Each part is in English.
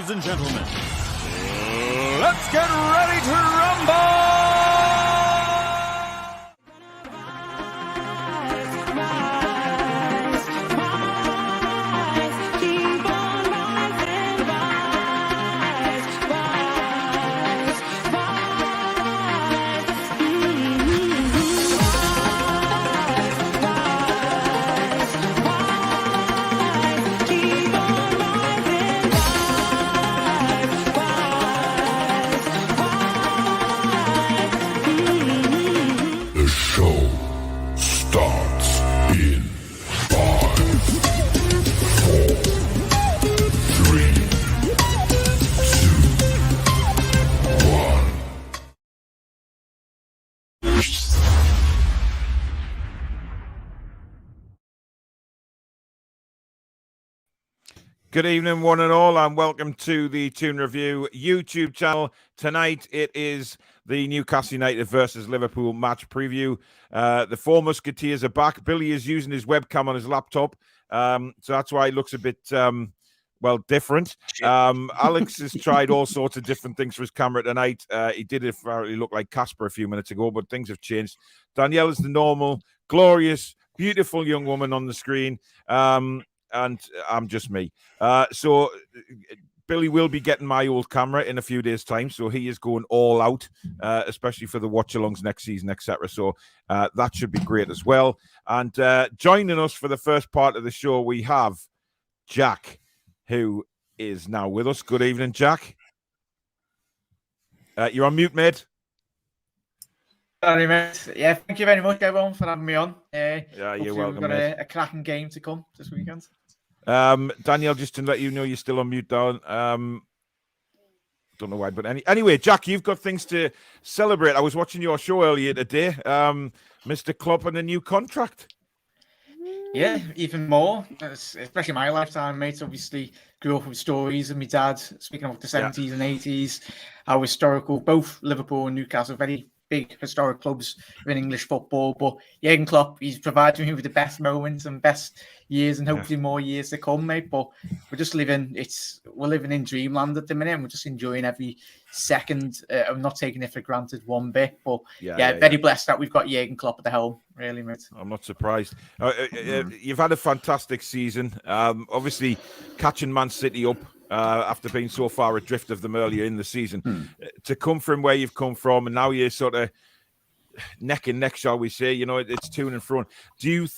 Ladies and gentlemen, let's get ready to rumble! Good evening, one and all, and welcome to the Toon Review YouTube channel. Tonight, it is the Newcastle United versus Liverpool match preview. The four Musketeers are back. Billy is using his webcam on his laptop, so that's why it looks a bit, different. Alex has tried all sorts of different things for his camera tonight. He did it look like Casper a few minutes ago, but things have changed. Danielle is the normal, glorious, beautiful young woman on the screen. And I'm just me. So Billy will be getting my old camera in a few days' time. So he is going all out, especially for the watch-alongs next season, etc. So that should be great as well. And joining us for the first part of the show, we have Jack, who is now with us. Good evening, Jack. You're on mute, mate. Sorry, mate. Yeah, thank you very much, everyone, for having me on. Yeah, you're welcome, we've got mate. a cracking game to come this weekend. Danielle, just to let you know, you're still on mute down. Don't know why, but anyway, Jack, you've got things to celebrate. I was watching your show earlier today. Mr. Klopp and a new contract. Yeah, even more, especially my lifetime, mate. Obviously, grew up with stories of my dad speaking about the 70s and 80s, how historical both Liverpool and Newcastle, very big historic clubs in English football. But Jurgen Klopp, he's provided me with the best moments and best years, and hopefully more years to come, mate. But we're living in dreamland at the minute, and we're just enjoying every second. I'm not taking it for granted one bit. But very blessed that we've got Jurgen Klopp at the helm, really, mate. I'm not surprised. You've had a fantastic season. Obviously, catching Man City up after being so far adrift of them earlier in the season, to come from where you've come from, and now you're sort of neck and neck, shall we say? You know, it's Toon and front. Do you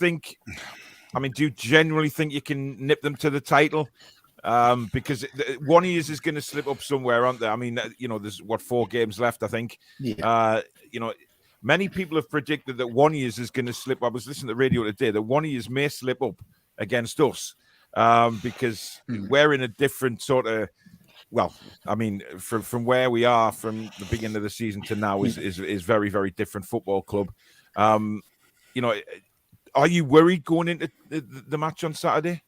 genuinely think you can nip them to the title? Because one of you is going to slip up somewhere, aren't there? I mean, there's 4 games left, I think. Yeah. Many people have predicted that one of you is going to slip. I was listening to the radio today that one of you may slip up against us. Because we're in a different sort of, from where we are from the beginning of the season to now is very, very different football club. Are you worried going into the match on Saturday?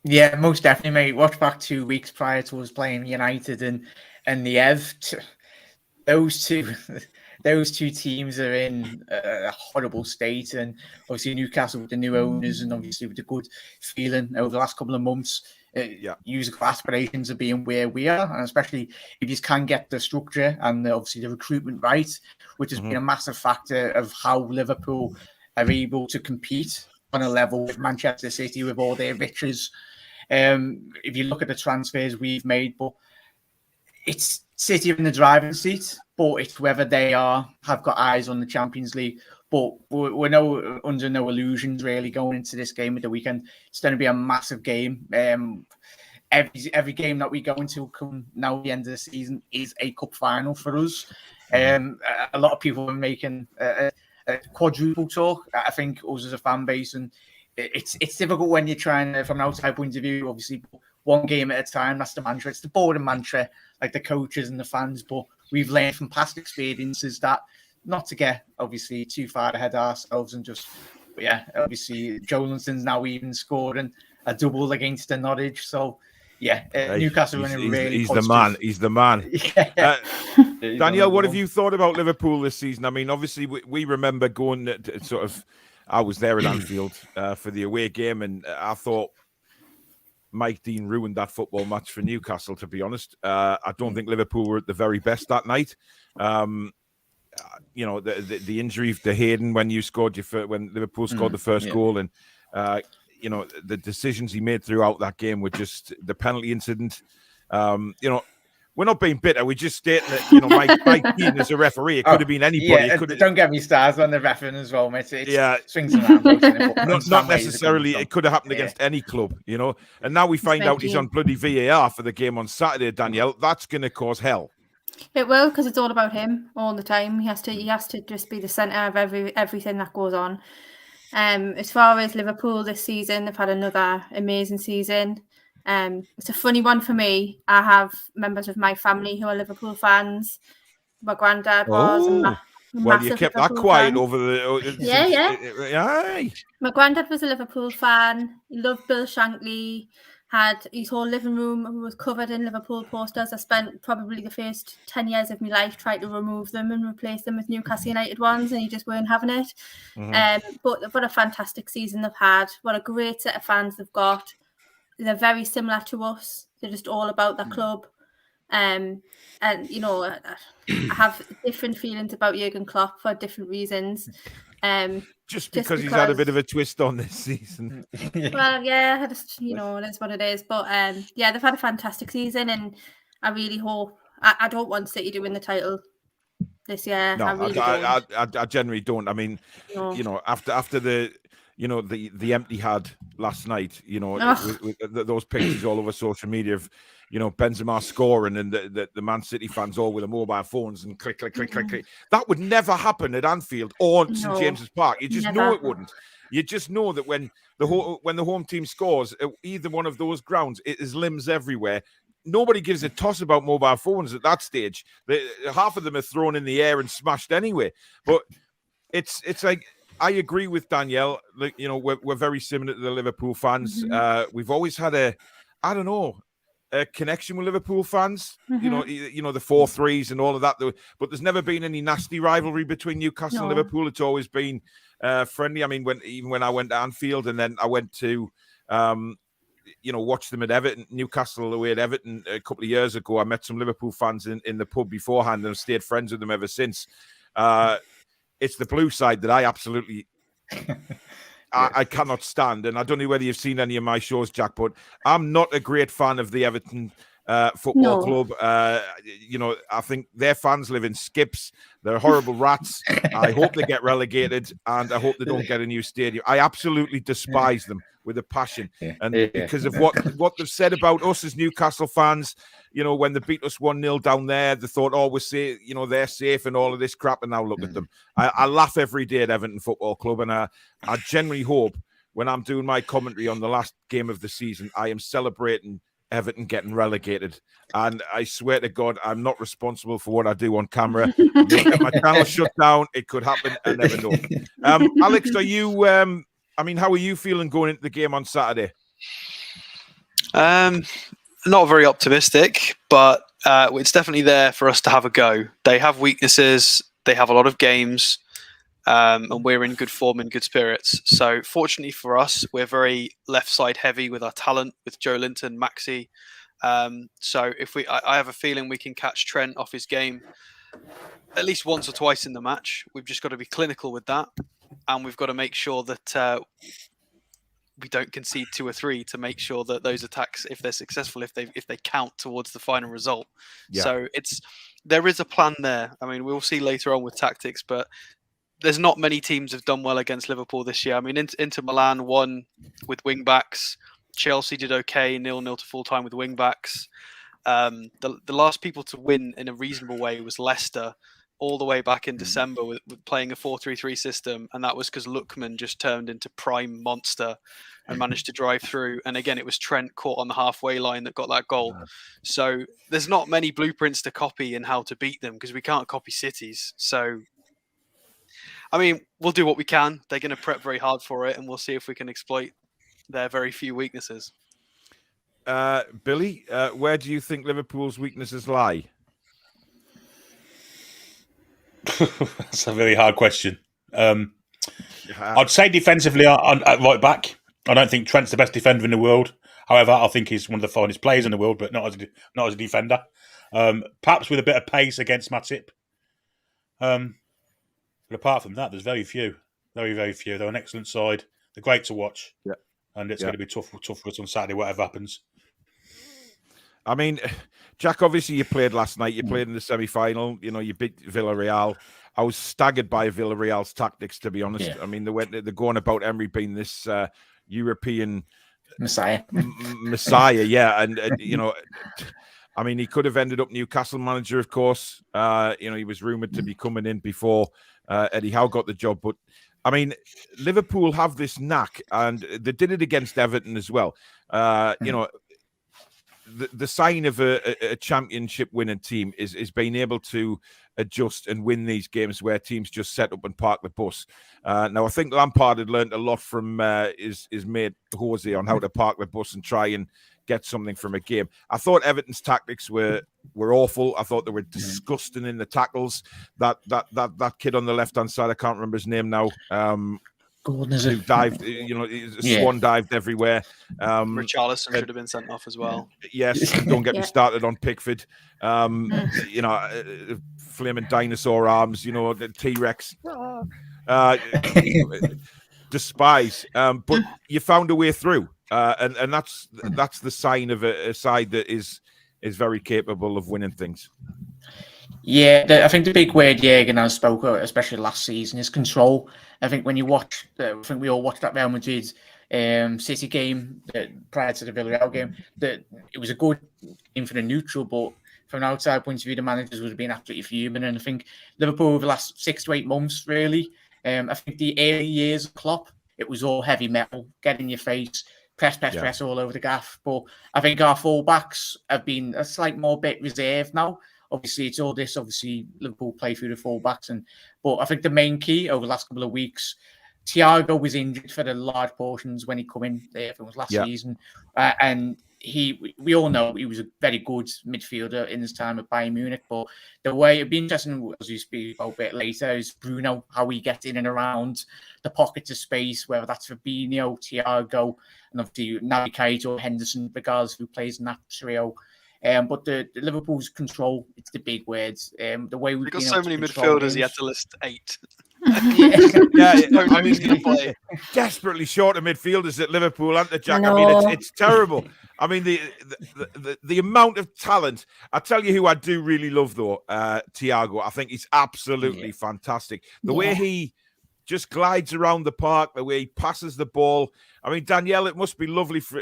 Yeah, most definitely, mate. Watch back 2 weeks prior to us playing United and the Ev. Those two teams are in a horrible state, and obviously Newcastle with the new owners, and obviously with the good feeling over the last couple of months, using aspirations of being where we are, and especially if you can get the structure and obviously the recruitment right, which has been a massive factor of how Liverpool are able to compete on a level with Manchester City with all their riches. If you look at the transfers we've made, but it's City in the driving seat, but it's whether they have got eyes on the Champions League. But we're under no illusions really going into this game at the weekend. It's going to be a massive game. Every game that we go into come now the end of the season is a cup final for us. A lot of people are making a quadruple talk. I think us as a fan base, and it's difficult when you're trying from an outside point of view. Obviously, one game at a time. That's the mantra. It's the boring mantra, like the coaches and the fans. But we've learned from past experiences that not to get obviously too far ahead of ourselves and just, obviously Jolinton's now even scoring a double against the Norwich. So Newcastle he's the man. He's the man. Danielle, what have you thought about Liverpool this season? I mean, obviously we remember going to I was there at Anfield for the away game, and I thought Mike Dean ruined that football match for Newcastle, to be honest. I don't think Liverpool were at the very best that night. The injury to Hayden when Liverpool scored the first goal, and the decisions he made throughout that game were just the penalty incident. We're not being bitter. We're just stating that, Mike Dean is a referee. It could have been anybody. Yeah, don't get me started on the refereeing as well, mate. Swings and roundabouts. Not necessarily. It could have happened against any club, And now we find out he's on bloody VAR for the game on Saturday, Danielle. That's going to cause hell. It will, because it's all about him all the time. He has to just be the centre of everything that goes on. As far as Liverpool this season, they've had another amazing season. It's a funny one for me. I have members of my family who are Liverpool fans. My granddad was. Well, you kept that quiet over the... Yeah. My granddad was a Liverpool fan. He loved Bill Shankly. Had his whole living room was covered in Liverpool posters. I spent probably the first 10 years of my life trying to remove them and replace them with Newcastle United ones, and he just weren't having it. But what a fantastic season they've had. What a great set of fans they've got. They're very similar to us. They're just all about the club. I have different feelings about Jurgen Klopp for different reasons. Just because he's had a bit of a twist on this season. Well, yeah, it is what it is. But they've had a fantastic season, and I really hope. I don't want City to win the title this year. No, I really don't. I generally don't. I mean, after the the empty had last night, with those pictures all over social media of Benzema scoring and the Man City fans all with their mobile phones and click. That would never happen at Anfield or St James's Park. You just know it wouldn't. You just know that when the home team scores at either one of those grounds, it is limbs everywhere. Nobody gives a toss about mobile phones at that stage. Half of them are thrown in the air and smashed anyway. But it's like, I agree with Danielle. Like, we're very similar to the Liverpool fans. We've always had a connection with Liverpool fans. The 4-3s and all of that. But there's never been any nasty rivalry between Newcastle and Liverpool. It's always been friendly. I mean, when I went to Anfield and then I went to watch them at Everton, Newcastle away at Everton a couple of years ago. I met some Liverpool fans in the pub beforehand and I've stayed friends with them ever since. It's the blue side that I absolutely I cannot stand. And I don't know whether you've seen any of my shows, Jack, but I'm not a great fan of the Everton football club. I think their fans live in skips. They're horrible rats. I hope they get relegated and I hope they don't get a new stadium. I absolutely despise them with a passion. And because of what they've said about us as Newcastle fans, when they beat us 1-0 down there, they thought, we're safe, they're safe and all of this crap. And now look at them. I laugh every day at Everton Football Club. And I genuinely hope when I'm doing my commentary on the last game of the season, I am celebrating Everton getting relegated. And I swear to God, I'm not responsible for what I do on camera. My channel shut down. It could happen. I never know. Alex, are you, how are you feeling going into the game on Saturday? Not very optimistic, but it's definitely there for us to have a go. They have weaknesses. They have a lot of games. And we're in good form and good spirits. So fortunately for us, we're very left side heavy with our talent, with Joe Linton, Maxi. So I have a feeling we can catch Trent off his game at least once or twice in the match. We've just got to be clinical with that. And we've got to make sure that we don't concede 2 or 3 to make sure that those attacks, if they're successful, if they count towards the final result. Yeah. So there is a plan there. I mean, we'll see later on with tactics, but there's not many teams have done well against Liverpool this year. I mean, Inter Milan won with wing backs. Chelsea did okay, 0-0 to full time with wing backs. The last people to win in a reasonable way was Leicester, all the way back in December with playing a 4-3-3 system, and that was because Lookman just turned into prime monster and managed to drive through. And again, it was Trent caught on the halfway line that got that goal. So there's not many blueprints to copy in how to beat them because we can't copy Cities. So I mean, we'll do what we can. They're going to prep very hard for it, and we'll see if we can exploit their very few weaknesses. Billy, where do you think Liverpool's weaknesses lie? That's a very hard question. I'd say defensively at right back. I don't think Trent's the best defender in the world. However, I think he's one of the finest players in the world, but not as a defender. Perhaps with a bit of pace against Matip. But apart from that, there's very few. Very, very few. They're an excellent side. They're great to watch. Yeah. And it's going to be tough for us on Saturday, whatever happens. I mean, Jack, obviously you played last night. You played in the semi-final. You know, you beat Villarreal. I was staggered by Villarreal's tactics, to be honest. I mean, they're going about Emery being this European Messiah. Yeah. And, you know, I mean, he could have ended up Newcastle manager, of course. You know, he was rumoured to be coming in before Eddie Howe got the job. But, I mean, Liverpool have this knack, and they did it against Everton as well. You know, the sign of a championship winning team is being able to adjust and win these games where teams just set up and park the bus. Now, I think Lampard had learned a lot from his mate Jose on how to park the bus and try and get something from a game. I thought Everton's tactics were awful. I thought they were disgusting in the tackles. That kid on the left-hand side, I can't remember his name now. Gordon, is it? Who dived, you know, swan dived everywhere. Richarlison should have been sent off as well. Yes, don't get me started on Pickford. You know, flaming dinosaur arms, you know, the T-Rex. Despise. But you found a way through. And that's the sign of a side that is very capable of winning things. Yeah, I think the big word Jürgen has spoke about, especially last season, is control. I think when you watch, I think we all watched that Real Madrid City game prior to the Villarreal game, that it was a good in for the neutral, but from an outside point of view, the managers would have been absolutely fuming. And I think Liverpool over the last 6 to 8 months, really, I think the early years of Klopp, it was all heavy metal, get in your face, press all over the gaff. But I think our fullbacks have been a slight more bit reserved now. Obviously, it's all this. Obviously, Liverpool play through the fullbacks, but I think the main key over the last couple of weeks, Thiago was injured for the large portions when he come in. I think it was last season, and we all know he was a very good midfielder in his time at Bayern Munich. But the way it'd be interesting, as we speak about a bit later, is Bruno, how he gets in and around the pockets of space, whether that's Fabinho, Thiago, and obviously Naby Keita or Henderson, regardless who plays in that trio. But the Liverpool's control, it's the big words. The way we've got so many midfielders, he had to list 8. I mean, desperately short of midfielders at Liverpool, aren't they, Jack? I mean, it's terrible. I mean, the amount of talent. I tell you who I do really love, though, Thiago. I think he's absolutely fantastic. The way he just glides around the park, the way he passes the ball. I mean, Danielle, it must be lovely for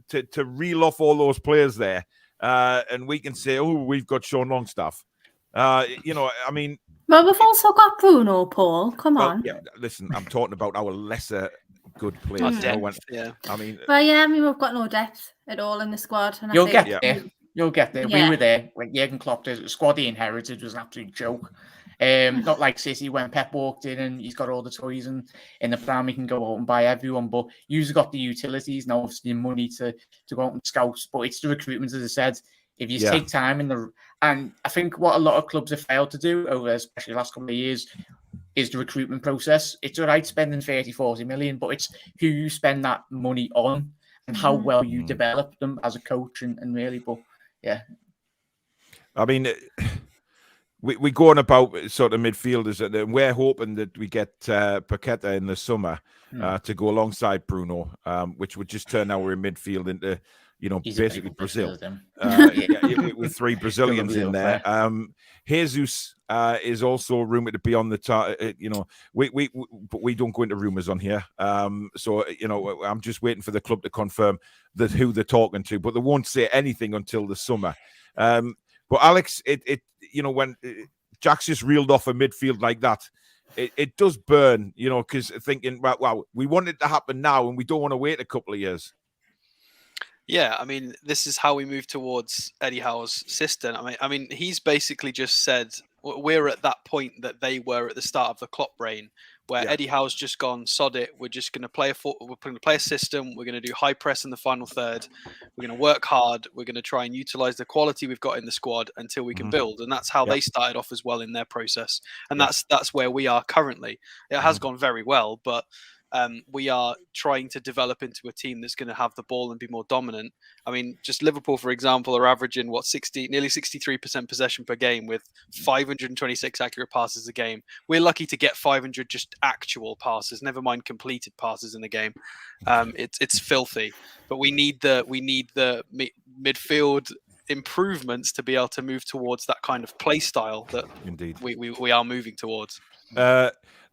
to reel off all those players there. And we can say, oh, we've got Sean Longstaff. You know, I mean... Well, we've also got Bruno, Paul. Come on. Yeah, listen, I'm talking about our lesser good players. I mean... Well, yeah, I mean, we've got no depth at all in the squad. And You'll get there. You'll get there. Yeah. We were there when Jürgen Klopp, the squad he inherited was an absolute joke. Not like City when Pep walked in and he's got all the toys and in the plan we can go out and buy everyone, but you've got the utilities now, obviously money to go out and scout. But it's the recruitment, as I said. If you take time and I think what a lot of clubs have failed to do over especially the last couple of years is the recruitment process. It's all right spending 30-40 million, but it's who you spend that money on and how well you develop them as a coach and really. But I mean, we go on about sort of midfielders, and we're hoping that we get Paqueta in the summer to go alongside Bruno, which would just turn our midfield into, basically Brazil. With 3 Brazilians in there. Jesus is also rumored to be on the target. But we don't go into rumors on here. So I'm just waiting for the club to confirm who they're talking to, but they won't say anything until the summer. But Alex, when Jack's just reeled off a midfield like that, it does burn, because thinking, wow, we want it to happen now and we don't want to wait a couple of years. Yeah, I mean, this is how we move towards Eddie Howe's system. I mean, he's basically just said we're at that point that they were at the start of the Klopp reign, where Eddie Howe's just gone, sod it. We're just going to play a system. We're going to do high press in the final third. We're going to work hard. We're going to try and utilize the quality we've got in the squad until we can build. And that's how they started off as well in their process. And that's where we are currently. It has gone very well, but we are trying to develop into a team that's going to have the ball and be more dominant. I mean, just Liverpool, for example, are averaging nearly 63% possession per game with 526 accurate passes a game. We're lucky to get 500 just actual passes, never mind completed passes in the game. It's filthy, but we need the midfield improvements to be able to move towards that kind of play style that indeed we are moving towards.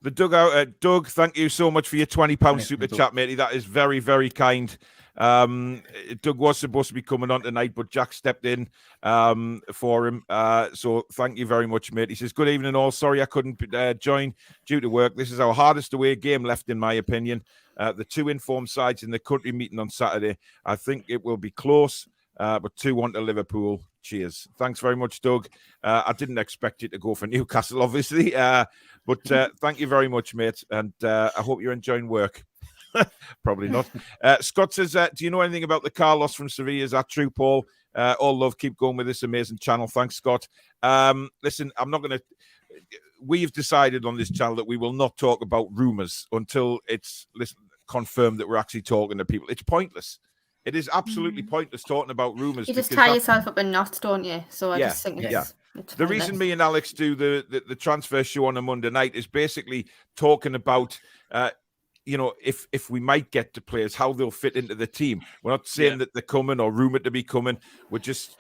The dugout, Doug, thank you so much for your £20 super chat, matey. That is very, very kind. Doug was supposed to be coming on tonight, but Jack stepped in for him. So thank you very much, mate. He says, good evening all. Sorry I couldn't join due to work. This is our hardest away game left, in my opinion. The two informed sides in the country meeting on Saturday. I think it will be close, but 2-1 to Liverpool. Cheers. Thanks very much, Doug. I didn't expect you to go for Newcastle, obviously, but thank you very much, mate, and I hope you're enjoying work. Probably not. Scott says, do you know anything about the car loss from Sevilla? Is that true, Paul? All love. Keep going with this amazing channel. Thanks, Scott. Listen, I'm not going to... We've decided on this channel that we will not talk about rumours until it's confirmed that we're actually talking to people. It's pointless. It is absolutely pointless talking about rumours. You just tie yourself up in knots, don't you? So I just think it's the reason me and Alex do the transfer show on a Monday night is basically talking about, if we might get to players, how they'll fit into the team. We're not saying that they're coming or rumoured to be coming. We're just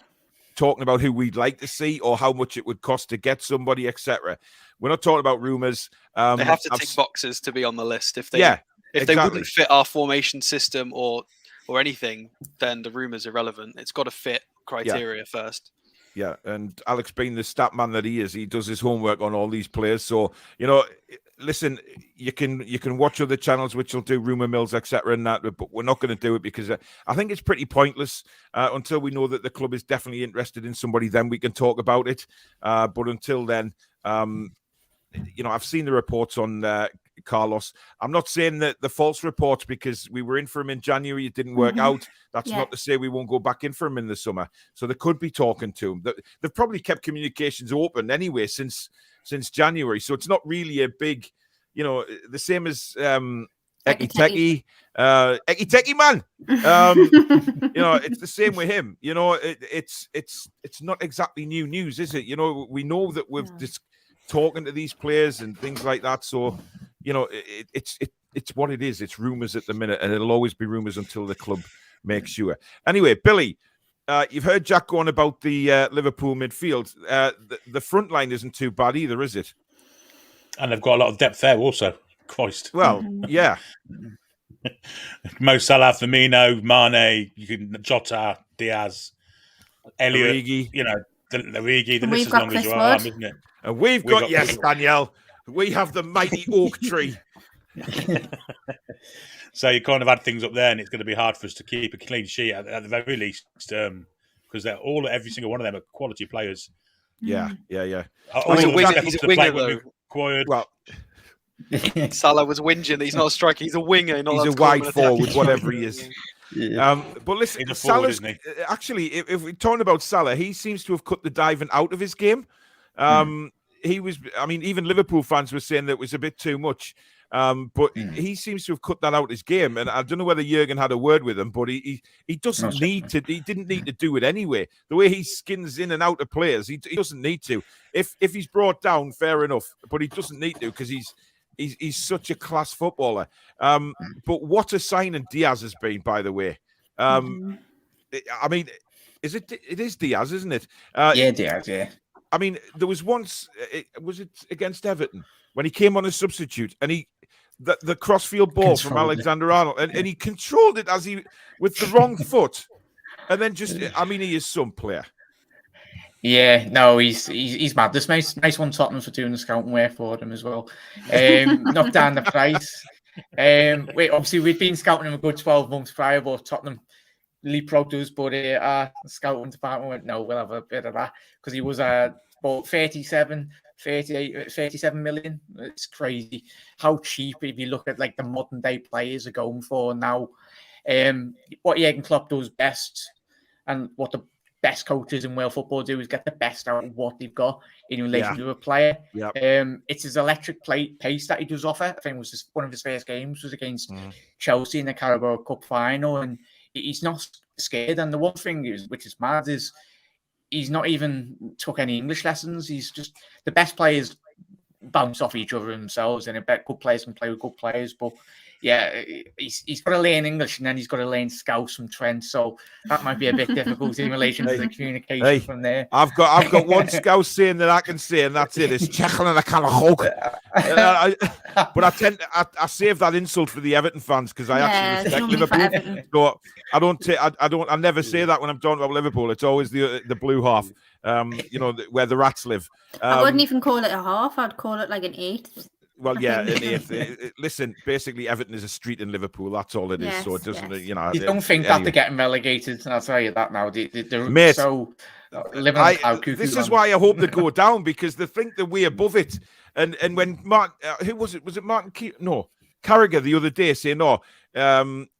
talking about who we'd like to see or how much it would cost to get somebody, etc. We're not talking about rumours. They have to tick boxes to be on the list. If they wouldn't fit our formation system or anything, then the rumours are irrelevant. It's got to fit criteria first. Yeah, and Alex, being the stat man that he is, he does his homework on all these players. So, listen, you can watch other channels which will do rumour mills, etc. and that, but we're not going to do it because I think it's pretty pointless until we know that the club is definitely interested in somebody. Then we can talk about it. But until then, I've seen the reports on Carlos. I'm not saying that the false reports, because we were in for him in January, it didn't work out. That's not to say we won't go back in for him in the summer. So they could be talking to him. They've probably kept communications open anyway since January. So it's not really a big, the same as Eki Teki man. It's the same with him. It's not exactly new news, is it? We know that we've just talking to these players and things like that. So, it's what it is. It's rumours at the minute, and it'll always be rumours until the club makes sure. Anyway, Billy, you've heard Jack going about the Liverpool midfield. The front line isn't too bad either, is it? And they've got a lot of depth there also. Christ. Well, yeah. Mo Salah, Firmino, Mane, Jota, Diaz, Elliott, Origi. The list is as long as your arm, isn't it? And we've got Danielle, we have the mighty oak tree. So you kind of add things up there, and it's going to be hard for us to keep a clean sheet at the very least, because every single one of them are quality players. Yeah. He's a winger, though. Well, Salah was whinging that he's not a striker. He's a winger. He's a wide forward, whatever he is. But listen, he's a forward, isn't he? Actually, if we're talking about Salah, he seems to have cut the diving out of his game. Even Liverpool fans were saying that it was a bit too much. But he seems to have cut that out of his game. And I don't know whether Jurgen had a word with him, but he doesn't need to. He didn't need to do it anyway. The way he skins in and out of players, he doesn't need to. If he's brought down, fair enough. But he doesn't need to because he's such a class footballer. But what a signing Diaz has been, by the way. It is Diaz, isn't it? Diaz, yeah. I mean, there was once, was it against Everton, when he came on as substitute and the crossfield ball from Alexander-Arnold, and he controlled it with the wrong foot. And then he is some player. Yeah, no, he's mad. This nice one Tottenham for doing the scouting work for them as well. Knocked down the price. Obviously we'd been scouting him a good 12 months prior, but Tottenham leapfrogged us, but our scouting department went, no, we'll have a bit of that, because he was about 37 million. It's crazy how cheap, if you look at like the modern day players are going for now. What Jurgen Klopp does best, and what the best coaches in world football do, is get the best out of what they've got in relation to a player. It's his electric pace that he does offer. I think it was one of his first games was against Chelsea in the Carabao Cup final, and he's not scared. And the one thing which is mad is he's not even took any English lessons. He's just the best players bounce off each other themselves, and I bet good players can play with good players. But yeah, he's got to learn English, and then he's got to learn Scouse from Trent. So that might be a bit difficult in relation to the communication from there. I've got one Scouse saying that I can say, and that's it. It's Checking and I can't hug. But I save that insult for the Everton fans because I actually respect Liverpool. So I never say that when I'm talking about Liverpool. It's always the blue half. Where the rats live. I wouldn't even call it a half. I'd call it like an eighth. Well, yeah, an eighth. Listen, basically, Everton is a street in Liverpool. That's all it is. Yes, so it doesn't, You don't think that they're getting relegated? I'll tell you that now. They're Mate, so living on cloud cuckoo. This is why I hope they go down, because they think that we're above it. And when Martin, who was it? Was it Martin? Carragher the other day saying,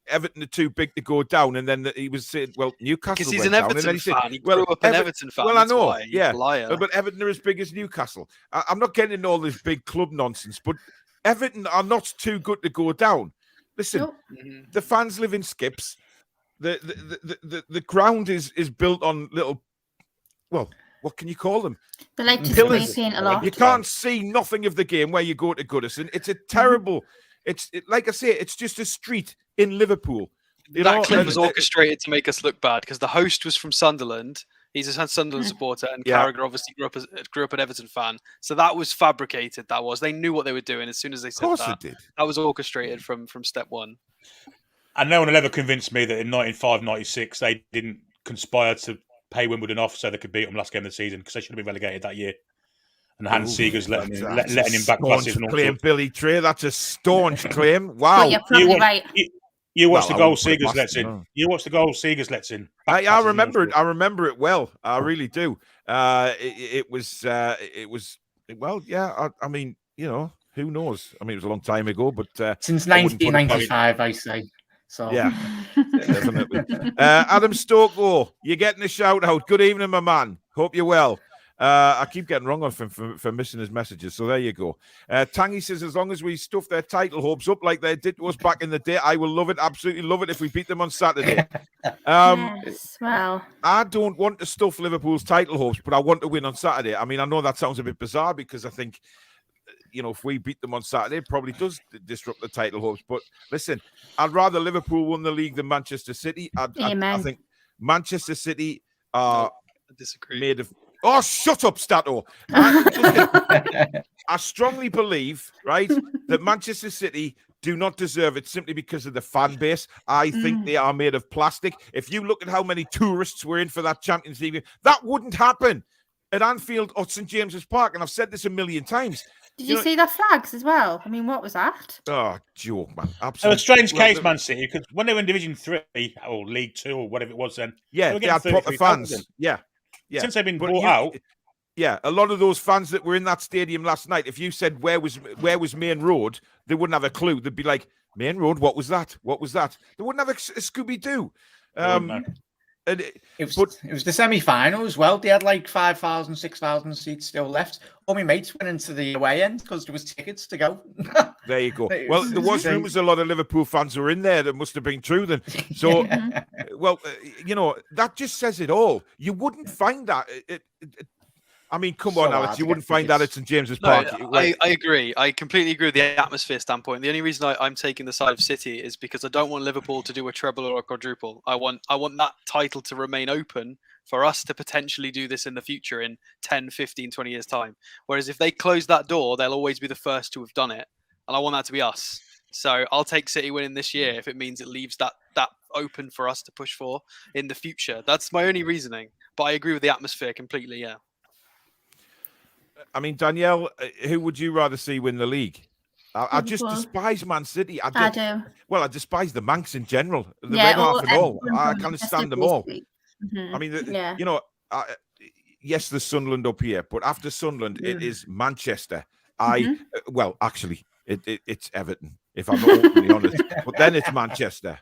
Everton are too big to go down, and then he was saying, "Well, Newcastle." Because he's an Everton fan. He grew up an Everton fan. Well, I know, yeah. But Everton are as big as Newcastle. I'm not getting into all this big club nonsense, but Everton are not too good to go down. Listen, the fans live in skips. The ground is built on little. Well, what can you call them? They like to spray paint a lot. You can't see nothing of the game where you go to Goodison. It's a terrible. Like I say, it's just a street in Liverpool. That clip was orchestrated to make us look bad because the host was from Sunderland. He's a Sunderland supporter, and Carragher obviously grew up an Everton fan. So that was fabricated. They knew what they were doing as soon as they said that. Of course it did. That was orchestrated from step one. And no one will ever convince me that in 95-96 they didn't conspire to pay Wimbledon off so they could beat them last game of the season, because they should have been relegated that year. And Hans Seeger's letting him back classes. Claim, Billy Trey. That's a staunch claim. Wow. Well, you're probably right. You watch the goal Seegers lets in. You watch the goal Seegers lets in. I remember it. I remember it well. I really do. It was. Well, yeah. I mean, who knows? I mean, it was a long time ago, but since 1995, I say. So yeah, definitely. Adam Stokely, you're getting a shout out. Good evening, my man. Hope you're well. I keep getting wrong on him for missing his messages, so there you go. Tangy says, as long as we stuff their title hopes up like they did to us back in the day, I will love it, absolutely love it if we beat them on Saturday. Yes, well, I don't want to stuff Liverpool's title hopes, but I want to win on Saturday. I mean, I know that sounds a bit bizarre because I think, if we beat them on Saturday, it probably does disrupt the title hopes. But listen, I'd rather Liverpool win the league than Manchester City. I think Manchester City are made of... Oh, shut up, Stato. I strongly believe, right, that Manchester City do not deserve it simply because of the fan base. I think they are made of plastic. If you look at how many tourists were in for that Champions League, that wouldn't happen at Anfield or St. James's Park. And I've said this a million times. Did you see the flags as well? I mean, what was that? Oh, joke, man. Absolutely. It was a strange case, Man City, because when they were in Division 3 or League 2 or whatever it was then, they had proper fans. Yeah. Since they've been bought out. Yeah, a lot of those fans that were in that stadium last night, if you said where was Main Road, they wouldn't have a clue. They'd be like, Main Road, what was that? What was that? They wouldn't have a Scooby-Doo. It was the semi-final as well. They had like 5,000, 6,000 seats still left. All my mates went into the away end because there was tickets to go. There you go. Well, there was rumours a lot of Liverpool fans were in there. That must have been true then. So, that just says it all. You wouldn't find that. I mean, come on, Alex. You wouldn't find that at St. James's Park. I agree. I completely agree with the atmosphere standpoint. The only reason I'm taking the side of City is because I don't want Liverpool to do a treble or a quadruple. I want that title to remain open for us to potentially do this in the future in 10, 15, 20 years' time. Whereas if they close that door, they'll always be the first to have done it. And I want that to be us. So I'll take City winning this year if it means it leaves that open for us to push for in the future. That's my only reasoning. But I agree with the atmosphere completely, yeah. I mean, Danielle, who would you rather see win the league? I just despise Man City. I do. Well, I despise the Mancs in general. The red half and all. I can't stand them all. I mean, yes, there's Sunderland up here, but after Sunderland, it is Manchester. Actually, it's Everton, if I'm openly honest. But then it's Manchester.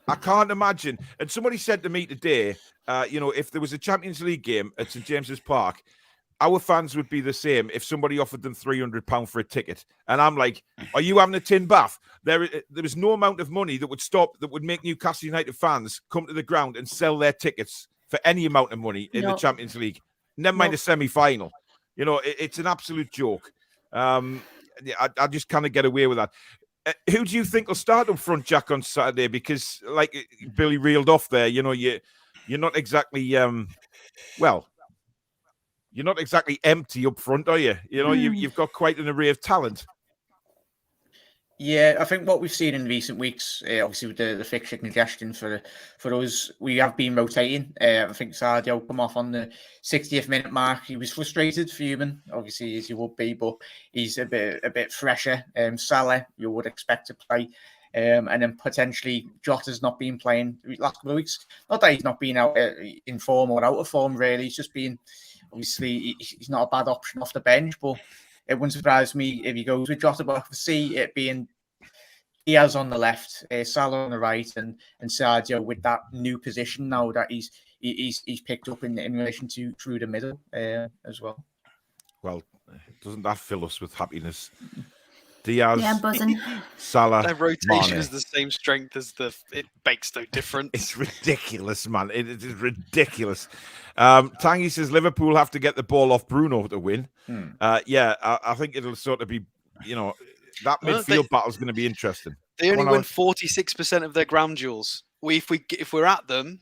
I can't imagine. And somebody said to me today, if there was a Champions League game at St James's Park, our fans would be the same if somebody offered them £300 for a ticket. And I'm like, are you having a tin bath? There is no amount of money that would make Newcastle United fans come to the ground and sell their tickets for any amount of money in the Champions League. Never mind a semi-final. It's an absolute joke. I just kind of get away with that. Who do you think will start up front, Jack, on Saturday? Because, like Billy reeled off there, you're not exactly you're not exactly empty up front, are you? You've got quite an array of talent. Yeah, I think what we've seen in recent weeks, obviously with the fixture congestion for us, we have been rotating. I think Sadio come off on the 60th minute mark. He was frustrated, fuming, obviously, as you would be, but he's a bit fresher. Salah, you would expect to play. And then potentially Jota's not been playing the last couple of weeks. Not that he's not been out in form or out of form, really. He's just been, obviously, he's not a bad option off the bench, but it wouldn't surprise me if he goes with Jota, but I can see it being Diaz on the left, Salah on the right, and Sadio with that new position now that he's picked up in relation to through the middle as well. Well, doesn't that fill us with happiness? Diaz, yeah, buzzing. Salah, their rotation Mane. is the same strength as it makes no difference. It's ridiculous, man. It is ridiculous. Tangy says Liverpool have to get the ball off Bruno to win. I think it'll sort of be, that midfield battle is going to be interesting. They only win 46% of their ground duels. If we're at them,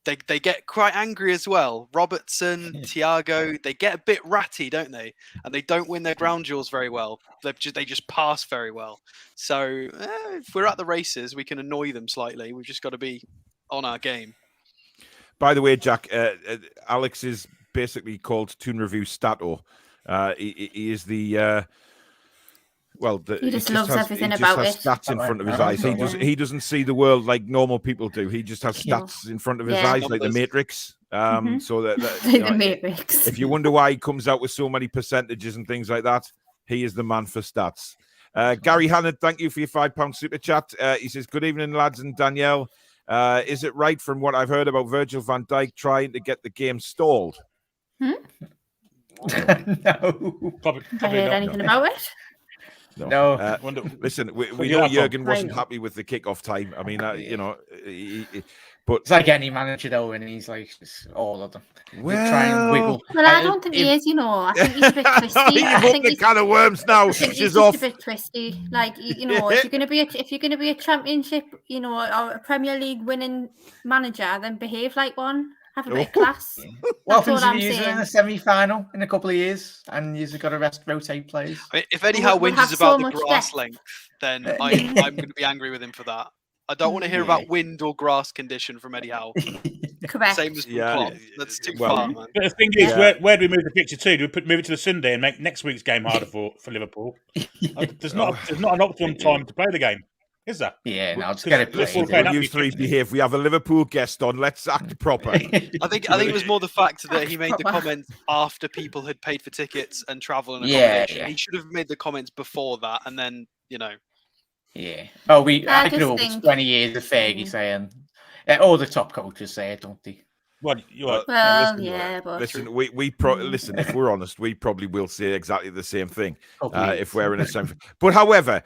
they get quite angry as well. Robertson, Thiago, they get a bit ratty, don't they? And they don't win their ground duels very well. They just pass very well. So if we're at the races, we can annoy them slightly. We've just got to be on our game. By the way, Jack, Alex is basically called Toon Review Stato. He is the... he just loves everything he about just has it. Stats in front of his eyes. He doesn't see the world like normal people do. He just has stats in front of his eyes, like the Matrix. So that the Matrix. If you wonder why he comes out with so many percentages and things like that, he is the man for stats. Gary Hannard, thank you for your £5 super chat. He says, "Good evening, lads and Danielle. Is it right from what I've heard about Virgil van Dijk trying to get the game stalled?" No. Probably Have I heard anything about it? No. Listen, we know Jurgen wasn't happy with the kickoff time. I mean, but it's like any manager though, and he's like all of them. Well, try and wiggle. Well, I don't think he is. I think he's a bit twisty. I think he's kind of worms now. I think he's just a bit twisty. Like if you're going to be a championship, or a Premier League winning manager, then behave like one. Have a bit of class. What happens if you're in a semi-final in a couple of years and you've got to rotate players? I mean, if Eddie Howe whinges about the grass length, then I'm going to be angry with him for that. I don't want to hear about wind or grass condition from Eddie Howe. Correct. Same as Klopp. That's too far, man. But the thing is, where do we move the picture to? Do we move it to the Sunday and make next week's game harder for Liverpool? There's not an optimum time to play the game. Is that? Yeah, now just get it played. You three behave. We have a Liverpool guest on. Let's act proper. I think it was more the fact that he made the comments after people had paid for tickets and travel and accommodation. Yeah. He should have made the comments before that, and then Yeah. Oh, I grew up with 20 years of Fergie saying. All the top coaches say it, don't they? Well, listen, listen. If we're honest, we probably will say exactly the same thing if we're in a semi. But however,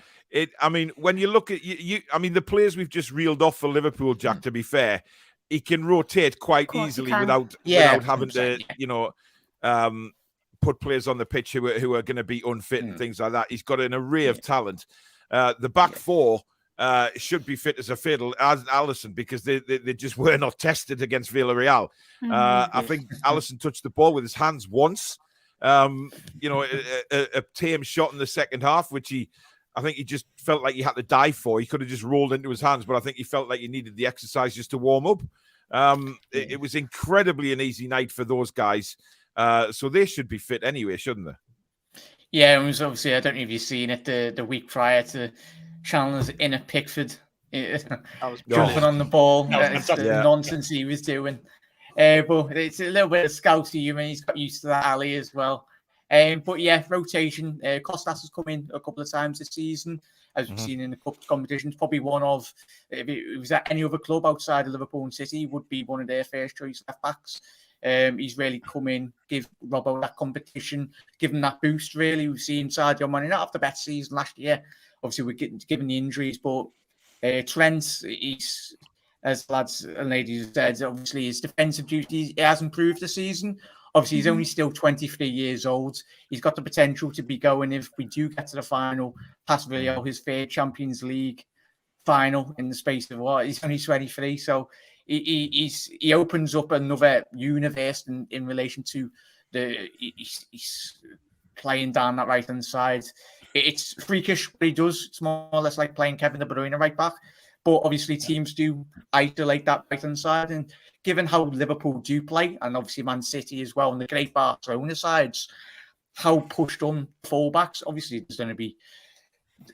when you look at the players we've just reeled off for Liverpool, Jack. To be fair, he can rotate quite easily without having to, put players on the pitch who are going to be unfit and things like that. He's got an array of talent. The back four. Should be fit as a fiddle as Alisson because they just were not tested against Villarreal. I think Alisson touched the ball with his hands once. A tame shot in the second half, which I think he just felt like he had to die for. He could have just rolled into his hands, but I think he felt like he needed the exercise just to warm up. It was incredibly an easy night for those guys. So they should be fit anyway, shouldn't they? Yeah, it was obviously, I don't know if you've seen it the week prior to Chandler's in at Pickford. Jumping on the ball. That's the nonsense he was doing. But it's a little bit of scouty humour. He's got used to that alley as well. But yeah, rotation. Costas has come in a couple of times this season. as we've seen in the cup competitions. Probably one of, if it was at any other club outside of Liverpool and City, would be one of their first choice left backs. He's really come in, give Robbo that competition, give him that boost. Really, we've seen Sadio Mane not have the best season last year. Obviously, we're given the injuries, but Trent, he's, as lads and ladies said, obviously his defensive duty has improved this season. Obviously, he's only still 23 years old. He's got the potential to be going, if we do get to the final, past Villarreal, his third Champions League final in the space of what? He's only 23, so he opens up another universe in relation to he's playing down that right-hand side. It's freakish what he does. It's more or less like playing Kevin De Bruyne right back. But obviously teams do isolate that right-hand side. And given how Liverpool do play, and obviously Man City as well, and the great Barcelona sides, how pushed on fullbacks, obviously there's going to be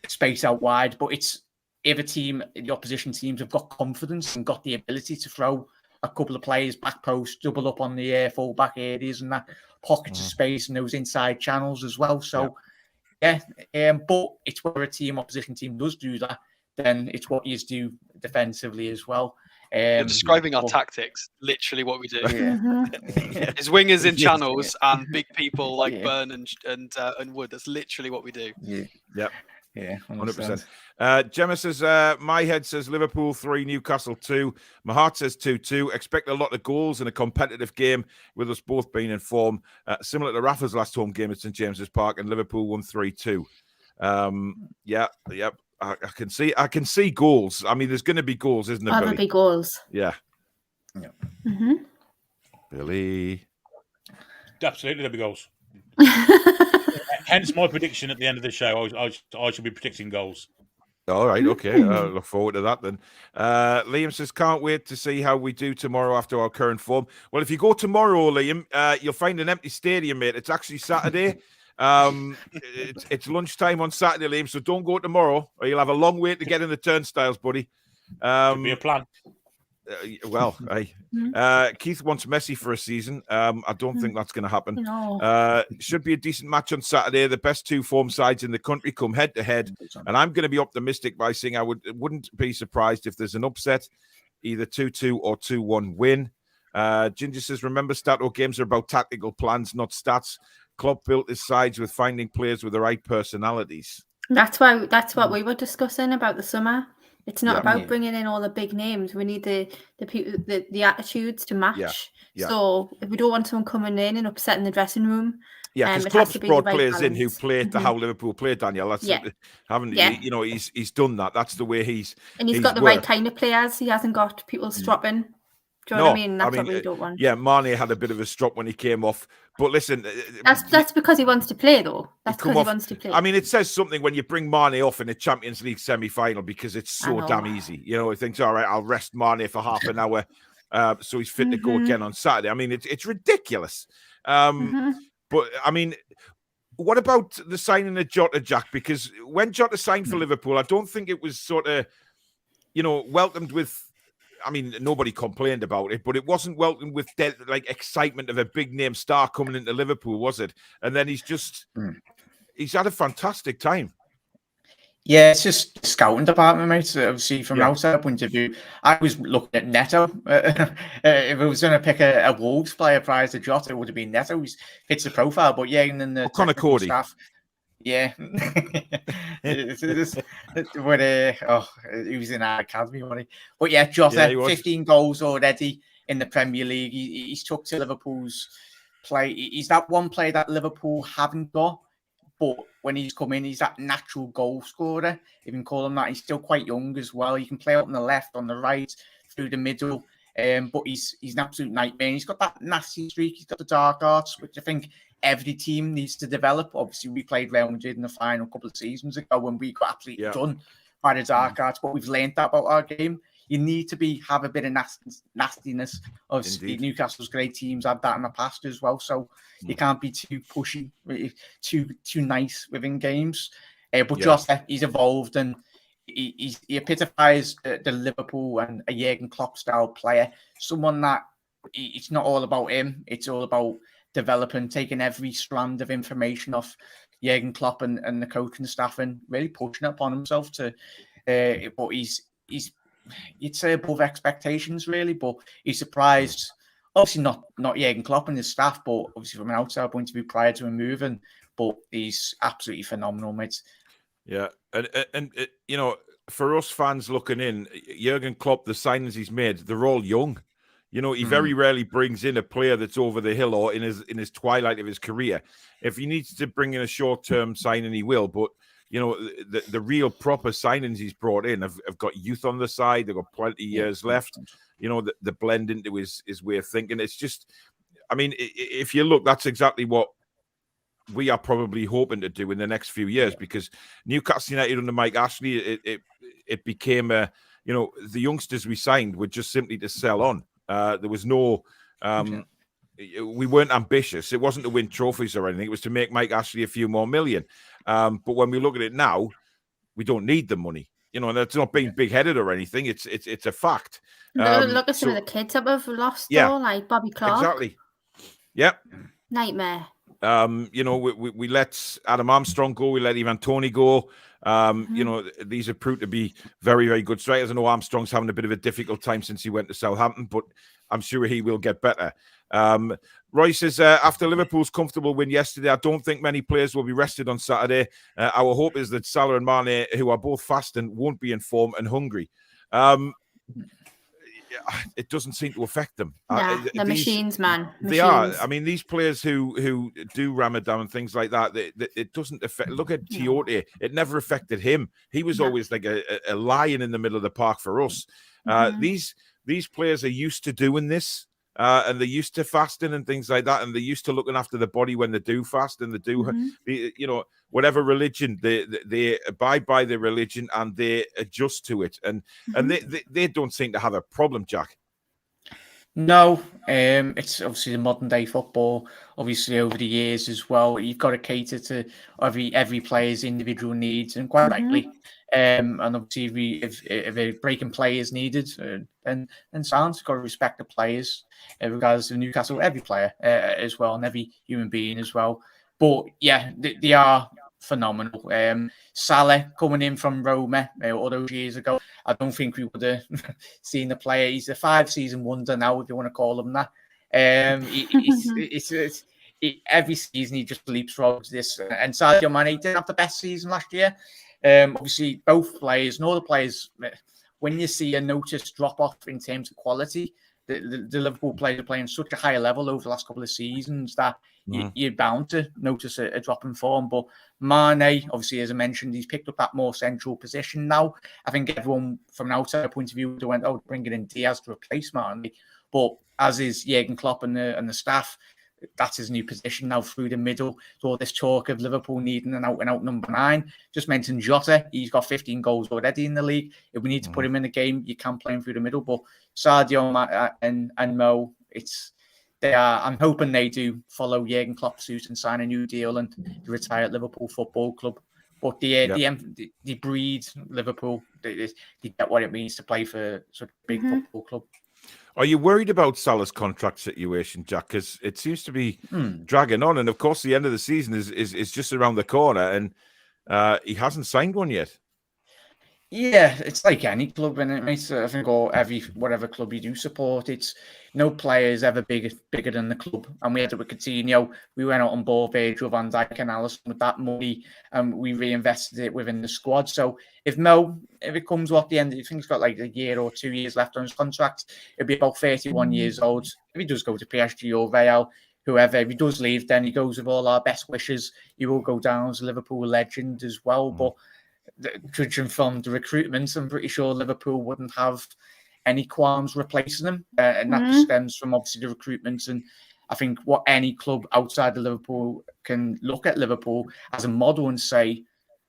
space out wide, but it's if a team, the opposition teams have got confidence and got the ability to throw a couple of players back post, double up on the full-back areas and that pockets of space and those inside channels as well. So, but it's where a opposition team does do that, then it's what you do defensively as well. You're describing our tactics, literally what we do. Yeah. Is wingers in channels and big people like Burn and Wood. That's literally what we do. Yeah. Yep. Yeah, 100%. Gemma says, my head says Liverpool 3, Newcastle 2. My heart says 2-2. Expect a lot of goals in a competitive game with us both being in form. Similar to Rafa's last home game at St James's Park, and Liverpool won 3-2. Yep. I can see goals. I mean, there's going to be goals, isn't there, Billy? There'll be goals. Yeah. Mm-hmm. Billy. Absolutely, there'll be goals. Hence my prediction at the end of the show. I should be predicting goals. All right, okay. I look forward to that then. Liam says, can't wait to see how we do tomorrow after our current form. Well, if you go tomorrow, Liam, you'll find an empty stadium, mate. It's actually Saturday. It's lunchtime on Saturday, Liam, so don't go tomorrow or you'll have a long way to get in the turnstiles, buddy. Could be a plan. Keith wants Messi for a season. I don't think that's going to happen. No. Should be a decent match on Saturday. The best two form sides in the country come head to head, and I'm going to be optimistic by saying I wouldn't be surprised if there's an upset, either 2-2 or 2-1 win. Ginger says, remember, Stato games are about tactical plans, not stats. Klopp built his sides with finding players with the right personalities. That's what we were discussing about the summer. It's not about bringing in all the big names. We need the people, the attitudes to match. Yeah. So if we don't want someone coming in and upsetting the dressing room, because Klopp's brought players in who played to how Liverpool played. Danielle, that's he's done that. That's the way he's got the right kind of players. He hasn't got people stropping. Do you know what I mean? That's what we don't want. Yeah, Mane had a bit of a strop when he came off. But listen... That's because he wants to play, though. That's because he wants to play. I mean, it says something when you bring Mane off in a Champions League semi-final because it's so damn easy. You know, he thinks, all right, I'll rest Mane for half an hour so he's fit to go again on Saturday. I mean, it's ridiculous. But, I mean... What about the signing of Jota, Jack? Because when Jota signed for Liverpool, I don't think it was sort of, welcomed with... I mean, nobody complained about it, but it wasn't welcomed with excitement of a big name star coming into Liverpool, was it? And then he's had a fantastic time. Yeah, it's just scouting department, mate. Obviously, from an outside point of view, I was looking at Neto. If I was going to pick a Wolves player prior to Jota, it would have been Neto. He fits the profile, but and then the Connor Cody. Staff. Yeah. He was in our academy, wasn't he? But yeah, Jota, 15 goals already in the Premier League. He's took to Liverpool's play. He's that one player that Liverpool haven't got, but when he's come in, he's that natural goal scorer. You can call him that. He's still quite young as well. He can play out on the left, on the right, through the middle. But he's an absolute nightmare. He's got that nasty streak. He's got the dark arts, which I think every team needs to develop. Obviously, we played Real Madrid in the final a couple of seasons ago when we got absolutely done by the dark arts, but we've learned that about our game. You need to have a bit of nastiness. Obviously, Newcastle's great teams had that in the past as well, so you can't be too pushy, too nice within games. But Jota, he's evolved and he epitomises the Liverpool and a Jurgen Klopp style player. Someone that it's not all about him; it's all about developing, taking every strand of information off Jurgen Klopp and the coaching staff, and really pushing it upon himself to. But he's you'd say above expectations, really. But he's surprised. Obviously, not Jurgen Klopp and his staff, but obviously from an outside point of view, prior to him moving. But he's absolutely phenomenal, mate. Yeah, and you know, for us fans looking in, Jurgen Klopp, the signings he's made, they're all young. You know, he very rarely brings in a player that's over the hill or in his twilight of his career. If he needs to bring in a short-term signing, he will. But, you know, the real proper signings he's brought in have got youth on the side. They've got plenty of years left. You know, the blend into his way of thinking. It's just, I mean, if you look, that's exactly what we are probably hoping to do in the next few years, because Newcastle United under Mike Ashley, it became a, you know, the youngsters we signed were just simply to sell on. There was no, we weren't ambitious. It wasn't to win trophies or anything. It was to make Mike Ashley a few more million. But when we look at it now, we don't need the money. You know, and that's not being big-headed or anything. It's a fact. Look at some of the kids that we've lost, though, like Bobby Clark. Exactly. Yep. Nightmare. You know, we let Adam Armstrong go. We let Ivan Toney go. You know, these have proved to be very, very good strikers. I know Armstrong's having a bit of a difficult time since he went to Southampton, but I'm sure he will get better. Roy says, after Liverpool's comfortable win yesterday, I don't think many players will be rested on Saturday. Our hope is that Salah and Mane, who are both fasting, won't be in form and hungry. It doesn't seem to affect them. Nah, they're machines, man. They are. I mean, these players who do Ramadan and things like that, it doesn't affect. Look at Tiote. It never affected him. He was always like a lion in the middle of the park for us. These players are used to doing this. And they're used to fasting and things like that, and they're used to looking after the body when they do fast, and they do, you know, whatever religion they abide by their religion and they adjust to it, and they don't seem to have a problem, Jack. No, it's obviously the modern day football. Obviously, over the years as well, you've got to cater to every player's individual needs, and quite rightly. And obviously, if a breaking play is needed, then sounds got to respect the players, regardless of Newcastle, every player as well, and every human being as well. But yeah, they are phenomenal. Salah coming in from Roma all those years ago, I don't think we would have seen the player. He's a 5-season wonder now, if you want to call him that. Every season he just leapfrogs this. And Sadio Mane didn't have the best season last year. Obviously, both players, and all the players, when you see a notice drop off in terms of quality, the Liverpool players are playing such a higher level over the last couple of seasons that you're bound to notice a drop in form. But Mane, obviously, as I mentioned, he's picked up that more central position now. I think everyone from an outside point of view went, oh, bringing in Diaz to replace Mane. But as is Jurgen Klopp and the staff, that's his new position now through the middle. So all this talk of Liverpool needing an out-and-out number 9. Just mentioned Jota. He's got 15 goals already in the league. If we need to put him in the game, you can play him through the middle. But Sadio and Mo, I'm hoping they do follow Jurgen Klopp's suit and sign a new deal and retire at Liverpool Football Club. But they breed Liverpool. They get what it means to play for such a big football club. Are you worried about Salah's contract situation, Jack? Because it seems to be dragging on, and of course, the end of the season is just around the corner, and he hasn't signed one yet. Yeah, it's like any club, and it makes I think whatever club you do support, it's no player is ever bigger than the club. And we had it with Coutinho. We went out on board Virgil van Dijk and Alisson with that money, and we reinvested it within the squad. So if it comes to the end, I think he's got like a year or 2 years left on his contract. It'll be about 31 years old. If he does go to PSG or Real, whoever, if he does leave, then he goes with all our best wishes. He will go down as a Liverpool legend as well. But judging from the recruitment, I'm pretty sure Liverpool wouldn't have any qualms replacing him. And that just stems from obviously the recruitment. And I think what any club outside of Liverpool can look at Liverpool as a model and say,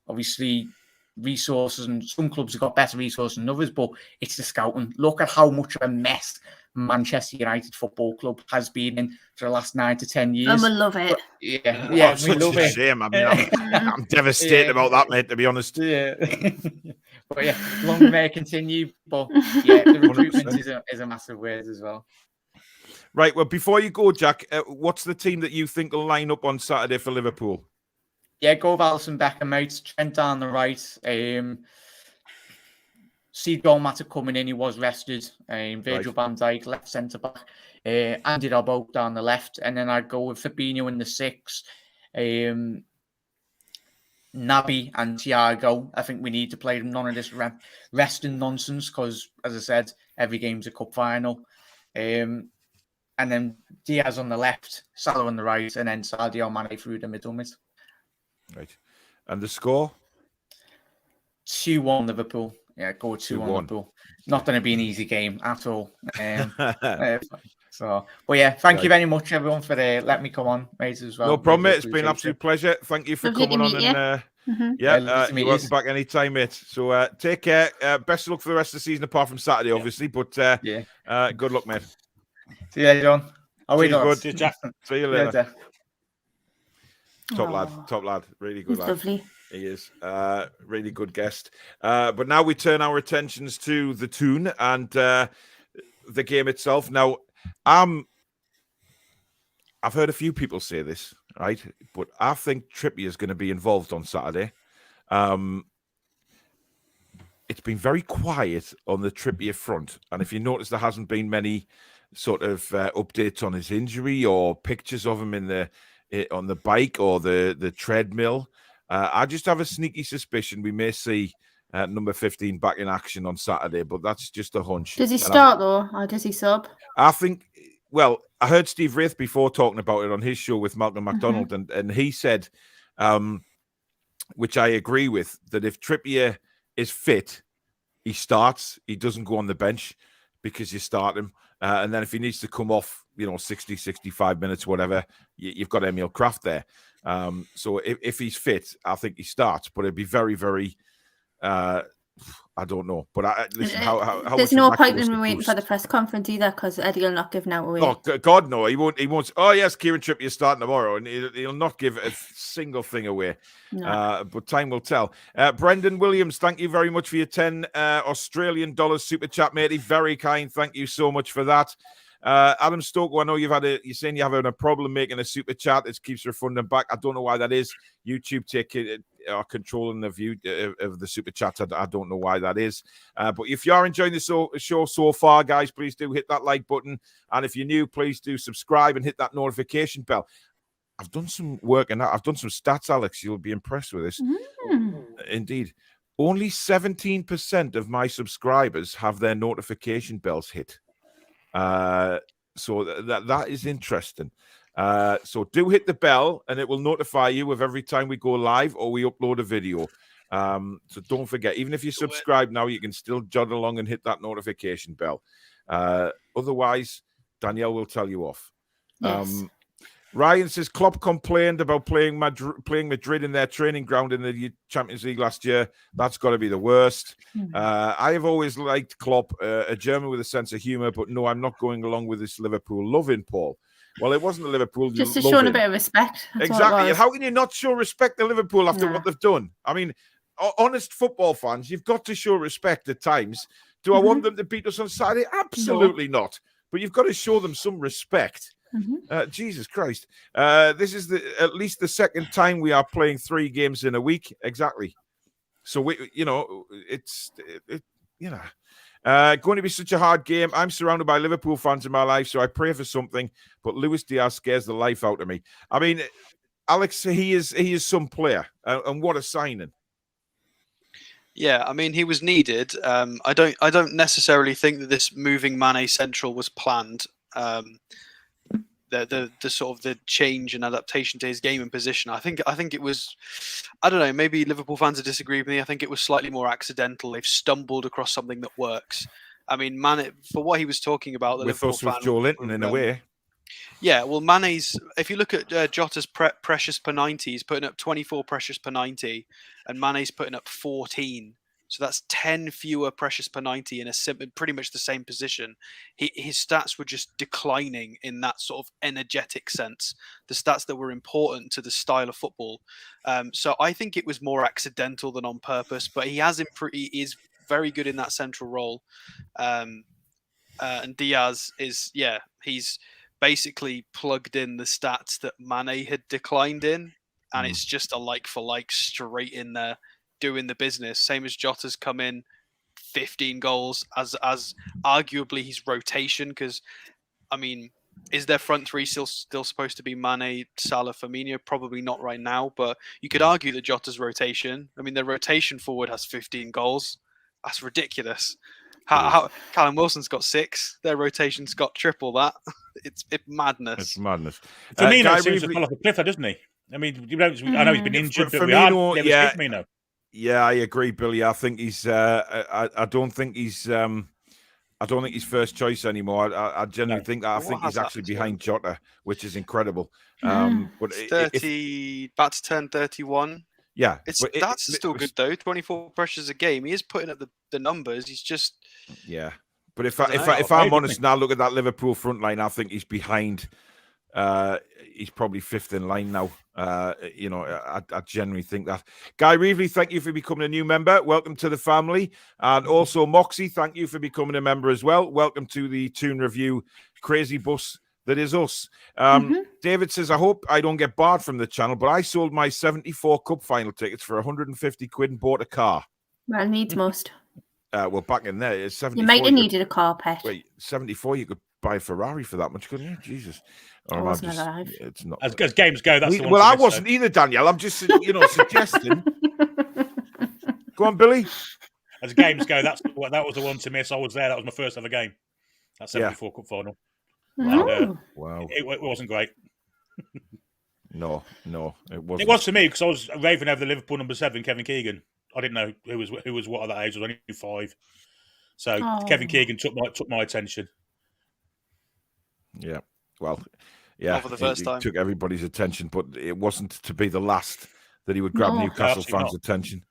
obviously, resources, and some clubs have got better resources than others, but it's the scouting. Look at how much of a mess Manchester United Football Club has been in for the last 9 to 10 years. And we love it. We love it. Shame. I mean, I'm devastated about that, mate, to be honest. Yeah. But yeah, long may it continue. But yeah, the recruitment is a massive word as well. Right. Well, before you go, Jack, what's the team that you think will line up on Saturday for Liverpool? Yeah, go with Alisson Becker, mate. Trent down the right. See Joel Matip coming in. He was rested. Virgil van Dijk, left centre back. Andy Robbo down the left. And then I'd go with Fabinho in the 6. Naby and Thiago. I think we need to play them. None of this resting nonsense because, as I said, every game's a cup final. And then Diaz on the left, Salah on the right, and then Sadio Mane through the middle mid. Right. And the score? 2-1 Liverpool. Yeah, go 2-1 Liverpool. Not going to be an easy game at all. But yeah, thank you very much, everyone, for letting me come on, mate, as well. No problem, mate. It's been an absolute pleasure. Thank you for coming on. And you're welcome back anytime, mate. So take care. Best of luck for the rest of the season, apart from Saturday, obviously. But good luck, mate. See you later, John. Good. See you later. Top lad. Really good lad. Lovely. He is really good guest. But now we turn our attentions to the Toon and the game itself. Now, I've heard a few people say this, right? But I think Trippier is going to be involved on Saturday. It's been very quiet on the Trippier front. And if you notice, there hasn't been many sort of updates on his injury or pictures of him on the bike or the treadmill. I just have a sneaky suspicion we may see number 15 back in action on Saturday, but that's just a hunch. Does he start though, or does he sub? I think, well, I heard Steve Wraith before talking about it on his show with Malcolm McDonald, and he said, which I agree with, that if Trippier is fit, he starts. He doesn't go on the bench because you start him. And then if he needs to come off, 60, 65 minutes, whatever, you've got Emil Kraft there. So if he's fit, I think he starts. But it'd be very, very, I don't know. But listen, how there's no point in waiting for the press conference either, because Eddie will not give out away. Oh, God, no. He won't. Oh, yes, Kieran Trippier starting tomorrow, and he'll not give a single thing away. No. But time will tell. Brendan Williams, thank you very much for your 10 Australian dollars super chat, matey. Very kind. Thank you so much for that. Adam Stoker, I know you're saying you're having a problem making a super chat. It keeps refunding back. I don't know why that is. YouTube are controlling the view of the super chat. I don't know why that is. But if you are enjoying the show so far, guys, please do hit that like button. And if you're new, please do subscribe and hit that notification bell. I've done some work and I've done some stats, Alex. You'll be impressed with this. Indeed. Only 17% of my subscribers have their notification bells hit. So that is interesting. So do hit the bell and it will notify you of every time we go live or we upload a video. So don't forget, even if you subscribe now, you can still jot along and hit that notification bell. Otherwise, Danielle will tell you off. Yes. Ryan says Klopp complained about playing Madrid in their training ground in the Champions League last year. That's got to be the worst. I have always liked Klopp, a German with a sense of humour, but no, I'm not going along with this Liverpool loving, Paul. Well, it wasn't a Liverpool just to show a bit of respect. Exactly. How can you not show respect to Liverpool after what they've done? I mean, honest football fans, you've got to show respect at times. Do I want them to beat us on Saturday? Absolutely not. But you've got to show them some respect. Jesus Christ. This is at least the second time we are playing 3 games in a week. Exactly. So, it's going to be such a hard game. I'm surrounded by Liverpool fans in my life, so I pray for something. But Luis Diaz scares the life out of me. I mean, Alex, he is some player, and what a signing. Yeah, I mean, he was needed. I don't necessarily think that this moving Mane central was planned. The sort of the change and adaptation to his game and position. I think it was, I don't know, maybe Liverpool fans have disagreed with me. I think it was slightly more accidental. They've stumbled across something that works. I mean, Mane, for what he was talking about, the with us with Joe Linton in a way. Yeah, well, Mane's, if you look at Jota's pressures per 90, he's putting up 24 pressures per 90, and Mane's putting up 14. So that's 10 fewer pressures per 90 in pretty much the same position. His stats were just declining in that sort of energetic sense, the stats that were important to the style of football. So I think it was more accidental than on purpose, but he is very good in that central role. And Diaz is, he's basically plugged in the stats that Mane had declined in, and it's just a like for like straight in there doing the business. Same as Jota's come in 15 goals as arguably his rotation, because I mean, is their front three still supposed to be Mane, Salah, Firmino? Probably not right now, but you could argue that Jota's rotation. I mean, their rotation forward has 15 goals. That's ridiculous. How Callum Wilson's got 6. Their rotation's got triple that. It's madness. It's madness. Firmino seems to fall off a cliff, doesn't he? I mean, I know he's been injured, but Firmino, we had Firmino. Yeah, I agree, Billy. I think he's. I don't think he's. I don't think he's first choice anymore. I genuinely think that. I think he's actually behind Jota, which is incredible. But 30, about to turn 31. Yeah, that's still good though. 24 pressures a game. He is putting up the numbers. He's just But if I'm honest, now look at that Liverpool front line. I think he's behind. He's probably 5th in line now. I genuinely think that. Guy Reevely, thank you for becoming a new member. Welcome to the family. And also Moxie, thank you for becoming a member as well. Welcome to the Toon Review crazy bus that is us. David says, I hope I don't get barred from the channel, but I sold my 74 Cup final tickets for 150 quid and bought a car. Well, needs most. Well, back in there, it's 74. You might have needed a car, pet. Wait, 74, you could buy a Ferrari for that much, couldn't you? Jesus. I wasn't alive. It's not. As games go, that's the one. Well, I wasn't either, Danielle. I'm just, suggesting. Go on, Billy. As games go, that was the one to miss. I was there. That was my first ever game. That 74 Cup final. And, wow. It wasn't great. No, it wasn't. It was for me because I was raving over the Liverpool number 7, Kevin Keegan. I didn't know who was what at that age. I was only 5. So Kevin Keegan took my attention. Yeah. Well, yeah. For the first time. Took everybody's attention, but it wasn't to be the last that he would grab Newcastle fans' attention.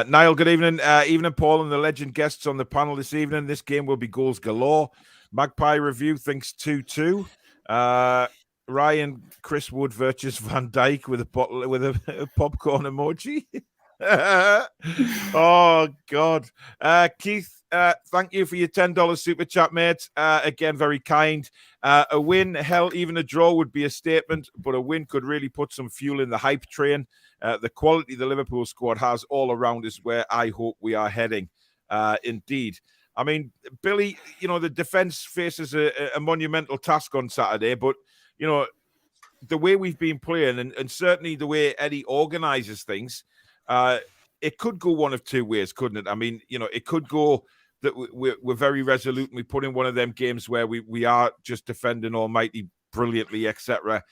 Niall, good evening. Evening, Paul, and the legend guests on the panel this evening. This game will be goals galore. Magpie Review thinks 2-2. Ryan, Chris Wood, Virtus Van Dijk with a popcorn emoji. Oh God. Keith, thank you for your $10 super chat, mate. Again, very kind. A win, hell, even a draw would be a statement, but a win could really put some fuel in the hype train. The quality the Liverpool squad has all around is where I hope we are heading. Indeed. I mean, Billy, the defense faces a monumental task on Saturday, but the way we've been playing and certainly the way Eddie organizes things, it could go one of two ways, couldn't it? I mean, it could go that we're very resolute and we put in one of them games where we are just defending almighty brilliantly, etc.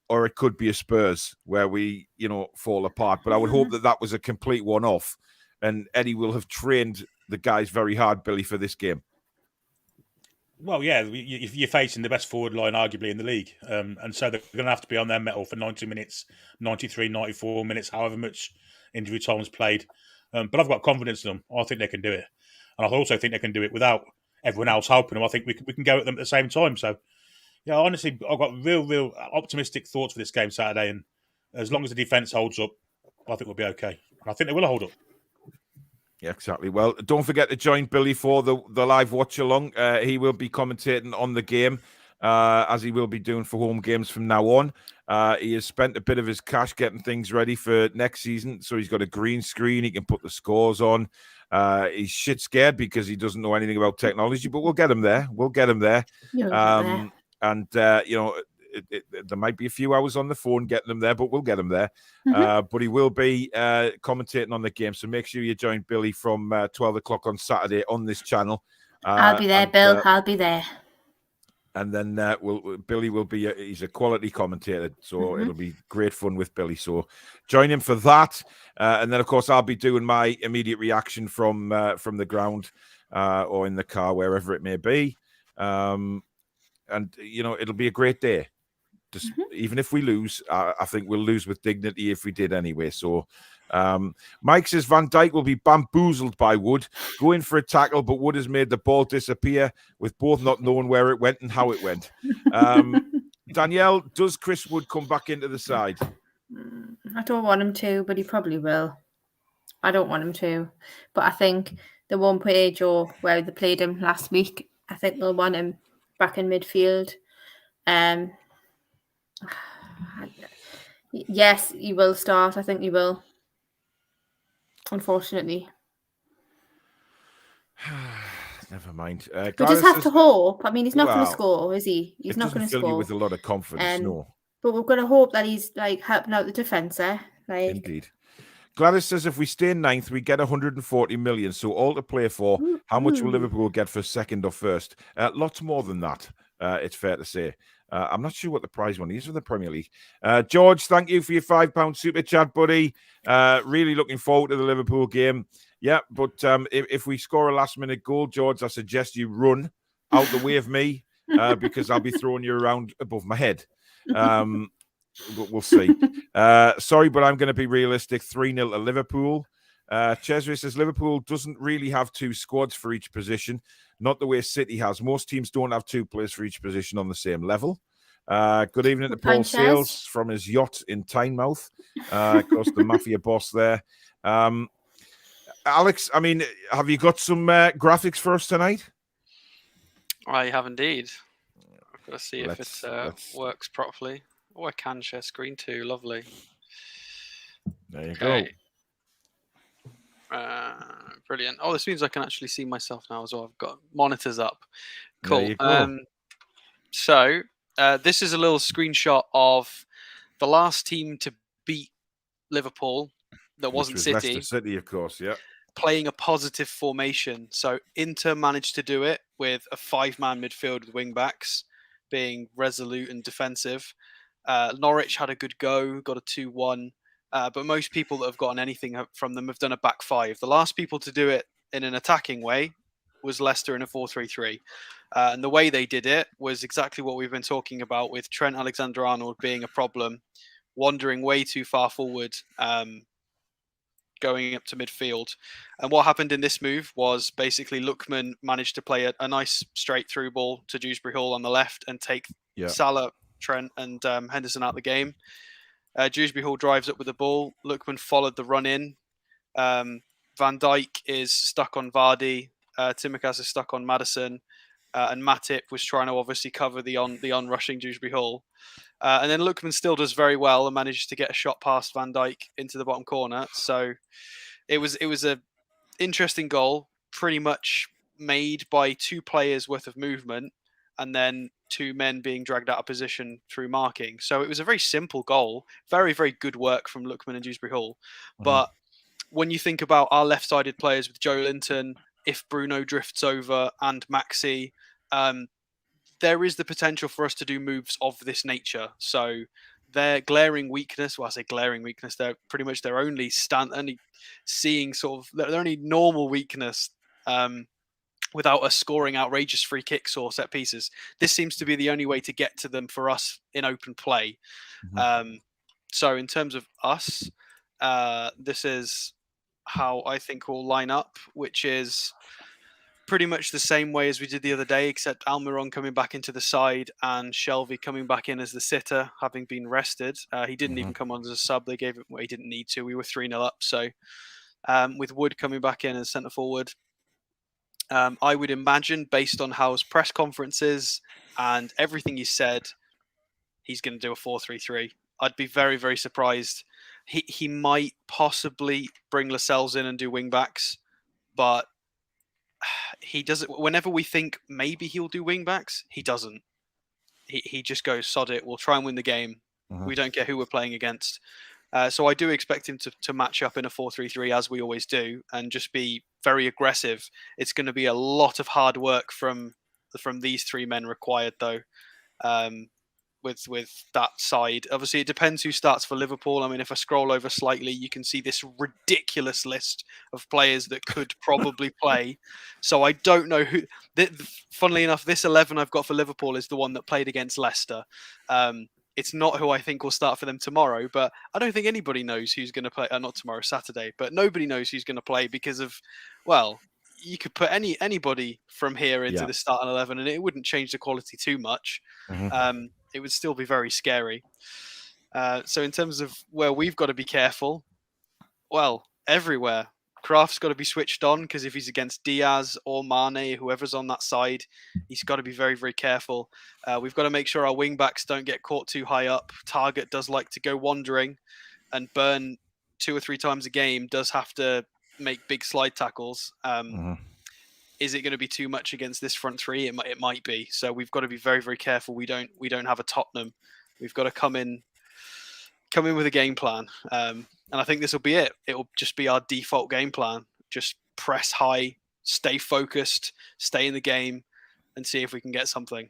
Or it could be a Spurs where we, fall apart. But I would hope that was a complete one-off and Eddie will have trained the guys very hard, Billy, for this game. Well, yeah, you're facing the best forward line arguably in the league. And so they're going to have to be on their mettle for 90 minutes, 93, 94 minutes, however much injury time is played. But I've got confidence in them. I think they can do it. And I also think they can do it without everyone else helping them. I think we can go at them at the same time. So, yeah, honestly, I've got real optimistic thoughts for this game Saturday. And as long as the defence holds up, I think we'll be okay. I think they will hold up. Yeah, exactly. Well, don't forget to join Billy for the live watch along. He will be commentating on the game, as he will be doing for home games from now on. He has spent a bit of his cash getting things ready for next season. So he's got a green screen. He can put the scores on. He's shit scared because he doesn't know anything about technology, but we'll get him there. There might be a few hours on the phone getting them there, but we'll get him there. But he will be commentating on the game. So make sure you join Billy from 12 o'clock on Saturday on this channel. I'll be there, Bill. I'll be there. And then Billy will be, he's a quality commentator. So it'll be great fun with Billy. So join him for that. And then, of course, I'll be doing my immediate reaction from the ground or in the car, wherever it may be. And, it'll be a great day. Just, even if we lose, I think we'll lose with dignity if we did anyway. So Mike says Van Dijk will be bamboozled by Wood, going for a tackle, but Wood has made the ball disappear with both not knowing where it went and how it went. Danielle, does Chris Wood come back into the side? I don't want him to, but he probably will. I don't want him to. But I think they won't play Joe where they played him last week. I think they'll want him back in midfield. Yes, he will start. I think he will. Unfortunately. Never mind. We just have to hope. I mean, he's not going to score, is he? He's not going to score. Fill you with a lot of confidence, no. But we're going to hope that he's like helping out the defence there. Indeed. Gladys says if we stay ninth, we get 140 million. So all to play for. How much will Liverpool get for second or first? Lots more than that. It's fair to say. I'm not sure what the prize money is for the Premier League. George, thank you for your £5 super chat, buddy. Really looking forward to the Liverpool game. Yeah, but if we score a last-minute goal, George, I suggest you run out the way of me because I'll be throwing you around above my head. We'll see. Sorry, but I'm going to be realistic. 3-0 to Liverpool. Cesare says Liverpool doesn't really have two squads for each position, not the way City has. Most teams don't have two players for each position on the same level. Good evening to Paul Sales from his yacht in Tynemouth. Of course, the mafia boss there. Alex, I mean, have you got some graphics for us tonight? I have indeed. I've got to see if it works properly. Oh, I can share screen too. Lovely. There you go. Brilliant. Oh, this means I can actually see myself now as well. I've got monitors up. Cool. There you go. So this is a little screenshot of the last team to beat Liverpool that wasn't City. Leicester City, of course, yeah. Playing a positive formation. So Inter managed to do it with a 5-man midfield with wing-backs being resolute and defensive. Norwich had a good go, got a 2-1. But most people that have gotten anything from them have done a back five. The last people to do it in an attacking way was Leicester in a 4-3-3. And the way they did it was exactly what we've been talking about, with Trent Alexander-Arnold being a problem, wandering way too far forward, going up to midfield. And what happened in this move was basically Lookman managed to play a nice straight through ball to Dewsbury Hall on the left and take Salah, Trent and Henderson out of the game. Dewsbury Hall drives up with the ball. Lookman followed the run in. Van Dijk is stuck on Vardy. Tsimikas is stuck on Maddison. And Matip was trying to obviously cover the on-rushing Dewsbury Hall. And then Lookman still does very well and manages to get a shot past Van Dijk into the bottom corner. So it was a interesting goal, pretty much made by two players worth of movement and then two men being dragged out of position through marking. So it was a very simple goal. Very, very good work from Lookman and Dewsbury Hall. Mm-hmm. But when you think about our left-sided players with Joe Linton, if Bruno drifts over and Maxi, there is the potential for us to do moves of this nature. So their glaring weakness, well, I say glaring weakness, they're pretty much their only seeing sort of their only normal weakness without us scoring outrageous free kicks or set pieces. This seems to be the only way to get to them for us in open play. Mm-hmm. So in terms of us, this is how I think we'll line up, which is pretty much the same way as we did the other day, except Almiron coming back into the side and Shelvey coming back in as the sitter, having been rested. He didn't even come on as a sub. They gave him what he didn't need to. We were 3-0 up. So with Wood coming back in as centre forward, I would imagine, based on how his press conferences and everything he said, he's going to do a 4-3-3. I'd be very, very surprised. He might possibly bring Lascelles in and do wing backs, but he doesn't. Whenever we think maybe he'll do wing backs, he doesn't. He just goes, sod it, we'll try and win the game. We don't care who we're playing against. So I do expect him to match up in a 4-3-3 as we always do and just be very aggressive. It's going to be a lot of hard work from these three men required, though, with that side. Obviously, it depends who starts for Liverpool. I mean, if I scroll over slightly, you can see this ridiculous list of players that could probably play. So I don't know who. Funnily enough, this 11 I've got for Liverpool is the one that played against Leicester. It's not who I think will start for them tomorrow, but I don't think anybody knows who's going to play. Not tomorrow, Saturday, but nobody knows who's going to play because of, well, you could put anybody from here into the starting 11 and it wouldn't change the quality too much. It would still be very scary. So in terms of where we've got to be careful, well, everywhere. Kraft's got to be switched on, because if he's against Diaz or Mane, whoever's on that side, he's got to be very, very careful. We've got to make sure our wing backs don't get caught too high up. Target does like to go wandering, and Burn 2 or 3 times a game does have to make big slide tackles. Is it going to be too much against this front three? It might be. So we've got to be very, very careful. We don't have a Tottenham. We've got to come in with a game plan. And I think this will be it. It will just be our default game plan. Just press high, stay focused, stay in the game, and see if we can get something.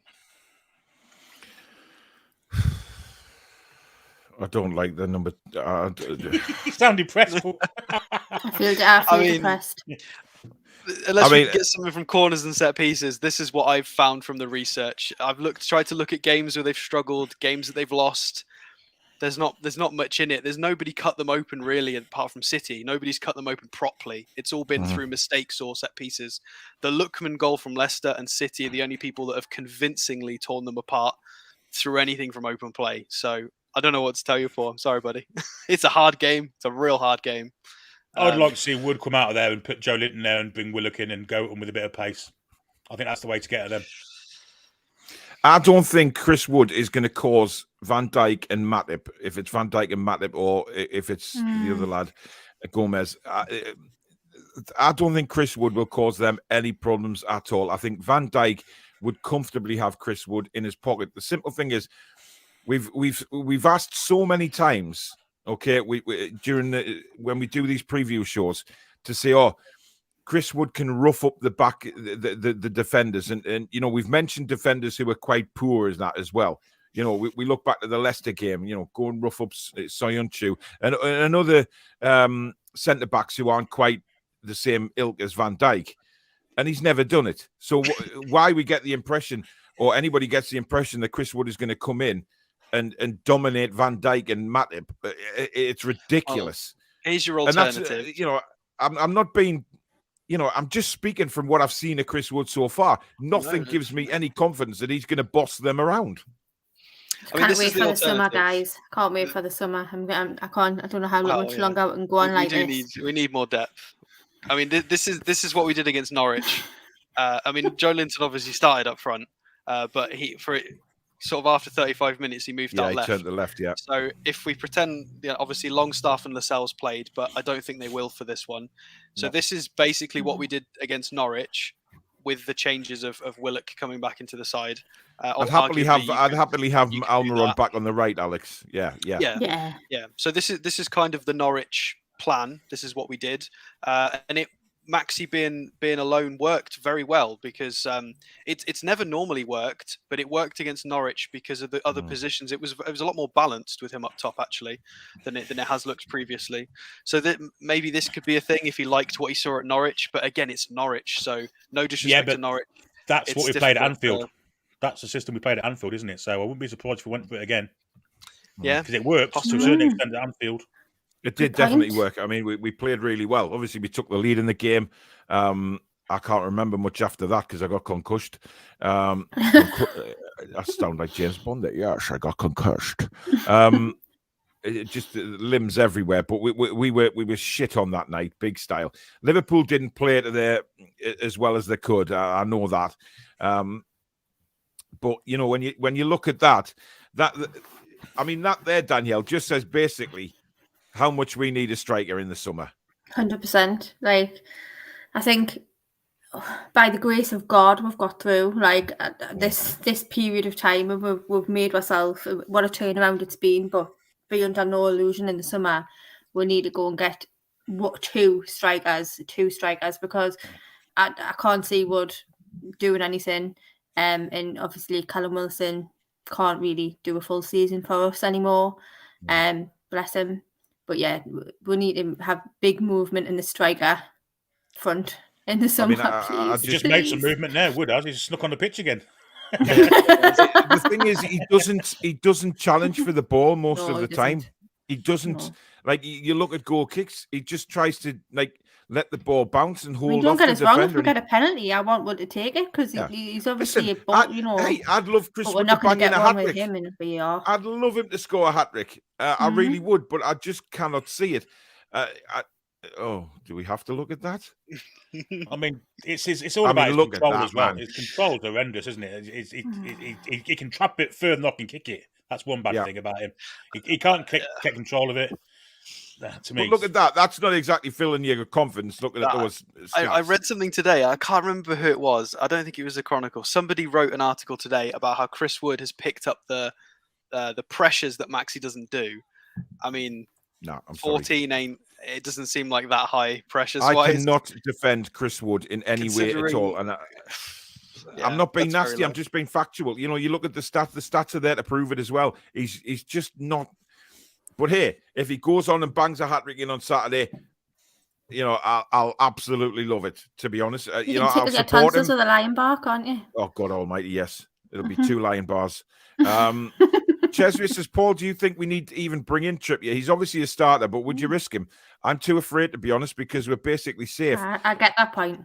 I don't like the number. You sound depressed. I feel depressed. Unless we can get something from corners and set pieces, this is what I've found from the research. I've tried to look at games where they've struggled, games that they've lost. There's not much in it. There's nobody cut them open really, apart from City. Nobody's cut them open properly. It's all been through mistakes or set pieces. The Lookman goal from Leicester and City are the only people that have convincingly torn them apart through anything from open play. So I don't know what to tell you for. I'm sorry, buddy. It's a hard game. It's a real hard game. I'd like to see Wood come out of there and put Joe Linton there and bring Willock in and go at them with a bit of pace. I think that's the way to get at them. I don't think Chris Wood is going to cause Van Dijk and Matip, if it's Van Dijk and Matip, or if it's the other lad, Gomez. I don't think Chris Wood will cause them any problems at all. I think Van Dijk would comfortably have Chris Wood in his pocket. The simple thing is, we've asked so many times. Okay, we when we do these preview shows, to say, Chris Wood can rough up the back, the defenders, and we've mentioned defenders who are quite poor as that as well. We look back to the Leicester game, go and rough up Soyuncu and other centre backs who aren't quite the same ilk as Van Dijk, and he's never done it. So why we get the impression, or anybody gets the impression, that Chris Wood is going to come in and dominate Van Dijk and Matip, it's ridiculous. Here's your alternative. And that's, I'm not being, I'm just speaking from what I've seen of Chris Wood so far. Nothing gives me any confidence that he's going to boss them around. Can't wait for the summer, guys. Can't wait for the summer. I don't know how much longer we can go on like this. We need more depth. I mean, this is what we did against Norwich. Joe Linton obviously started up front, but sort of after 35 minutes, he moved out left. He turned to the left, yeah. So if we pretend, obviously Longstaff and Lascelles played, but I don't think they will for this one. So this is basically what we did against Norwich, with the changes of Willock coming back into the side. I'd happily have Almiron back on the right, Alex. Yeah. So this is kind of the Norwich plan. This is what we did, and Maxi being alone worked very well, because it's never normally worked, but it worked against Norwich because of the other positions. It was a lot more balanced with him up top actually than it has looked previously. So that maybe this could be a thing if he liked what he saw at Norwich. But again, it's Norwich, so no disrespect to Norwich. That's what we played at Anfield. That's the system we played at Anfield, isn't it? So I wouldn't be surprised if we went for it again. Yeah, because it worked to a certain extent at Anfield. It did definitely work. I mean, we played really well. Obviously, we took the lead in the game. I can't remember much after that because I got concussed. I sound like James Bond. Yes, I got concussed. It just limbs everywhere. But we were shit on that night, big style. Liverpool didn't play to as well as they could. I know that. But when you look at that there, Danielle, just says basically how much we need a striker in the summer. 100%. Like, I think by the grace of God, we've got through this period of time. We've made ourselves, what a turnaround it's been. But be under no illusion, in the summer we need to go and get two strikers, because I can't see Wood doing anything. And obviously Callum Wilson can't really do a full season for us anymore. Bless him. But yeah, we need to have big movement in the striker front in the summer. I just made some movement there, Wood has. He's snuck on the pitch again. The thing is, he doesn't challenge for the ball most of the time. He doesn't. Like, you look at goal kicks, he just tries to let the ball bounce and hold don't off get the us wrong. defender. If we get a penalty, I want Wood to take it, because he's obviously a ball, Hey, I'd love Chris Wood to bang in a hat-trick. I'd love him to score a hat-trick. I really would, but I just cannot see it. Oh, do we have to look at that? I mean, it's all about his control as well. Man. His control is horrendous, isn't it? He can trap it further than I can kick it. That's one bad thing about him. He can't get control of it. To me, but look at that. That's not exactly filling you with confidence. Looking at those stats. I read something today. I can't remember who it was. I don't think it was the Chronicle. Somebody wrote an article today about how Chris Wood has picked up the pressures that Maxi doesn't do. I mean, no, I'm 14 sorry. ain't. It doesn't seem like that high pressures. I cannot defend Chris Wood in any way at all, and I'm not being nasty. I'm just being factual. You know, you look at the stats. The stats are there to prove it as well. He's just not. But hey, if he goes on and bangs a hat-trick in on Saturday, you know, I'll absolutely love it. To be honest, you know, I'll support him. With a lion bar, can't you? Oh God Almighty, yes, it'll be 2 lion bars. Cheswick says, Paul, do you think we need to even bring in Trippier? He's obviously a starter, but would you risk him? I'm too afraid, to be honest, because we're basically safe. I get that point.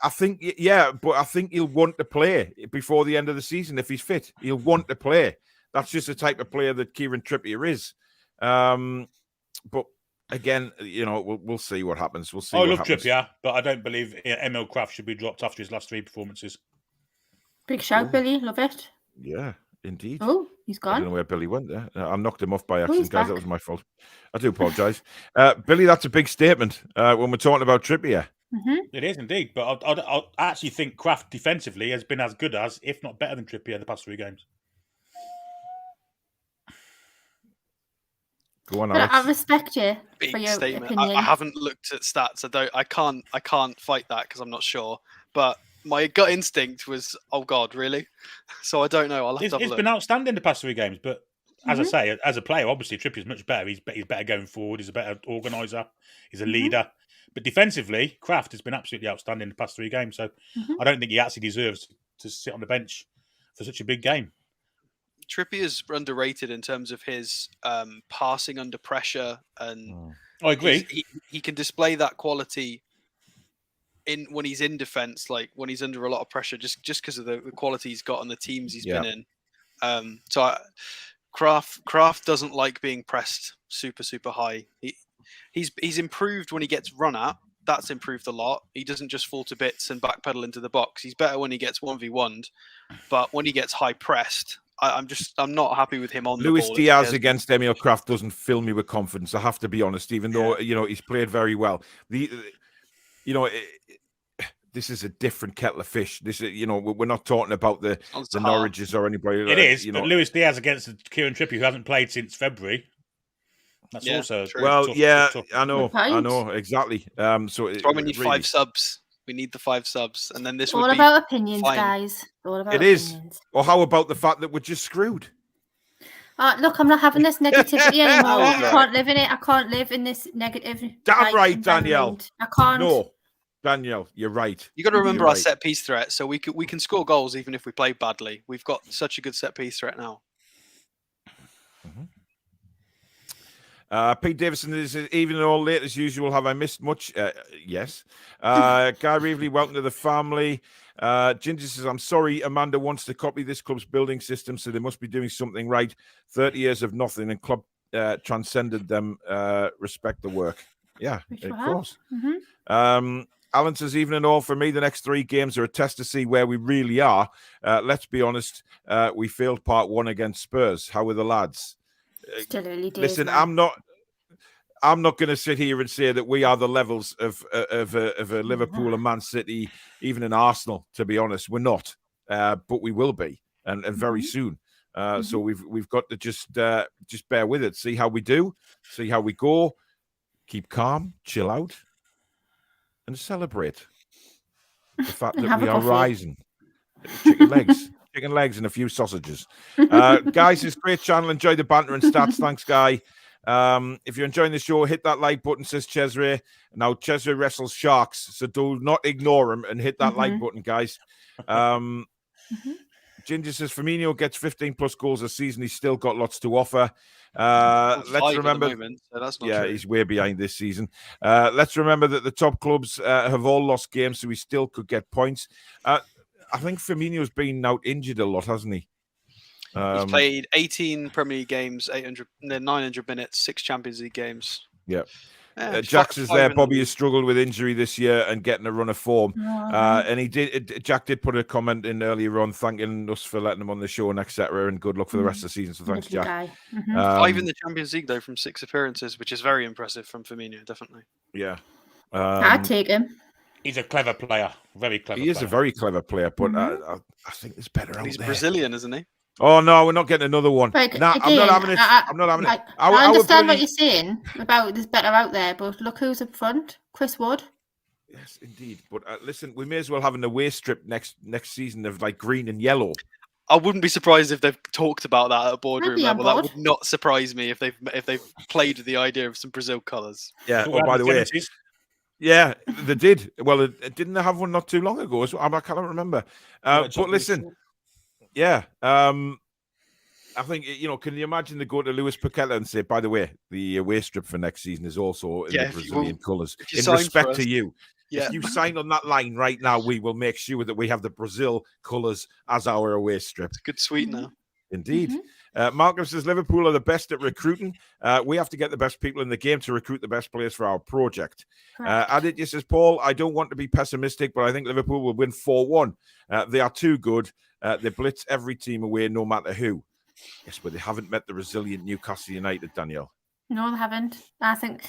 I think, yeah, but I think he'll want to play before the end of the season if he's fit. He'll want to play. That's just the type of player that Kieran Trippier is. But again, you know, we'll see what happens. We'll see. I love Trippier, but I don't believe Emil Kraft should be dropped after his last 3 performances. Big shout, Billy. Love it. Yeah. Indeed. Oh, he's gone. I don't know where Billy went there. I knocked him off by accident, guys. Back. That was my fault. I do apologise. Billy, that's a big statement when we're talking about Trippier. Mm-hmm. It is indeed, but I actually think Kraft defensively has been as good as, if not better than Trippier in the past 3 games. Go on, but Alex. I respect you Big for your statement. opinion. I haven't looked at stats. I can't fight that because I'm not sure. But my gut instinct was, oh God, really? So I don't know. I'll have to have a look. It's been outstanding the past 3 games, but as I say, as a player, obviously Trippier's much better. He's better going forward. He's a better organiser. He's a leader. But defensively, Kraft has been absolutely outstanding the past 3 games. So I don't think he actually deserves to sit on the bench for such a big game. Trippier's underrated in terms of his passing under pressure, and I agree. He can display that quality when he's in defence, like when he's under a lot of pressure, just because of the quality he's got and the teams he's been in. Kraft doesn't like being pressed super high. He's improved when he gets run at. That's improved a lot. He doesn't just fall to bits and backpedal into the box. He's better when he gets 1v1'd, but when he gets high pressed, I'm not happy with him on Luis the ball. Diaz against Emil Kraft doesn't fill me with confidence. I have to be honest, even though you know he's played very well. This is a different kettle of fish. This is, you know, we're not talking about the Norwiches or anybody. It is, but Luis Diaz against Kieran Trippier, who hasn't played since February. That's also true. Well, tough. I know exactly. So we need 5 subs. We need the 5 subs, and then this all would be about opinions, fine. guys. All about it opinions. is. Or how about the fact that we're just screwed? Look, I'm not having this negativity anymore. I can't live in it. I can't live in this negative. Damn right, Danielle. I can't. No, Danielle, you're right. You got to remember our set piece threat, so we can score goals even if we play badly. We've got such a good set piece threat now. Pete Davison is even all late as usual. Have I missed much? Yes. Guy Reevely, welcome to the family. Ginger says, I'm sorry, Amanda wants to copy this club's building system, so they must be doing something right. 30 years of nothing, and club transcended them. Respect the work. Yeah, of course. Alan says, even and all, for me, the next 3 games are a test to see where we really are. Let's be honest, we failed part 1 against Spurs. How are the lads? Still early days, listen, man. I'm not going to sit here and say that we are the levels of a Liverpool and Man City, even in Arsenal. To be honest, we're not, but we will be, and very soon. So we've got to just bear with it, see how we do, see how we go, keep calm, chill out, and celebrate the fact that we are rising. Chicken legs and a few sausages. Guys, it's a great channel. Enjoy the banter and stats. Thanks, Guy. If you're enjoying the show, hit that like button, says Cesare. Now, Cesare wrestles sharks, so do not ignore him and hit that like button, guys. Ginger says, Firmino gets 15-plus goals a season. He's still got lots to offer. Let's remember, so that's not true. He's way behind this season. Let's remember that the top clubs have all lost games, so he still could get points. I think Firmino's been out injured a lot, hasn't he? He's played 18 Premier League games, 900 minutes, 6 Champions League games. Yeah. Jax is there. Bobby has struggled with injury this year and getting a run of form. And Jack did put a comment in earlier on thanking us for letting him on the show and etc. And good luck for the rest of the season. So thanks, Jack. 5 in the Champions League though from 6 appearances, which is very impressive from Firmino, definitely. Yeah. I'd take him. He's a clever player. Very clever. He is a very clever player, but I think there's better out there. He's Brazilian, isn't he? Oh no, we're not getting another one. Right, I'm not having it. I'm not having it. I understand what you're saying about there's better out there, but look who's up front. Chris Wood. Yes, indeed. But listen, we may as well have an away strip next season of like green and yellow. I wouldn't be surprised if they've talked about that at a boardroom level. That would not surprise me if they've played with the idea of some Brazil colours. Yeah. Oh, by the way, yeah, they did. Well, didn't they have one not too long ago? I can't remember. But listen. Yeah, I think, can you imagine they go to Lewis Paqueta and say, by the way, the away strip for next season is also in the Brazilian colours. In respect to you, if you sign on that line right now, we will make sure that we have the Brazil colours as our away strip. It's a good sweetener. Indeed. Marcus says Liverpool are the best at recruiting. We have to get the best people in the game to recruit the best players for our project. Aditya says, Paul, I don't want to be pessimistic, but I think Liverpool will win 4-1. They are too good. They blitz every team away, no matter who. Yes, but they haven't met the resilient Newcastle United, Danielle. No, they haven't. I think,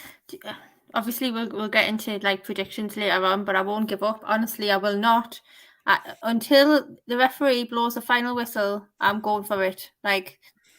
obviously, we'll get into like predictions later on, but I won't give up. Honestly, I will not. Until the referee blows the final whistle, I'm going for it. Like,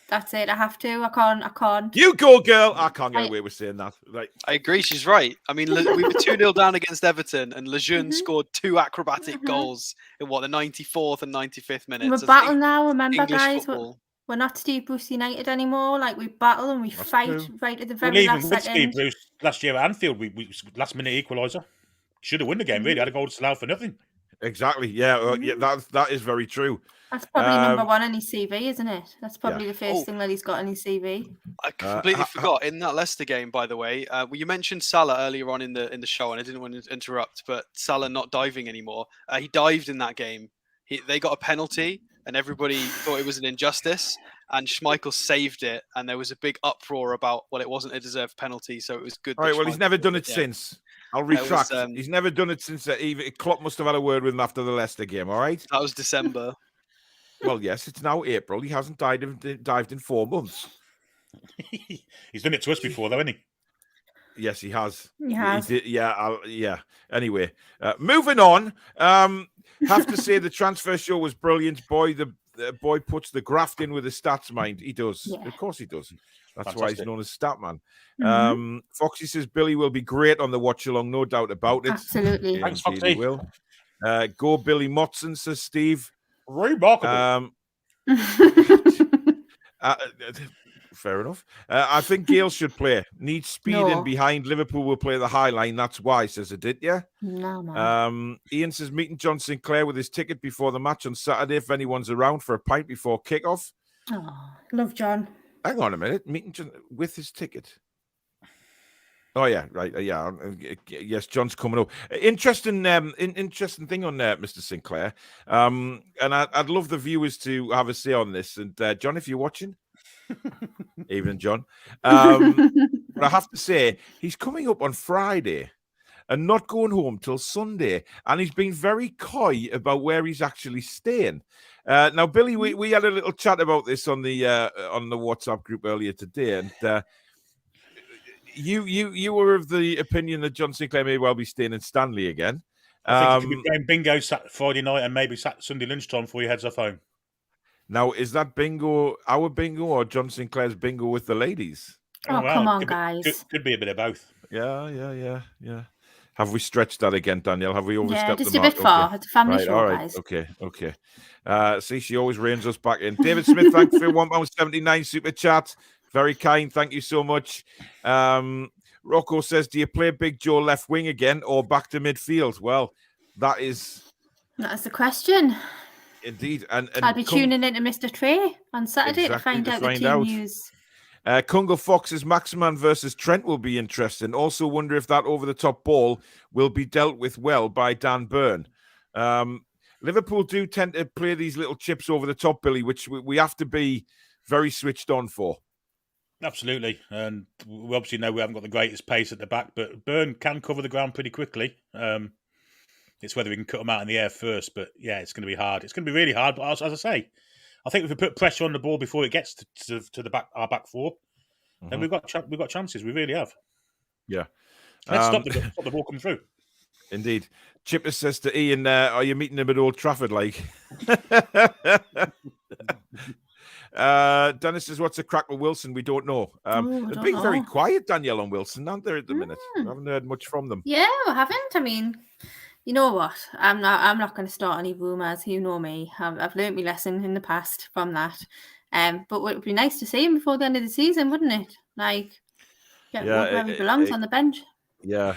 that's it. I have to. I can't. You go, girl. I can't get away with saying that. Right. I agree. She's right. I mean, we were 2-0 down against Everton, and Lejeune scored 2 acrobatic goals in the 94th and 95th minutes. We're battle now. Remember, English guys, we're not Steve Bruce United anymore. Like, we battle and we fight right at the very last second. Steve Bruce last year at Anfield, we last minute equaliser. Should have won the game. Really, had a goal to Salah for nothing. Exactly. Yeah. That is very true. That's probably number 1 on his CV, isn't it? That's probably the first thing that he's got on his CV. I completely forgot in that Leicester game, by the way. You mentioned Salah earlier on in the show, and I didn't want to interrupt, but Salah not diving anymore. He dived in that game. They got a penalty, and everybody thought it was an injustice. And Schmeichel saved it, and there was a big uproar about, well, it wasn't a deserved penalty, so it was good. All right. Well, he's never done it since. I'll retract. He's never done it since. Klopp must have had a word with him after the Leicester game. All right. That was December. Well, yes, it's now April. He hasn't dived in 4 months. He's done it to us before, though, hasn't he? Yes, he has. He has. He did, yeah. Anyway, moving on. Have to say the transfer show was brilliant. Boy, the boy puts the graft in with the stats mind. He does. Yeah. Of course he does. That's Fantastic. Why he's known as Statman. Foxy says Billy will be great on the watch along, no doubt about it. Absolutely. Thanks, Foxy. Will. Go Billy Motson, says Steve. Remarkable. Fair enough. I think Gale should play. Needs speed in behind. Liverpool will play the high line. That's why, says Aditya. No, man. Ian says meeting John Sinclair with his ticket before the match on Saturday if anyone's around for a pint before kickoff. Oh, love John. Hang on a minute. Meeting John with his ticket. Oh yeah, right. Yeah, yes. John's coming up. Interesting thing on Mr. Sinclair. And I'd love the viewers to have a say on this. And John, if you're watching, evening, John. But I have to say, he's coming up on Friday and not going home till Sunday. And he's been very coy about where he's actually staying. Now, Billy, we had a little chat about this on the WhatsApp group earlier today, and. You were of the opinion that John Sinclair may well be staying in Stanley again. I think he could be playing bingo Friday night and maybe Sunday lunchtime before he heads off home. Now, is that bingo our bingo or John Sinclair's bingo with the ladies? Oh, well, come on, guys. Could be a bit of both. Yeah. Have we stretched that again, Danielle? Have we overstepped the mark? Yeah, just a bit far. Okay. It's a family show, all right. Guys. Okay. See, she always reins us back in. David Smith, thank you for £1.79 super chat. Very kind. Thank you so much. Rocco says, do you play Big Joe left wing again or back to midfield? Well, that's the question. Indeed. And I'll be tuning into Mr. Trey on Saturday to find out the team news. Kungo Fox's Maximan versus Trent will be interesting. Also wonder if that over-the-top ball will be dealt with well by Dan Burn. Liverpool do tend to play these little chips over the top, Billy, which we have to be very switched on for. Absolutely. And we obviously know we haven't got the greatest pace at the back, but Burn can cover the ground pretty quickly. It's whether we can cut them out in the air first. But yeah, it's going to be hard. It's going to be really hard. But as I say, I think if we put pressure on the ball before it gets to the back, our back four, then we've got chances. We really have. Yeah. Let's stop the ball coming through. Indeed. Chipper says to Ian, are you meeting him at Old Trafford, like? Dennis says, what's the crack with Wilson? We don't know. They've been very quiet, Danielle and Wilson, aren't they, at the minute? I haven't heard much from them. Yeah, we haven't. I mean, you know what? I'm not going to start any rumours. You know me. I've learnt my lesson in the past from that. But it would be nice to see him before the end of the season, wouldn't it? Like, where he belongs on the bench. Yeah.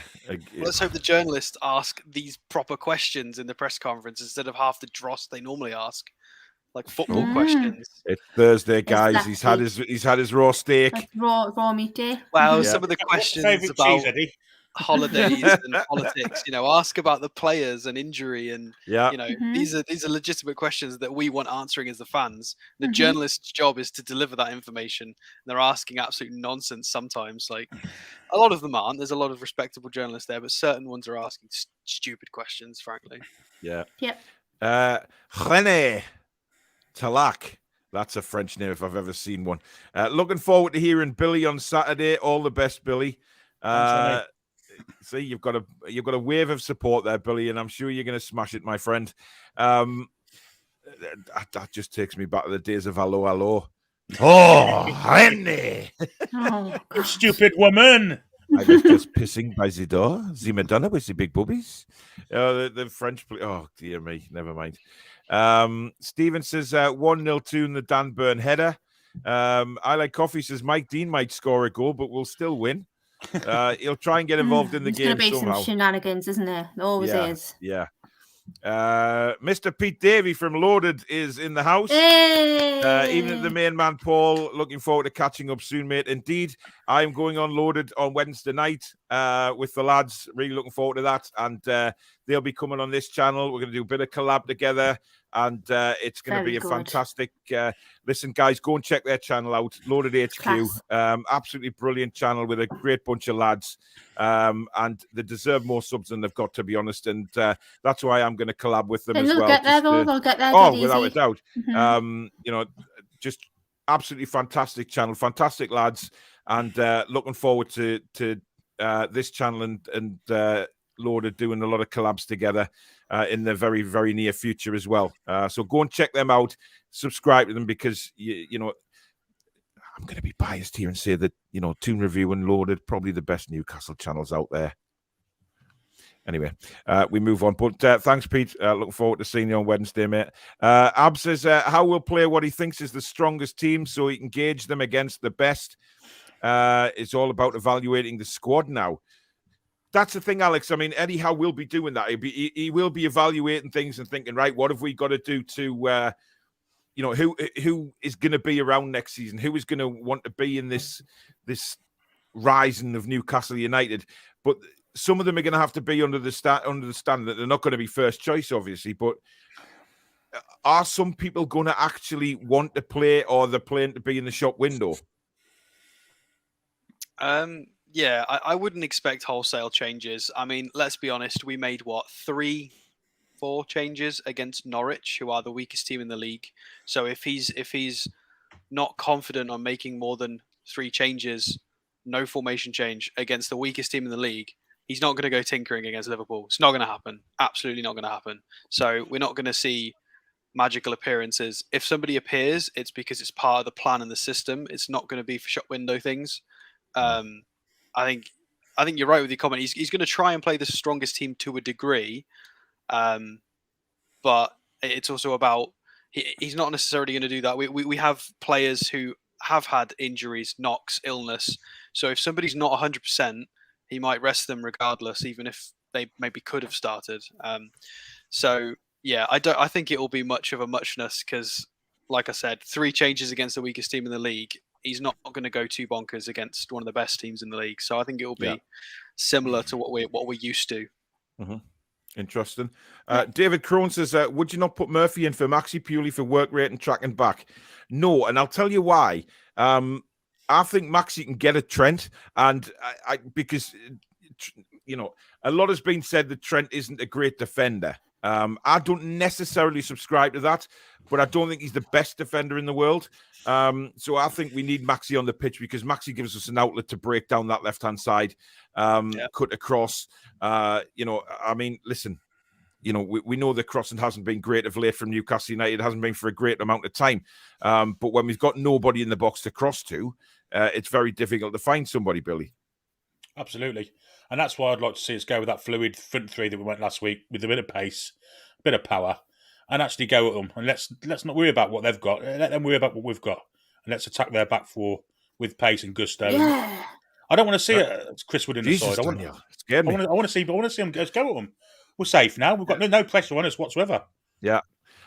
Let's hope the journalists ask these proper questions in the press conference instead of half the dross they normally ask, like football questions. It's Thursday, guys. Exactly. He's had his raw steak. Raw meat day. Well, some of the questions about holidays and politics, ask about the players and injury, and these are legitimate questions that we want answering as the fans. The journalist's job is to deliver that information. They're asking absolute nonsense sometimes. Like, a lot of them aren't. There's a lot of respectable journalists there, but certain ones are asking stupid questions, frankly. Yeah. Yep. René Talak. That's a French name if I've ever seen one. Looking forward to hearing Billy on Saturday. All the best, Billy. See, you've got a wave of support there, Billy, and I'm sure you're going to smash it, my friend. That just takes me back to the days of Hello, Hello. Oh, René! You stupid woman! I was just pissing by the door. The Madonna with the big boobies. The French. Oh, dear me. Never mind. Stephen says 1-0 Toon, the Dan Burn header. I Like Coffee says Mike Dean might score a goal, but we'll still win. He'll try and get involved in the game somehow. It's going to be some shenanigans, isn't there? It always is. Yeah. Mr. Pete Davey from Loaded is in the house. Hey! Even the main man, Paul, looking forward to catching up soon, mate. Indeed, I'm going on Loaded on Wednesday night with the lads. Really looking forward to that. And they'll be coming on this channel. We're going to do a bit of collab together. And it's going to be a fantastic... listen, guys, go and check their channel out, Loaded HQ. Absolutely brilliant channel with a great bunch of lads. And they deserve more subs than they've got, to be honest. And that's why I'm going to collab with them as well. They'll get there. Oh, without a doubt. Just absolutely fantastic channel, fantastic lads. And looking forward to this channel and Loaded doing a lot of collabs together in the very, very near future as well. So go and check them out, subscribe to them, because I'm going to be biased here and say that Toon Review and Loaded probably the best Newcastle channels out there. Anyway, we move on. But thanks, Pete. Looking forward to seeing you on Wednesday, mate. Ab says how we'll play what he thinks is the strongest team so he can gauge them against the best. It's all about evaluating the squad now. That's the thing, Alex. I mean, Eddie Howe will be doing that. He will be evaluating things and thinking, right, what have we got to do to, who is going to be around next season? Who is going to want to be in this rising of Newcastle United? But some of them are going to have to be under the standard. They're not going to be first choice, obviously. But are some people going to actually want to play, or they're playing to be in the shop window? Yeah, I wouldn't expect wholesale changes. I mean, let's be honest. We made, 3-4 changes against Norwich, who are the weakest team in the league. So if he's not confident on making more than 3 changes, no formation change against the weakest team in the league, he's not going to go tinkering against Liverpool. It's not going to happen. Absolutely not going to happen. So we're not going to see magical appearances. If somebody appears, it's because it's part of the plan and the system. It's not going to be for shop window things. I think you're right with your comment. He's going to try and play the strongest team to a degree, but it's also about he's not necessarily going to do that. We have players who have had injuries, knocks, illness. So if somebody's not 100%, he might rest them regardless, even if they maybe could have started. So yeah, I think it will be much of a muchness because, like I said, 3 changes against the weakest team in the league. He's not going to go too bonkers against one of the best teams in the league. So I think it will be similar to what we're used to. Mm-hmm. Interesting. David Crone says, would you not put Murphy in for Maxi purely for work rate and tracking back? No, and I'll tell you why. I think Maxi can get a Trent, and because a lot has been said that Trent isn't a great defender. I don't necessarily subscribe to that, but I don't think he's the best defender in the world. So I think we need Maxi on the pitch because Maxi gives us an outlet to break down that left-hand side, cut across. Listen, we know the crossing hasn't been great of late from Newcastle United. It hasn't been for a great amount of time. But when we've got nobody in the box to cross to, it's very difficult to find somebody, Billy. Absolutely. And that's why I'd like to see us go with that fluid front three that we went last week with a bit of pace, a bit of power, and actually go at them. And let's not worry about what they've got. Let them worry about what we've got. And let's attack their back four with pace and gusto. Yeah. I don't want to see Chris Wood in the side. I want to see him go at them. We're safe now. We've got no pressure on us whatsoever. Yeah.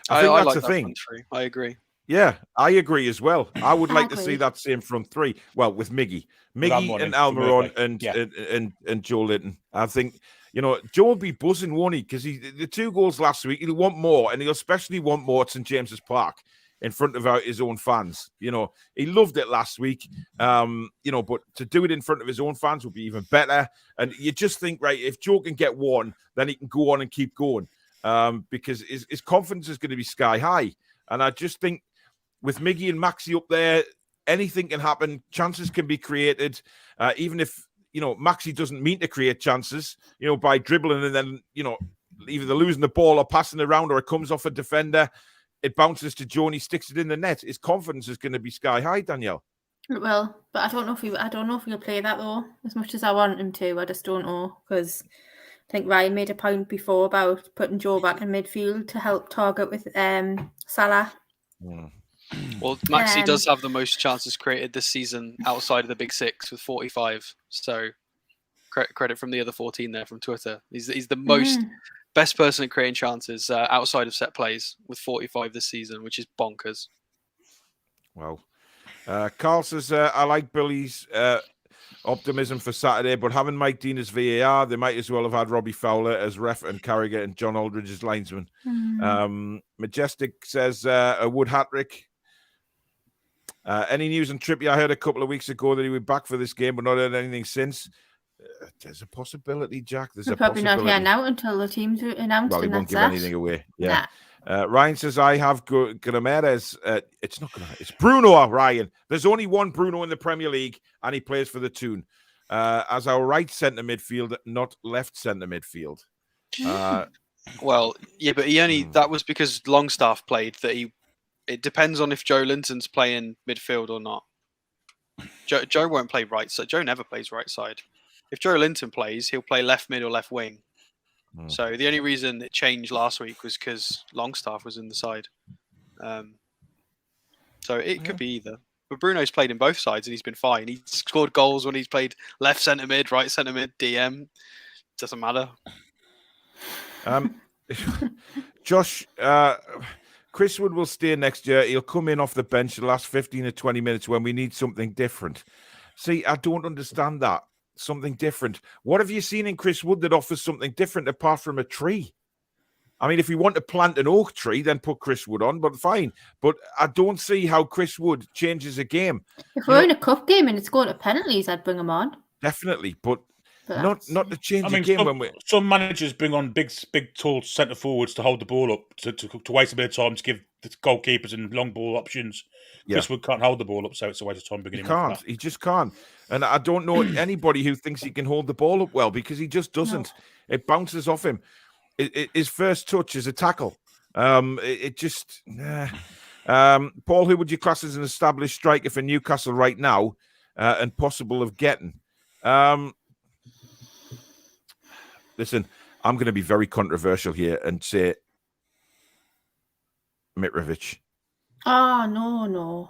I think that's like the that thing. I agree. Yeah, I agree as well. I would like to see that same front three. Well, with Miggy and Almiron and Joe Linton. I think, Joe will be buzzing, won't he? Because the 2 goals last week, he'll want more, and he'll especially want more at St. James's Park in front of his own fans. He loved it last week, but to do it in front of his own fans would be even better. And you just think, right, if Joe can get one, then he can go on and keep going because his confidence is going to be sky high. And I just think, with Miggy and Maxi up there, anything can happen. Chances can be created. Even if, Maxi doesn't mean to create chances, by dribbling and then, either they're losing the ball or passing around or it comes off a defender, it bounces to Joe and he sticks it in the net. His confidence is going to be sky high, Danielle. It will, but I don't know if he'll play that though, as much as I want him to. I just don't know, because I think Ryan made a point before about putting Joe back in midfield to help target with Salah. Well, Maxi does have the most chances created this season outside of the Big Six with 45. So credit from the other 14 there from Twitter. He's the best person at creating chances outside of set plays with 45 this season, which is bonkers. Wow. Carl says, I like Billy's optimism for Saturday, but having Mike Dean as VAR, they might as well have had Robbie Fowler as ref and Carragher and John Aldridge as linesman. Majestic says, a Wood hat-trick. Any news on Trippier? I heard a couple of weeks ago that he was back for this game, but not heard anything since. There's a possibility, Jack. There's a probably possibility. Not here now until the team's announced. Well, he won't give anything away. Yeah. Nah. Ryan says, I have Grameres. It's not Grameres. It's Bruno, Ryan. There's only one Bruno in the Premier League, and he plays for the Toon. As our right centre midfield, not left centre midfield. Well, yeah, but he only that was because Longstaff played. It depends on if Joe Linton's playing midfield or not. Joe won't play right side. Joe never plays right side. If Joe Linton plays, he'll play left mid or left wing. So the only reason it changed last week was because Longstaff was in the side. So it could be either. But Bruno's played in both sides and he's been fine. He's scored goals when he's played left centre mid, right centre mid, DM. Doesn't matter. Josh, Chris Wood will stay next year. He'll come in off the bench the last 15 or 20 minutes when we need something different. See, I don't understand that. Something different. What have you seen in Chris Wood that offers something different apart from a tree? I mean, if we want to plant an oak tree, then put Chris Wood on, but fine. But I don't see how Chris Wood changes a game. If we're in a cup game and it's going to penalties, I'd bring him on. Definitely, but not to change the game. Some managers bring on big, tall centre forwards to hold the ball up, to waste a bit of time to give the goalkeepers and long ball options. Chris Wood can't hold the ball up, so it's a waste of time bringing him on. He just can't. And I don't know anybody who thinks he can hold the ball up well, because he just doesn't. No. It bounces off him. His first touch is a tackle. Paul, who would you class as an established striker for Newcastle right now and possible of getting? Listen, I'm going to be very controversial here and say Mitrovic. Oh, no.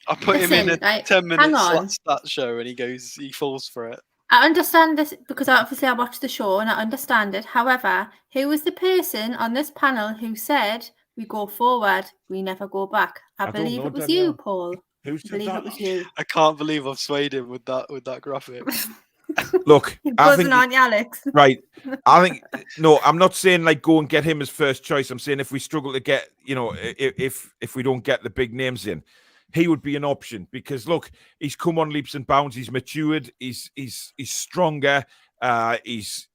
I put him in a 10-minute stat show and he falls for it. I understand this because obviously I watched the show and I understand it. However, who was the person on this panel who said we go forward, we never go back? I believe it was you, Paul. Who said that? It was you. I can't believe I've swayed him with that graphic. Look, I think, aren't you, Alex? Right. I think no. I'm not saying like go and get him as first choice. I'm saying if we struggle to get, if we don't get the big names in, he would be an option because look, he's come on leaps and bounds. He's matured. He's stronger. He's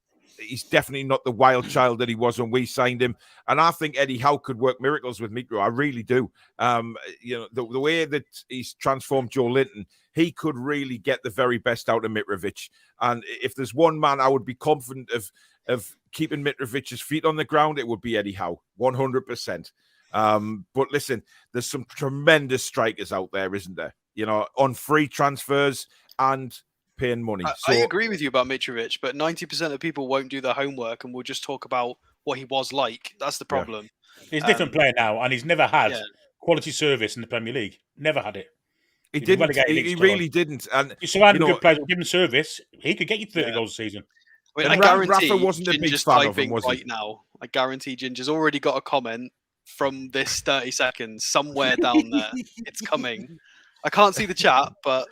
definitely not the wild child that he was when we signed him. And I think Eddie Howe could work miracles with Mitro. I really do. The way that he's transformed Joe Linton, he could really get the very best out of Mitrovic. And if there's one man I would be confident of keeping Mitrovic's feet on the ground, it would be Eddie Howe, 100%. But listen, there's some tremendous strikers out there, isn't there? On free transfers and paying money. I agree with you about Mitrovic, but 90% of people won't do their homework and will just talk about what he was like. That's the problem. Yeah. He's a different player now, and he's never had quality service in the Premier League. Never had it. He didn't. He really didn't. And you surround good players with given service, he could get you 30 goals a season. I mean, I guarantee Rafa wasn't a big Ginger's fan of typing him, was right he? now. I guarantee Ginger's already got a comment from this 30 seconds somewhere down there. It's coming. I can't see the chat, but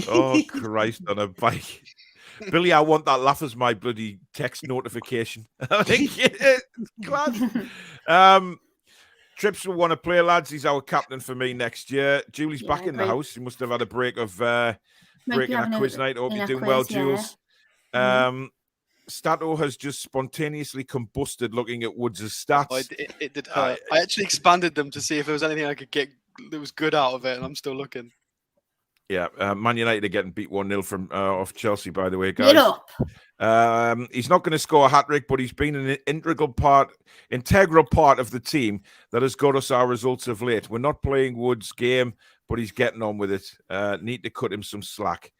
oh Christ on a bike. Billy, I want that laugh as my bloody text notification. I think it's glad. Trips will want to play, lads. He's our captain for me next year. Julie's back in the house. He must have had a break of breaking a quiz night. Hope you're doing well, Jules. Stato has just spontaneously combusted looking at Woods' stats. It did hurt. I actually expanded them to see if there was anything I could get that was good out of it, and I'm still looking. Yeah, Man United are getting beat 1-0 from off Chelsea, by the way, guys. Get up. He's not going to score a hat-trick, but he's been an integral part of the team that has got us our results of late. We're not playing Woods' game, but he's getting on with it. Need to cut him some slack.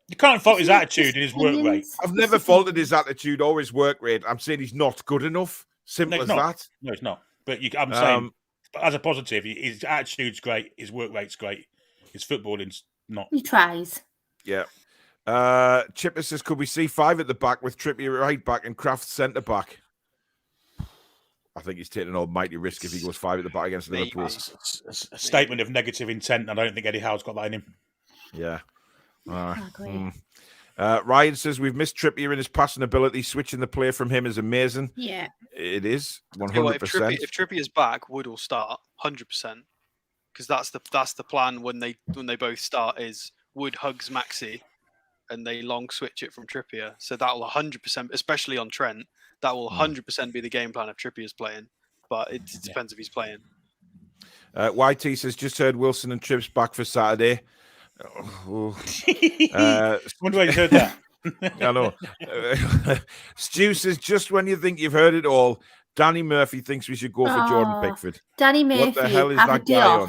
You can't fault his attitude and his work rate. I've never faulted his attitude or his work rate. I'm saying he's not good enough. Simple as that. No, it's not. But I'm saying, as a positive, his attitude's great, his work rate's great. His footballing's not. He tries. Yeah. Chipper says, could we see 5 at the back with Trippier right back and Kraft centre back? I think he's taking an almighty risk if he goes 5 at the back against Liverpool. It's a statement of negative intent. I don't think Eddie Howe's got that in him. Yeah. Ryan says, we've missed Trippier in his passing ability. Switching the play from him is amazing. Yeah. It is, 100%. You know, if Trippier's back, Wood will start 100%. Because that's the plan when they both start is Wood hugs Maxi and they long switch it from Trippier. So that will 100%, especially on Trent, that will 100% be the game plan if Trippier's playing. But it depends if he's playing. YT says, just heard Wilson and Trips back for Saturday. Wonder why you heard that. I know. Stu says, just when you think you've heard it all, Danny Murphy thinks we should go for Jordan Pickford. Danny Murphy, what the hell is that guy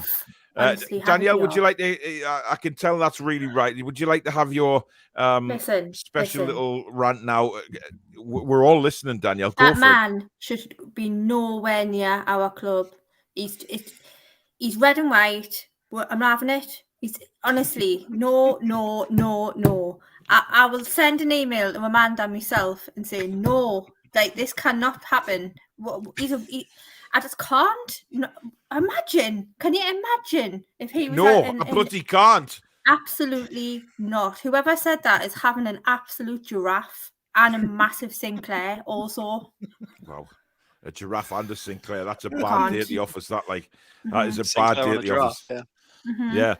on? Danielle, would you like to? I can tell that's really right. Would you like to have your special little rant now? We're all listening, Danielle. Go that for man it. should be nowhere near our club. He's red and white. I'm not having it. He's honestly no. I will send an email to Amanda myself and say no. Like, this cannot happen. I just can't. Imagine. Can you imagine if he was... No, I bloody can't. Absolutely not. Whoever said that is having an absolute giraffe and a massive Sinclair also. Wow. A giraffe and a Sinclair. That's a bad day at the office. That is a bad day at the office. Yeah.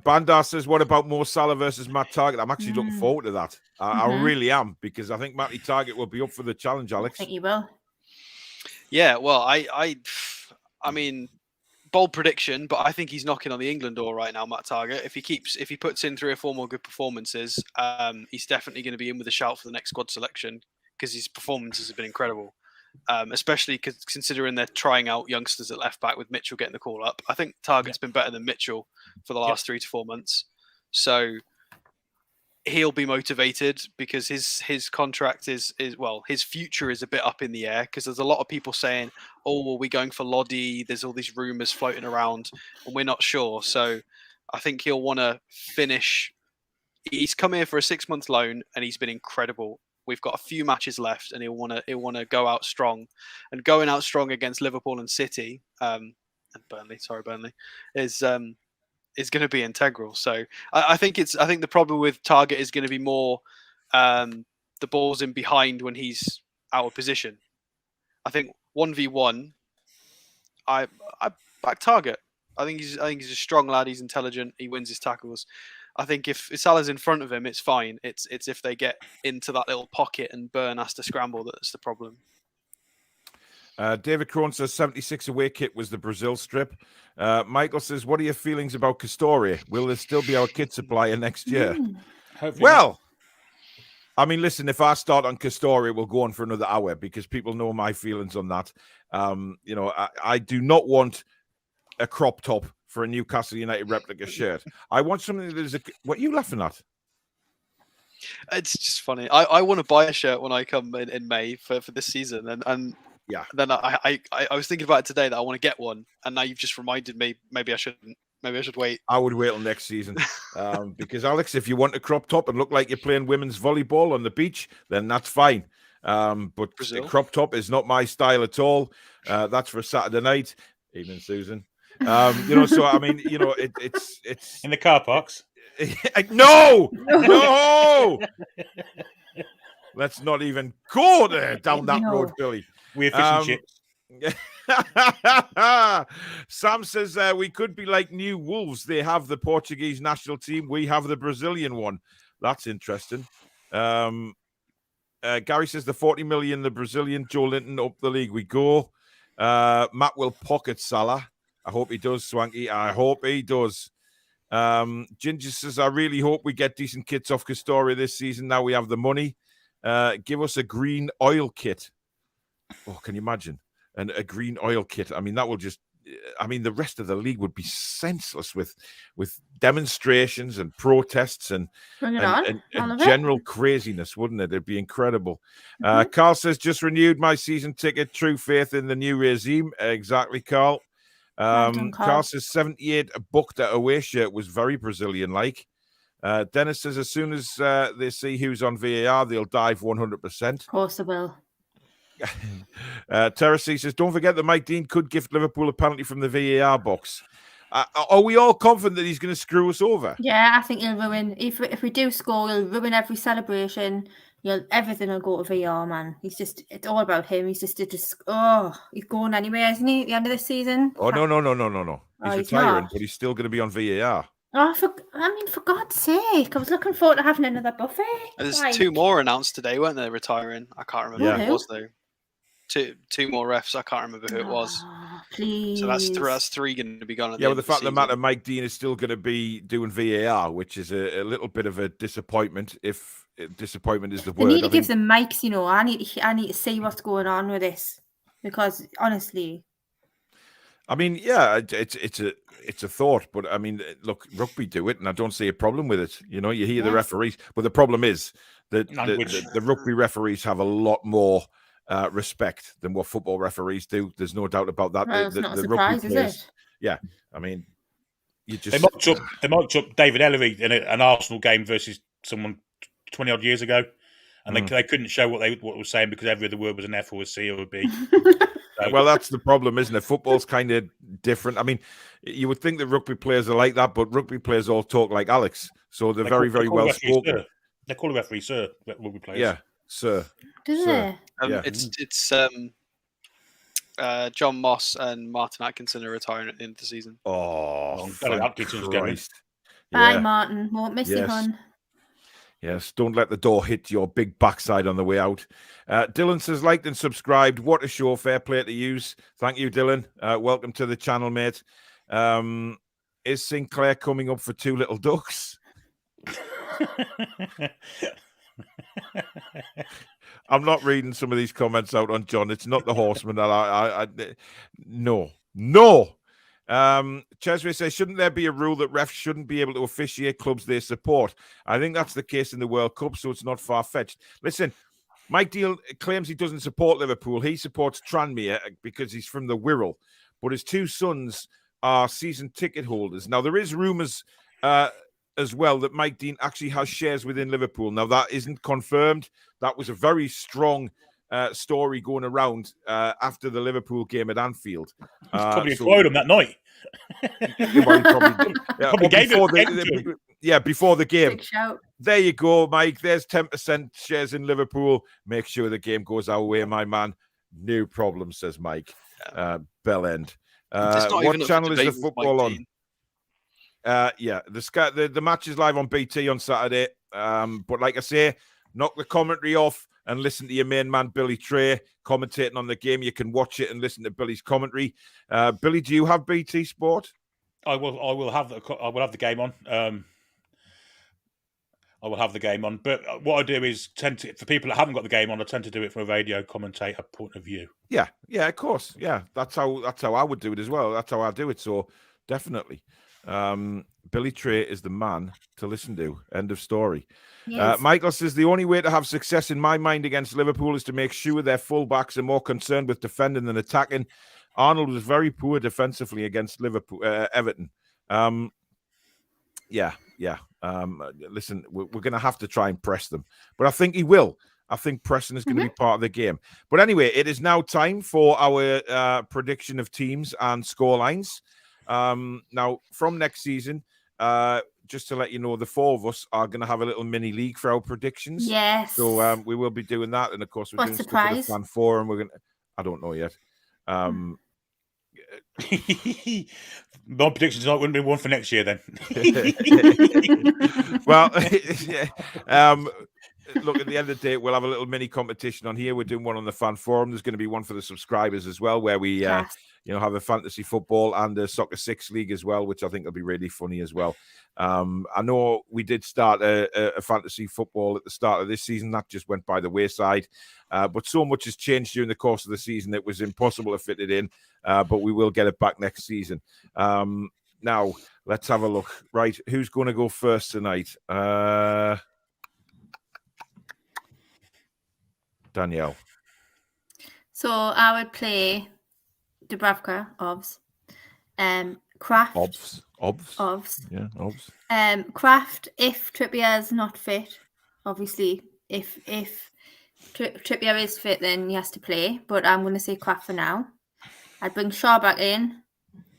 Bandar says, what about Mo Salah versus Matt Target? I'm actually looking forward to that. I really am, because I think Matty Target will be up for the challenge, Alex. I think he will. Yeah, well, I mean, bold prediction, but I think he's knocking on the England door right now, Matt Target. If he puts in 3 or 4 more good performances, he's definitely going to be in with a shout for the next squad selection, because his performances have been incredible. Especially considering they're trying out youngsters at left back with Mitchell getting the call up. I think Target's been better than Mitchell for the last 3 to 4 months. So he'll be motivated because his contract is his future is a bit up in the air, because there's a lot of people saying, oh, well, we're going for Lodi. There's all these rumours floating around and we're not sure. So I think he'll want to finish. He's come here for a 6-month loan and he's been incredible. We've got a few matches left, and he'll want to go out strong, and going out strong against Liverpool and City and Burnley. Sorry, Burnley is going to be integral. So I think the problem with Target is going to be more the ball's in behind when he's out of position. I think 1v1, I back Target. I think he's a strong lad. He's intelligent. He wins his tackles. I think if Salah's in front of him, it's fine. It's if they get into that little pocket and Burn has to scramble that's the problem. David Crone says 76 away kit was the Brazil strip. Michael says, what are your feelings about Castori? Will there still be our kit supplier next year? Well, I mean, listen, if I start on Castori, we'll go on for another hour because people know my feelings on that. I do not want a crop top for a Newcastle United replica shirt. I want something that is what are you laughing at? It's just funny. I want to buy a shirt when I come in May for this season, and yeah. Then I was thinking about it today that I want to get one, and now you've just reminded me. Maybe I shouldn't. Maybe I should wait. I would wait till next season, because Alex, if you want a crop top and look like you're playing women's volleyball on the beach, then that's fine. But a crop top is not my style at all. That's for Saturday night. Evening, Susan. So I mean, it's in the car parks. No. Let's not even go there down that road, Billy. We're fish and chips. Sam says we could be like New Wolves. They have the Portuguese national team. We have the Brazilian one. That's interesting. Gary says the 40 million, the Brazilian. Joe Linton, up the league we go. Matt will pocket Salah. I hope he does, Swanky. I hope he does. Ginger says, I really hope we get decent kits off Castori this season. Now we have the money. Give us a green oil kit. Oh, can you imagine? And a green oil kit. I mean, that will just, the rest of the league would be senseless with demonstrations and protests and general craziness, wouldn't it? It'd be incredible. Carl says, just renewed my season ticket. True faith in the new regime. Exactly, Carl. Carl says 78 booked at away shirt was very Brazilian-like. Dennis says, as soon as they see who's on VAR, they'll dive 100%. Of course they will. Terrace says, don't forget that Mike Dean could gift Liverpool a penalty from the VAR box. Are we all confident that he's going to screw us over? Yeah, I think he'll ruin. If we do score, he'll ruin every celebration. Everything will go to VAR, man. It's all about him. He's he's going anywhere, isn't he, at the end of this season? Oh, no. He's retiring, but he's still going to be on VAR. Oh, for God's sake. I was looking forward to having another buffet. There's two more announced today, weren't they, retiring? I can't remember who it was, though. Two more refs. I can't remember who it was. Please. So that's three going to be gone. Well, the fact of the matter, Mike Dean is still going to be doing VAR, which is a little bit of a disappointment. If disappointment is the word, they need to give them mics. I need to see what's going on with this, because honestly, it's a thought, but look, rugby do it, and I don't see a problem with it. You hear the referees, but the problem is that the rugby referees have a lot more respect than what football referees do. There's no doubt about that. Well, it's not a surprise, is it? Yeah, you just they mocked up David Ellery in an Arsenal game versus someone 20 odd years ago, and they couldn't show what was saying because every other word was an F or a C or a B. Well, that's the problem, isn't it? Football's kind of different. You would think that rugby players are like that, but rugby players all talk like Alex, so they're very, very well spoken. They call the referee sir, rugby players. Yeah, sir. Do they? It's John Moss and Martin Atkinson are retiring at the end of the season. Oh, Atkinson's going. Bye, Martin. Won't miss you, hon. Yes, don't let the door hit your big backside on the way out. Dylan says, liked and subscribed. What a show. Fair play to use. Thank you, Dylan. Welcome to the channel, mate. Is Sinclair coming up for Two Little Ducks? I'm not reading some of these comments out on John. It's not the horseman that no. Chesway says, shouldn't there be a rule that refs shouldn't be able to officiate clubs they support? I think that's the case in the World Cup, so it's not far-fetched. Listen, Mike Deal claims he doesn't support Liverpool. He supports Tranmere because he's from the Wirral, but his two sons are season ticket holders. Now, there is rumours as well that Mike Dean actually has shares within Liverpool. Now, that isn't confirmed. That was a very strong story going around after the Liverpool game at Anfield. Probably acquired him that night. Before the game. Big shout. There you go, Mike. There's 10% shares in Liverpool. Make sure the game goes our way, my man. No problem, says Mike. Bell End. What channel is the football on? The match is live on BT on Saturday. But like I say, knock the commentary off and listen to your main man Billy Trey commentating on the game. You can watch it and listen to Billy's commentary. Billy, do you have BT Sport? I will have the game on. I will have the game on. But what I do is for people that haven't got the game on, I tend to do it from a radio commentator point of view. Yeah, of course. Yeah, that's how I would do it as well. That's how I do it. So definitely. Billy Trey is the man to listen to. End of story. Yes. Michael says the only way to have success in my mind against Liverpool is to make sure their fullbacks are more concerned with defending than attacking. Arnold was very poor defensively against Everton. Listen, we're going to have to try and press them, but I think he will. I think pressing is going to be part of the game. But anyway, it is now time for our prediction of teams and scorelines. Now, from next season, just to let you know, the four of us are going to have a little mini league for our predictions. Yes. So we will be doing that, and of course, we're doing stuff for the fan forum. We're going to. I don't know yet. My predictions wouldn't be one for next year then. Well, look, at the end of the day, we'll have a little mini competition on here. We're doing one on the fan forum. There's going to be one for the subscribers as well, where we have a fantasy football and a soccer 6 league as well, which I think will be really funny as well. I know we did start a fantasy football at the start of this season. That just went by the wayside. But so much has changed during the course of the season, it was impossible to fit it in. But we will get it back next season. Now, let's have a look. Right, who's going to go first tonight? Danielle. So I would play Dubravka, Ovs. Kraft. Ovs. Yeah, Ovs. Kraft, if Trippier is not fit, obviously, if Trippier is fit, then he has to play. But I'm going to say Kraft for now. I'd bring Shaw back in.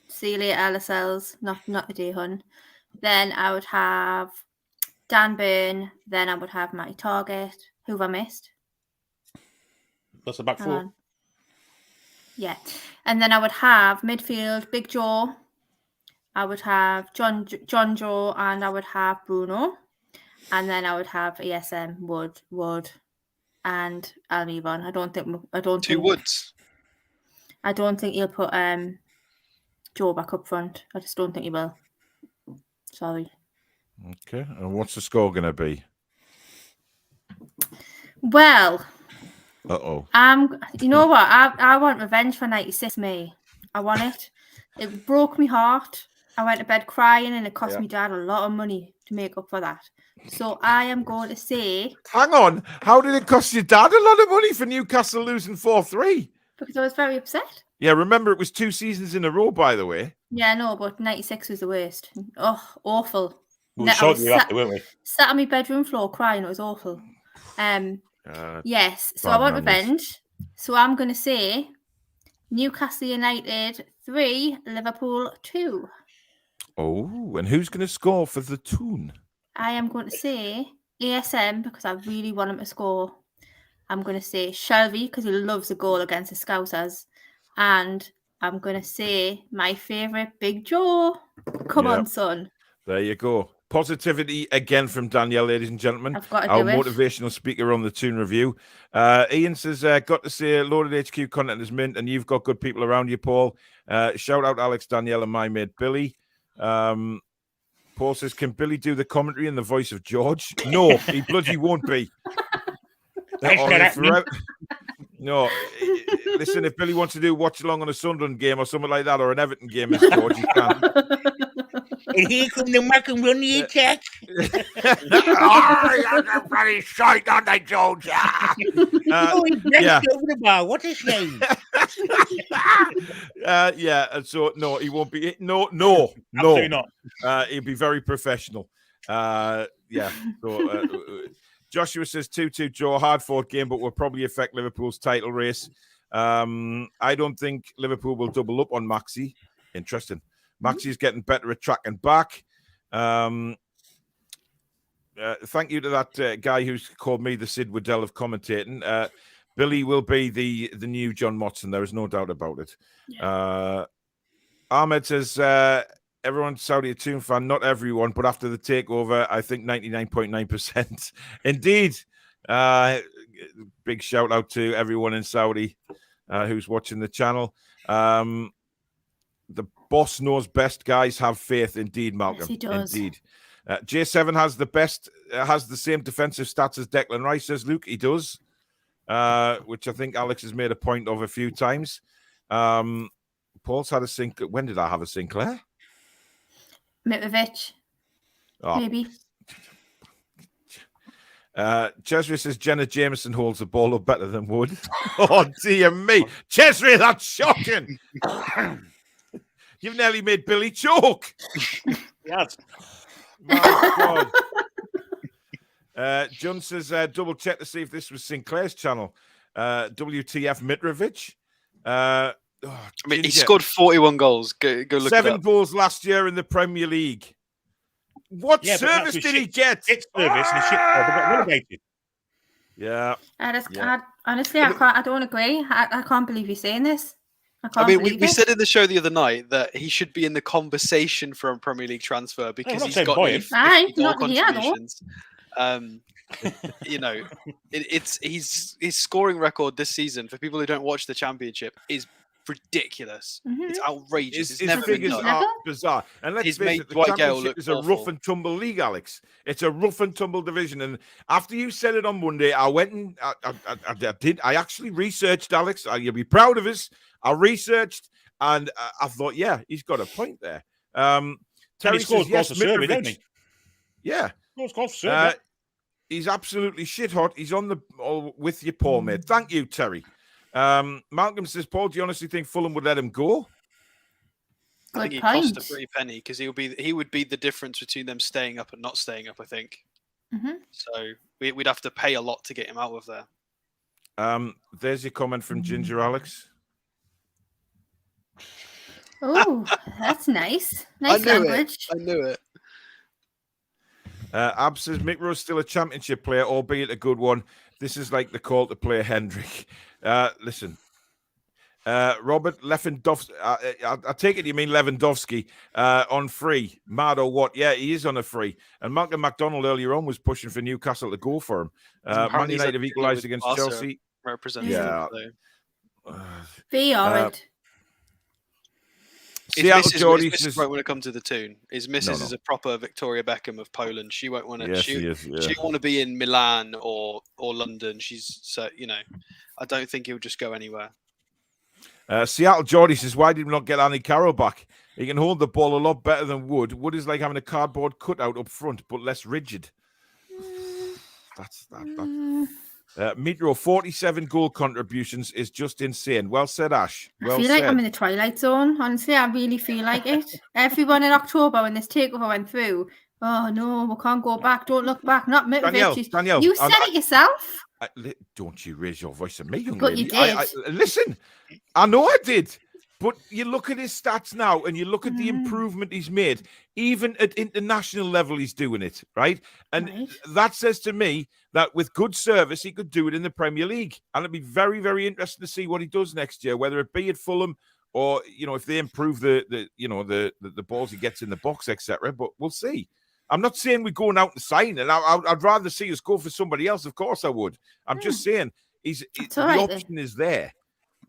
See you later, Lascelles. Not a day, hun. Then I would have Dan Burn. Then I would have Matty Target. Who have I missed? That's a back four. Yeah. And then I would have midfield, Big Joe. I would have John Joe, and I would have Bruno. And then I would have ESM, Wood, and Almiron. I don't think Woods. I don't think he'll put Joe back up front. I just don't think he will. Sorry. Okay. And what's the score going to be? Well. Uh-oh. You know what? I want revenge for 96, me. I want it. It broke my heart. I went to bed crying, and it cost me dad a lot of money to make up for that. So I am going to say... Hang on. How did it cost your dad a lot of money for Newcastle losing 4-3? Because I was very upset. Yeah, remember it was 2 seasons in a row, by the way. Yeah, no, but 96 was the worst. Oh, awful. We showed you after, weren't we? Sat on my bedroom floor crying. It was awful. Yes, so I want revenge. So I'm going to say Newcastle United 3, Liverpool 2. Oh, and who's going to score for the Toon? I am going to say ASM because I really want him to score. I'm going to say Shelby because he loves a goal against the Scousers. And I'm going to say my favourite, Big Joe. Come on, son. There you go. Positivity again from Danielle, ladies and gentlemen. I've got to our do it. Motivational speaker on the Toon Review. Ian says, got to say, Loaded HQ content is mint, and you've got good people around you, Paul. Shout out Alex, Danielle, and my mate Billy. Paul says, can Billy do the commentary in the voice of George? No, he bloody won't be. No, listen, if Billy wants to do watch along on a Sunderland game or something like that, or an Everton game, Mr. George, he can. And here come the macaroni attack. You're very shite, aren't they, George? He's over the bar. What a shame. And so no, he won't be. No, Absolutely not. He'll be very professional. So. Joshua says 2-2 draw, hard-fought game, but will probably affect Liverpool's title race. I don't think Liverpool will double up on Maxi. Interesting. Maxi's getting better at tracking back. Thank you to that guy who's called me the Sid Waddell of commentating. Billy will be the new John Motson. There is no doubt about it. Ahmed says, everyone's Saudi a Toon fan, not everyone, but after the takeover, I think 99.9%. Indeed. Big shout out to everyone in Saudi who's watching the channel. The boss knows best, guys. Have faith. Indeed, Malcolm. Yes, he does. Indeed. J7 has the same defensive stats as Declan Rice, says Luke. He does, which I think Alex has made a point of a few times. Paul's had a Sinclair. When did I have a Sinclair? Mitrovic. Oh. Maybe. Chesry says Jenna Jameson holds the ball up better than Wood. Oh, dear me. Chesry, that's shocking. You've nearly made Billy choke. Yes. My God. John says, double check to see if this was Sinclair's channel. WTF Mitrovic. I mean, he scored 41 goals. Go look 7 goals last year in the Premier League. What service did he get? It's service and shit got relegated. Yeah. Honestly, I don't agree. I can't believe you're saying this. I mean, we said in the show the other night that he should be in the conversation for a Premier League transfer because he's got 50 goal contributions. You know, his scoring record this season for people who don't watch the Championship is ridiculous. It's outrageous. It's never been done. Bizarre. And let's face made it, the Dwight Gale Championship look is a rough and tumble league, Alex. It's a rough and tumble division. And after you said it on Monday, I went and I actually researched, Alex. You'll be proud of us. I researched and I thought, yeah, he's got a point there. Terry says, yes, Mitrovic. Yeah. He's absolutely shit hot. He's on the with you, Paul, mate. Thank you, Terry. Malcolm says, Paul, do you honestly think Fulham would let him go? I think he cost a pretty penny because he would be the difference between them staying up and not staying up, I think. So we'd have to pay a lot to get him out of there. There's your comment from Ginger Alex. Oh, that's nice. Nice language. I knew it. Ab says Mick Rowe's still a Championship player, albeit a good one. This is like the call to play Hendrick. Listen, Robert Lewandowski. I take it you mean Lewandowski on free. Mad or what? Yeah, he is on a free. And Malcolm McDonald earlier on was pushing for Newcastle to go for him. Man United have equalised against Chelsea. Yeah. VR. His missus won't want to come to the Toon. His missus is a proper Victoria Beckham of Poland. She won't want to. Yes, she won't want to be in Milan or London. I don't think he'll just go anywhere. Seattle Geordie says, why did we not get Andy Carroll back? He can hold the ball a lot better than Wood. Wood is like having a cardboard cutout up front, but less rigid. That's that. Mitro, 47 goal contributions is just insane. Well said, Ash. I feel like I'm in the Twilight Zone. Honestly, I really feel like it. Everyone in October when this takeover went through, oh no, we can't go back. Don't look back. Not Mitrovic. Danielle, you said it yourself. Don't you raise your voice at me, young lady. You did. Listen, I know I did. But you look at his stats now and you look at the improvement he's made. Even at international level, he's doing it, right? And that says to me that with good service, he could do it in the Premier League. And it'd be very, very interesting to see what he does next year, whether it be at Fulham or, if they improve the balls he gets in the box, etc. But we'll see. I'm not saying we're going out and signing. I'd rather see us go for somebody else. Of course I would. I'm just saying the option is there.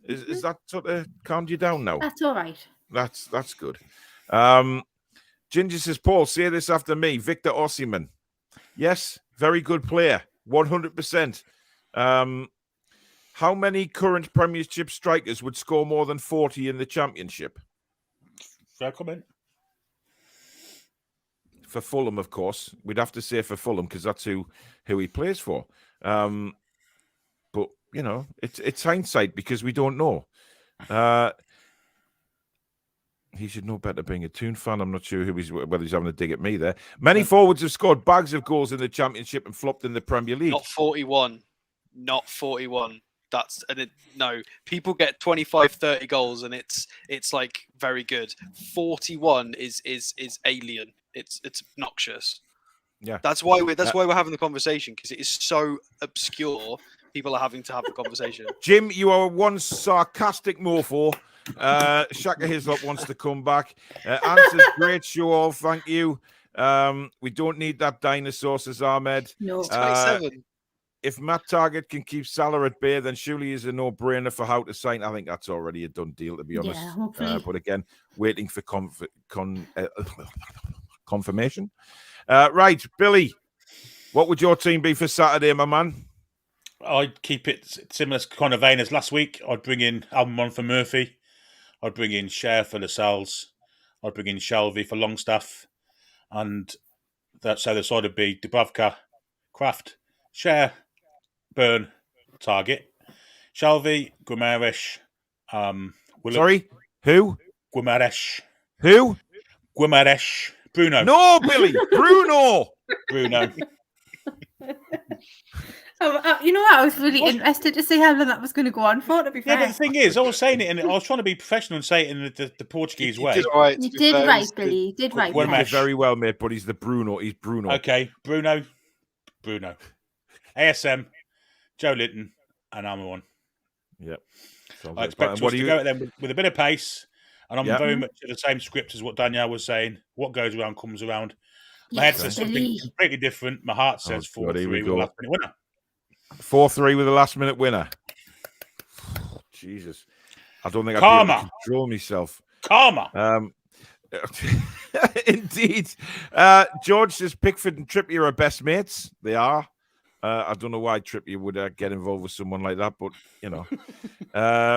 Is that sort of calmed you down now? That's all right. That's good. Ginger says, Paul, say this after me. Victor Osimhen. Yes, very good player. 100%. How many current Premiership strikers would score more than 40 in the Championship? Fair comment. For Fulham, of course. We'd have to say for Fulham because that's who he plays for. But it's hindsight because we don't know. He should know better being a Toon fan. I'm not sure whether he's having a dig at me there. Many forwards have scored bags of goals in the Championship and flopped in the Premier League. Not 41. No, people get 25, 30 goals and it's like very good. 41 is alien. It's obnoxious. Yeah. That's why we're having the conversation, because it is so obscure. People are having to have the conversation. Jim, you are one sarcastic mofo. Shaka Hislop wants to come back. Answers, great show all. Thank you. We don't need that dinosaur, says Ahmed. No. 27. If Matt Target can keep Salah at bay, then surely is a no-brainer for how to sign. I think that's already a done deal, to be honest. Yeah, hopefully. But again, waiting for confirmation. Right, Billy, what would your team be for Saturday, my man? I'd keep it similar kind of vein as last week. I'd bring in Almond for Murphy. I'd bring in Cher for Lascelles. I'd bring in Shelby for Longstaff. And so the side would be Dubravka, Kraft, Cher, Burn, Target, Shelby, Guimaraes. Sorry, who? Guimaraes. Who? Guimaraes. Bruno. No, Billy. Bruno. Bruno. You know what? I was really interested to see how long that was going to go on for, to be fair. Yeah, but the thing is, I was saying it, and I was trying to be professional and say it in the Portuguese way. You did right, Billy. You did right. You did very well, mate, but he's the Bruno. He's Bruno. Okay, Bruno. ASM, Joe Linton, and I'm on. Yep. I expect us to go at them with a bit of pace, and I'm very much in the same script as what Danielle was saying. What goes around comes around. My head says something completely different. My heart says 4-3 with a last-minute winner. 4-3 with a last-minute winner. Jesus. I don't think I'd be able to control myself. Karma. Indeed. George says Pickford and Trippier are best mates. They are. I don't know why Trippier would get involved with someone like that, but, you know.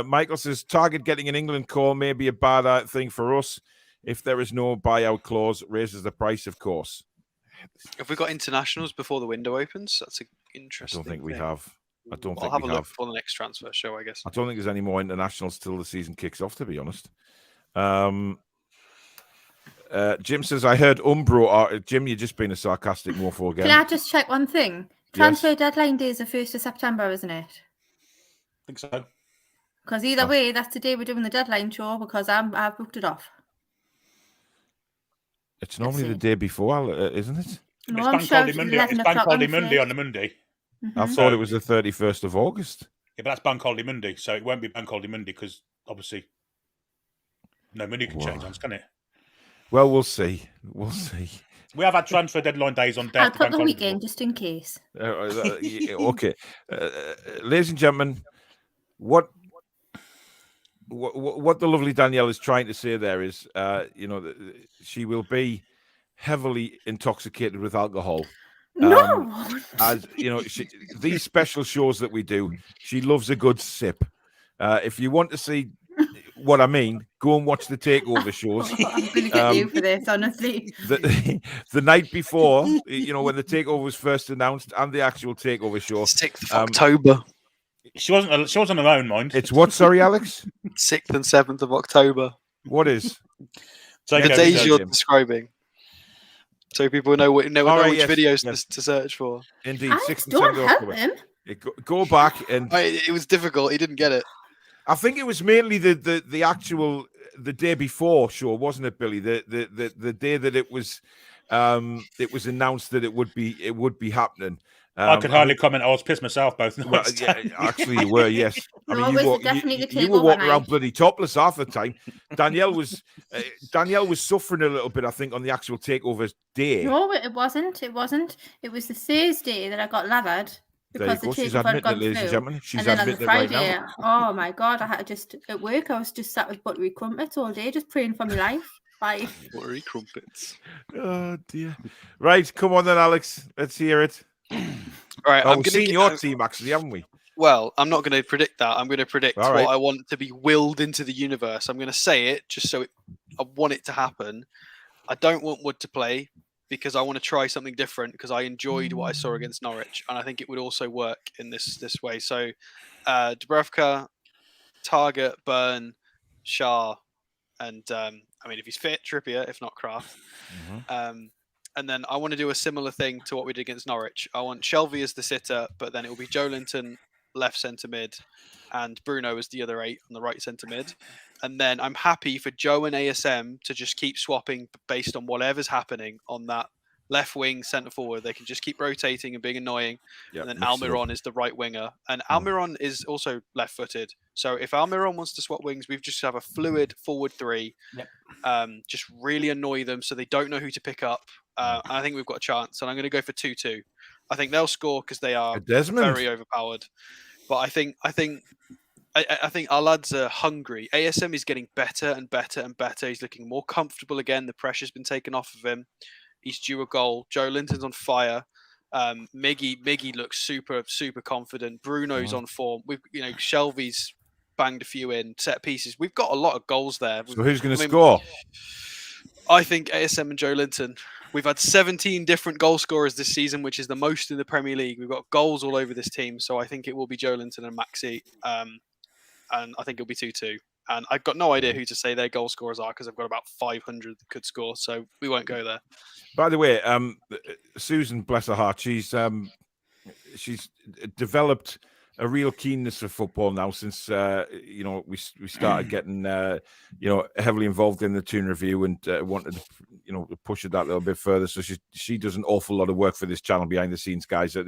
Michael says Target getting an England call may be a bad thing for us. If there is no buyout clause, raises the price, of course. Have we got internationals before the window opens? That's an interesting I don't think thing. we have. I'll have a look for the next transfer show, I guess. I don't think there's any more internationals till the season kicks off, to be honest. Jim says, I heard Umbro. Jim, you're just being a sarcastic morpho again. Can I just check one thing? Transfer deadline day is the 1st of September, isn't it? I think so. Because either way, that's the day we're doing the deadline show because I've booked it off. It's normally the day before, isn't it? No, it's Bank Holiday Monday on the Monday. Mm-hmm. I thought it was the 31st of August. Yeah, but that's Bank Holiday Monday, so it won't be Bank Holiday Monday because obviously no money can change hands, can it? Well, we'll see. We'll see. We have had transfer deadline days on death. I'll put the weekend just in case. Okay. Ladies and gentlemen, what the lovely Danielle is trying to say there is, she will be heavily intoxicated with alcohol. No, as you know, these special shows that we do, she loves a good sip. If you want to see what I mean, go and watch the takeover shows. I'm going to get you for this, honestly. The night before, when the takeover was first announced, and the actual takeover show, 6th of October. She wasn't on her own, mind. It's what? Sorry, Alex. 6th and 7th of October. What is? The days you're describing. So people know which videos to search for. Indeed, Alex, 6th and don't 7th of help October. him. Go back and. It was difficult. He didn't get it. I think it was mainly the actual the day before show, wasn't it, Billy? The day that it was announced that it would be happening. I could hardly comment. I was pissed myself both nights. Well, yeah, actually, you were. Yes, I mean, you were takeover walking night. around bloody topless half the time. Danielle was suffering a little bit, I think, on the actual takeover day. No, it wasn't. It wasn't. It was the Thursday that I got lathered. Because the She's takeover had admitting gone it, ladies and through. gentlemen. She's And then on the admitting it right Friday, now. oh my God, I had to just, at work, I was just sat with buttery crumpets all day, just praying for my life. Like, Buttery crumpets. Oh, dear. Right, come on then, Alex. Let's hear it. All right, we've seen your team, actually, haven't we? Well, I'm not going to predict that. I'm going to predict All right. what I want to be willed into the universe. I'm going to say it just so I want it to happen. I don't want Wood to play because I want to try something different because I enjoyed what I saw against Norwich, and I think it would also work in this way. So, Dubravka, Target, Burn, Shah, and if he's fit, Trippier, if not Kraft. Mm-hmm. And then I want to do a similar thing to what we did against Norwich. I want Shelby as the sitter, but then it will be Joe Linton left centre mid and Bruno as the other 8 on the right centre mid. And then I'm happy for Joe and ASM to just keep swapping based on whatever's happening on that left wing, centre forward. They can just keep rotating and being annoying. Yep, and then Almiron is the right winger. And Almiron is also left-footed. So if Almiron wants to swap wings, we've just have a fluid forward three. Just really annoy them so they don't know who to pick up. And I think we've got a chance. And I'm going to go for 2-2. I think they'll score because they are very overpowered. But I think our lads are hungry. ASM is getting better and better and better. He's looking more comfortable again. The pressure's been taken off of him. He's due a goal. Joe Linton's on fire. Miggy looks super confident. Bruno's on form. Shelby's banged a few in set pieces. We've got a lot of goals there. So who's going to score? I think ASM and Joe Linton. We've had 17 different goal scorers this season, which is the most in the Premier League. We've got goals all over this team, so I think it will be Joe Linton and Maxi, and I think it'll be 2-2. And I've got no idea who to say their goal scorers are because I've got about 500 that could score, so we won't go there. By the way, Susan, bless her heart, she's developed a real keenness for football now since we started getting heavily involved in the Toon review and wanted to push it that little bit further. So she does an awful lot of work for this channel behind the scenes, guys. I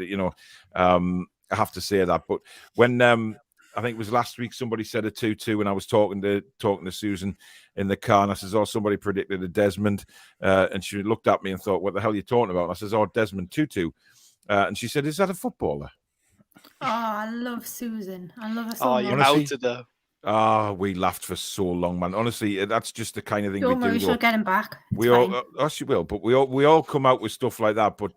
have to say that. But when I think it was last week, somebody said a 2-2, and I was talking to Susan in the car, and I says, "Oh, somebody predicted a Desmond," and she looked at me and thought, "What the hell are you talking about?" And I says, "Oh, Desmond 2-2," and she said, "Is that a footballer?" Oh, I love Susan. I love her so much. You outed her. We laughed for so long, man. Honestly, that's just the kind of thing Don't we worry, do. she'll get him back. She will, but we all come out with stuff like that. But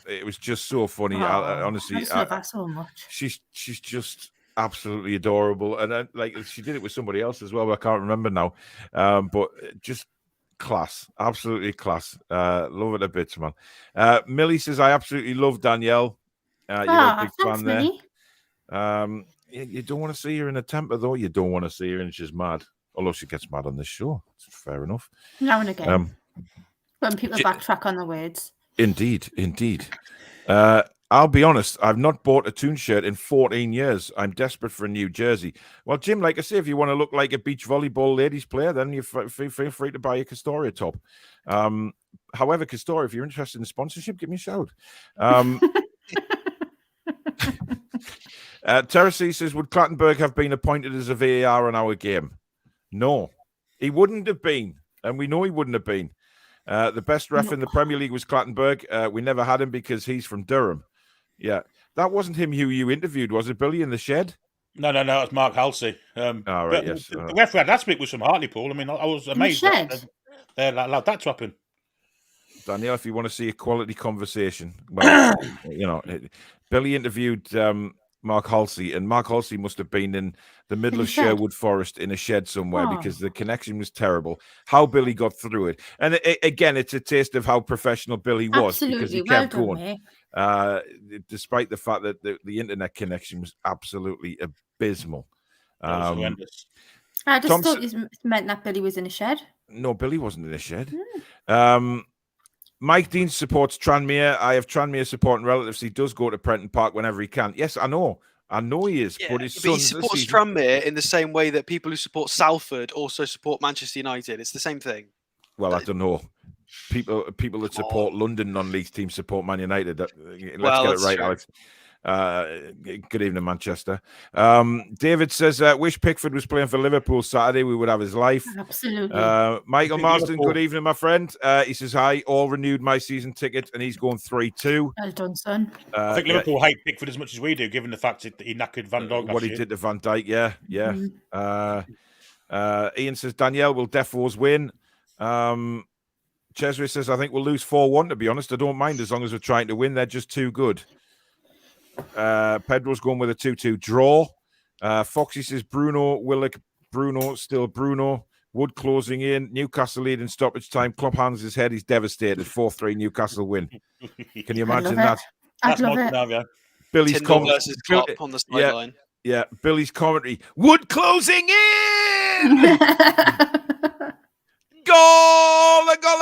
it was just so funny. Honestly, I just love her so much. She's just absolutely adorable, and she did it with somebody else as well. But I can't remember now. But just class, absolutely class. Love it a bit, man. Millie says, "I absolutely love Danielle." You're a big fan there. Millie. You don't want to see her in a temper, though. You don't want to see her and she's mad. Although she gets mad on this show. It's fair enough. Now and again. When people backtrack on the words. Indeed. I'll be honest, I've not bought a Toon shirt in 14 years. I'm desperate for a new jersey. Well, Jim, like I say, if you want to look like a beach volleyball ladies player, then you feel free to buy a Castoria top. However, Castoria, if you're interested in sponsorship, give me a shout. Terrace says, "Would Clattenburg have been appointed as a VAR on our game?" No, he wouldn't have been, and we know he wouldn't have been. The best ref in the Premier League was Clattenburg. We never had him because he's from Durham. Yeah, that wasn't him who you interviewed, was it, Billy, in the shed? No, it was Mark Halsey. Right, yes. The ref we had last week was from Hartlepool. I mean, I was amazed that they allowed that to happen. Danielle, if you want to see a quality conversation, well, Billy interviewed Mark Halsey, and Mark Halsey must have been in the middle of Sherwood Forest in a shed somewhere because the connection was terrible. How Billy got through it. And again, it's a taste of how professional Billy was. Absolutely. Because he kept going. Despite the fact that the internet connection was absolutely abysmal. That was horrendous. I just thought it meant that Billy was in a shed. No, Billy wasn't in a shed. Mike Dean supports Tranmere. I have Tranmere supporting relatives. He does go to Prenton Park whenever he can. Yes, I know he is. Yeah, but he supports Tranmere in the same way that people who support Salford also support Manchester United. It's the same thing. Well, I don't know. People that support London non-league teams support Man United. Let's get it right, true. Alex. Good evening, Manchester. David says, wish Pickford was playing for Liverpool Saturday. We would have his life. Absolutely. Michael Marsden, good evening, my friend. He says, hi, all renewed my season ticket, and he's going 3-2. Well done, son. I think Liverpool hate Pickford as much as we do, given the fact that he knackered Van Dijk what he did to Van Dijk, yeah. Ian says, Danielle, will Defos win? Cheswick says, I think we'll lose 4-1, to be honest. I don't mind as long as we're trying to win. They're just too good. Pedro's going with a 2-2 draw. Foxy says, Bruno, Willock, Bruno, still Bruno. Wood closing in. Newcastle lead in stoppage time. Klopp hands his head. He's devastated. 4-3 Newcastle win. Can you imagine that? I'd love it. Scenario. Billy's versus Klopp on the sideline. Yeah, Billy's commentary. Wood closing in! Goal! A goal!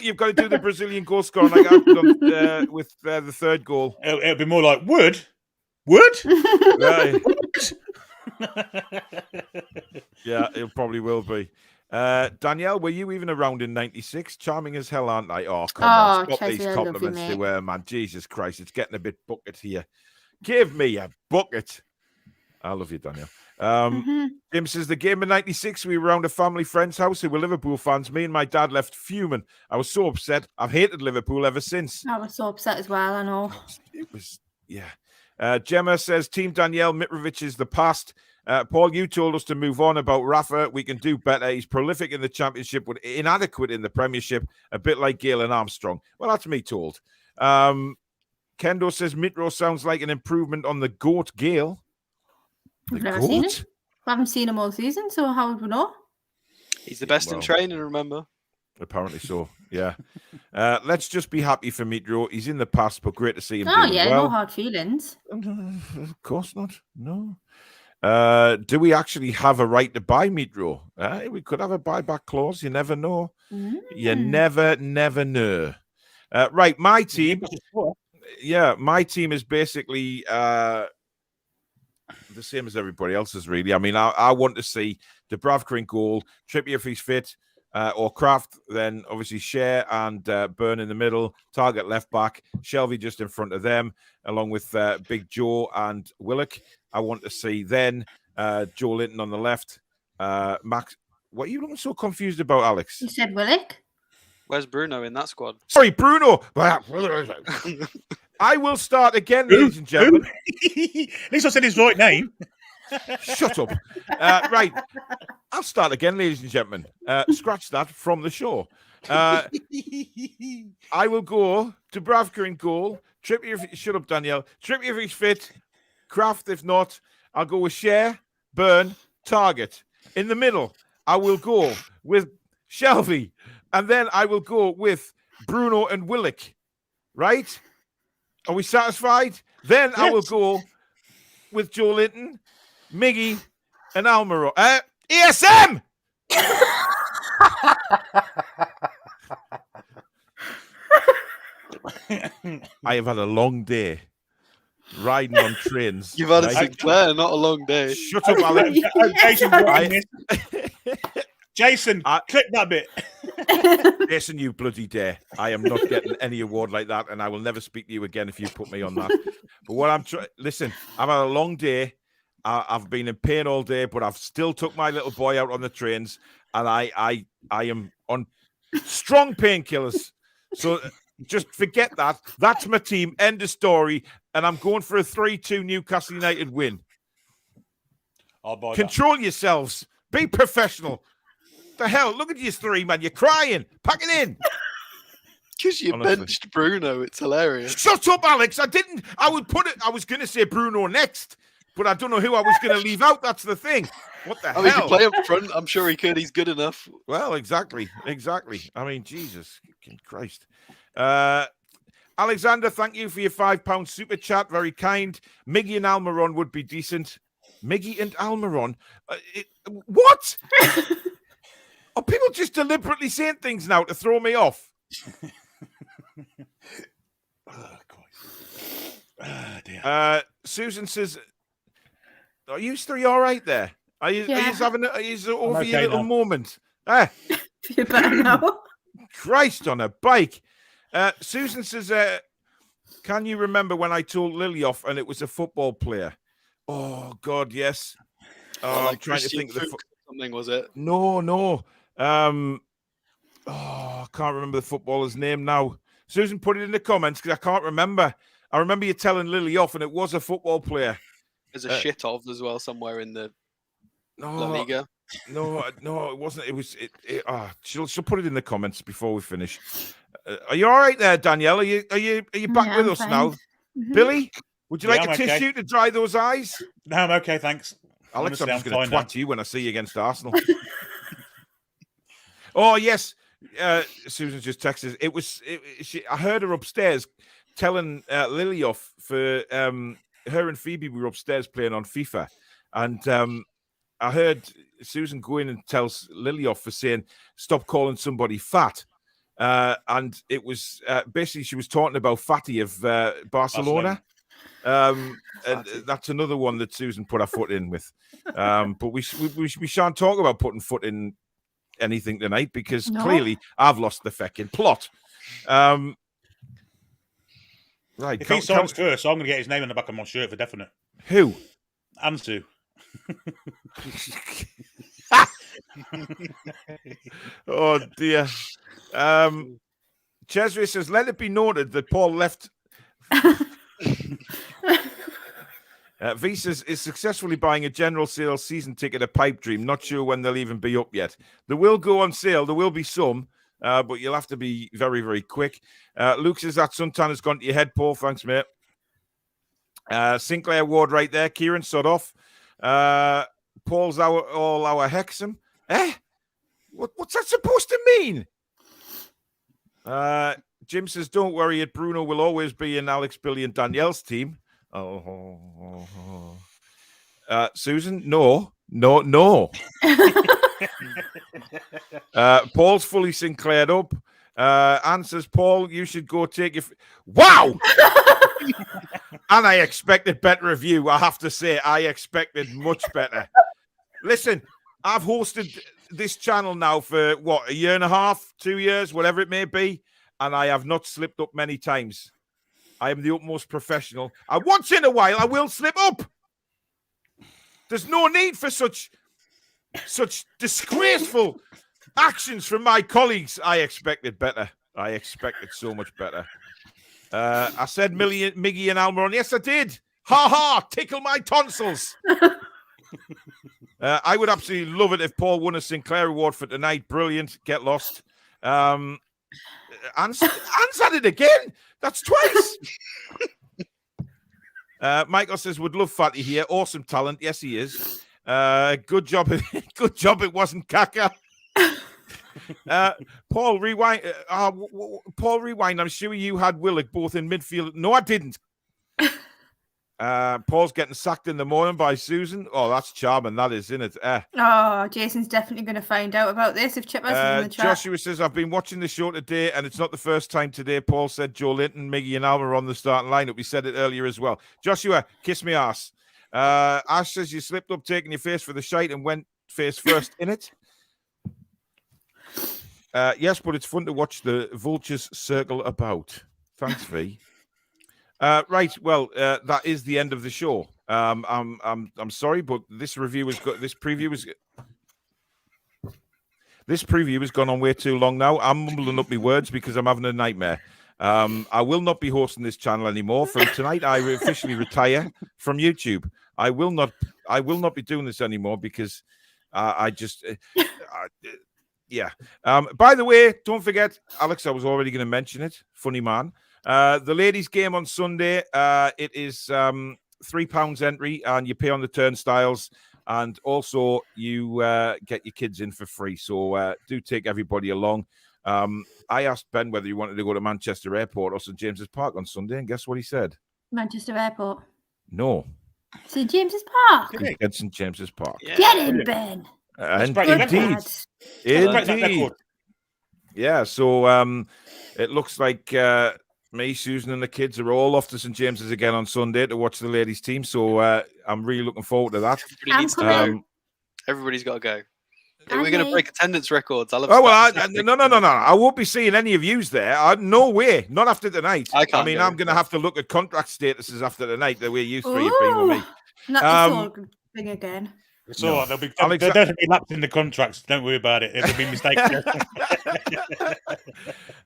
You've got to do the Brazilian goal scoring like I've done with the third goal. It'll be more like Wood? Right. Yeah, it probably will be. Danielle, were you even around in 96? Charming as hell, aren't I? Oh, come on. Stop Chelsea, these I love you, compliments mate. to her, man. Jesus Christ. It's getting a bit bucket here. Give me a bucket. I love you, Danielle. Jim says, the game in 96, we were around a family friend's house who were Liverpool fans. Me and my dad left fuming. I was so upset. I've hated Liverpool ever since. I was so upset as well, I know. It was, yeah. Gemma says, Team Danielle, Mitrovic is the past. Paul, you told us to move on about Rafa. We can do better. He's prolific in the Championship, but inadequate in the Premiership, a bit like Galen Armstrong. Well, that's me told. Kendo says, Mitro sounds like an improvement on the GOAT Gale. I've never seen it. I haven't seen him all season, so how would we know? He's the best in training, remember? Apparently so, yeah. Let's just be happy for Mitro. He's in the past, but great to see him doing well. No hard feelings. Of course not, no. Do we actually have a right to buy Mitro? We could have a buyback clause. You never know. You never know. Right, my team. Yeah, my team is basically the same as everybody else's, really. I mean, I want to see Dubravka in goal, Trippier if he's fit, or Kraft, then obviously Share and Burn in the middle, Target left back, Shelvey just in front of them, along with Big Joe and Willock. I want to see then Joe Linton on the left. Max, what are you looking so confused about, Alex? You said Willock? Where's Bruno in that squad? Sorry, Bruno. I will start again, ladies and gentlemen. At least I said his right name. Shut up. Right. I'll start again, ladies and gentlemen. Scratch that from the show. I will go Dubravka in goal. Trippier, shut up, Danielle. Trippier if he's fit. Kraft if not. I'll go with Share, Burn, Target. In the middle, I will go with Shelvey. And then I will go with Bruno and Willock. Right? Are we satisfied? Then yes. I will go with Joe Linton, Miggy, and Almiron. ESM! I have had a long day riding on trains. You've had a Sinclair, not a long day. Shut up, Alex. Jason, clip that bit. Jason, you bloody dare. I am not getting any award like that, and I will never speak to you again if you put me on that. But what I'm trying... Listen, I've had a long day. I've been in pain all day, but I've still took my little boy out on the trains, and I am on strong painkillers. So just forget that. That's my team. End of story. And I'm going for a 3-2 Newcastle United win. Control yourselves. Be professional. The hell? Look at you three, man. You're crying. Pack it in. Because you benched Bruno. It's hilarious. Shut up, Alex. I would put it. I was going to say Bruno next, but I don't know who I was going to leave out. That's the thing. What the hell? He could play up front. I'm sure he could. He's good enough. Well, exactly. I mean, Jesus Christ. Alexander, thank you for your £5 super chat. Very kind. Miggy and Almiron would be decent. Miggy and Almiron? What? Are people just deliberately saying things now to throw me off? Dear. Susan says, are you three all right there? Are you having over your little moment? You're better now. Christ on a bike. Susan says, can you remember when I told Lily off and it was a football player? Oh, God, yes. I'm trying to think of the something, was it? No. I can't remember the footballer's name now. Susan, put it in the comments because I can't remember. I remember you telling Lily off and it was a football player. There's a shit of as well somewhere in the La Liga. No, it wasn't. It was. She'll put it in the comments before we finish. Are you all right there, Danielle? Are you back with us now? Mm-hmm. Billy, would you like a tissue to dry those eyes? No, I'm okay, thanks. Alex, I'm just going to twat you when I see you against Arsenal. Oh yes, Susan just texted. I heard her upstairs telling Lily off for her and Phoebe were upstairs playing on FIFA, and I heard Susan go in and tells Lily off for saying stop calling somebody fat, and it was basically she was talking about Fatty of Barcelona. And that's another one that Susan put her foot in with. But we shan't talk about putting foot in anything tonight because clearly I've lost the feckin' plot. Right. If he signs first, I'm going to get his name on the back of my shirt for definite. Who? Ansu. Oh dear. Chesry says, let it be noted that Paul left. Visas is successfully buying a general sales season ticket at Pipe Dream. Not sure when they'll even be up yet. They will go on sale. There will be some, but you'll have to be very, very quick. Luke says that suntan has gone to your head, Paul. Thanks, mate. Sinclair Ward right there. Kieran, sod off. Paul's all our Hexam. What's that supposed to mean? Jim says, don't worry, Bruno will always be in Alex, Billy, and Danielle's team. Susan, no. Paul's fully Sinclaired up. Anne says, Paul, you should go take your... Wow! And I expected better of you. I have to say, I expected much better. Listen, I've hosted this channel now for, a year and a half, 2 years, whatever it may be, and I have not slipped up many times. I am the utmost professional. And once in a while, I will slip up. There's no need for such disgraceful actions from my colleagues. I expected better. I expected so much better. I said Miggy and Almiron. Yes, I did. Ha ha! Tickle my tonsils. I would absolutely love it if Paul won a Sinclair award for tonight. Brilliant. Get lost. Anne's at it again. That's twice. Michael says, would love Fatty here. Awesome talent. Yes, he is. Good job. Good job it wasn't Kaka. Paul, rewind. Paul, rewind. I'm sure you had Willock both in midfield. No, I didn't. Paul's getting sacked in the morning by Susan. Oh, that's charming. That is, isn't it? Oh, Jason's definitely going to find out about this if Chipper's in the chat. Joshua says, I've been watching the show today, and it's not the first time today. Paul said Joe Linton, Miggy, and Alma are on the starting lineup. We said it earlier as well. Joshua, kiss me ass. Ash says you slipped up taking your face for the shite and went face first in it. Yes, but it's fun to watch the vultures circle about. Thanks, V. Right, well, that is the end of the show. I'm sorry, but this preview has gone on way too long now. I'm mumbling up my words because I'm having a nightmare. I will not be hosting this channel anymore. From tonight, I officially retire from YouTube. I will not be doing this anymore because yeah. By the way, don't forget, Alex, I was already going to mention it. Funny man. The ladies' game on Sunday. It is £3 entry, and you pay on the turnstiles, and also you get your kids in for free. So do take everybody along. I asked Ben whether he wanted to go to Manchester Airport or St James's Park on Sunday, and guess what he said? Manchester Airport. No. St James's Park. At St James's Park. Yeah. Get in, Ben. Indeed. Yeah. So it looks like me, Susan, and the kids are all off to St James's again on Sunday to watch the ladies' team. So I'm really looking forward to that. Everybody's got to go. We're going to break attendance records. No. I won't be seeing any of yous there. No way. Not after tonight. I'm going to have to look at contract statuses after tonight the way you three have been with me. Not the thing again. It's all right. They'll definitely lapsed in the contracts. Don't worry about it. It'll be mistakes.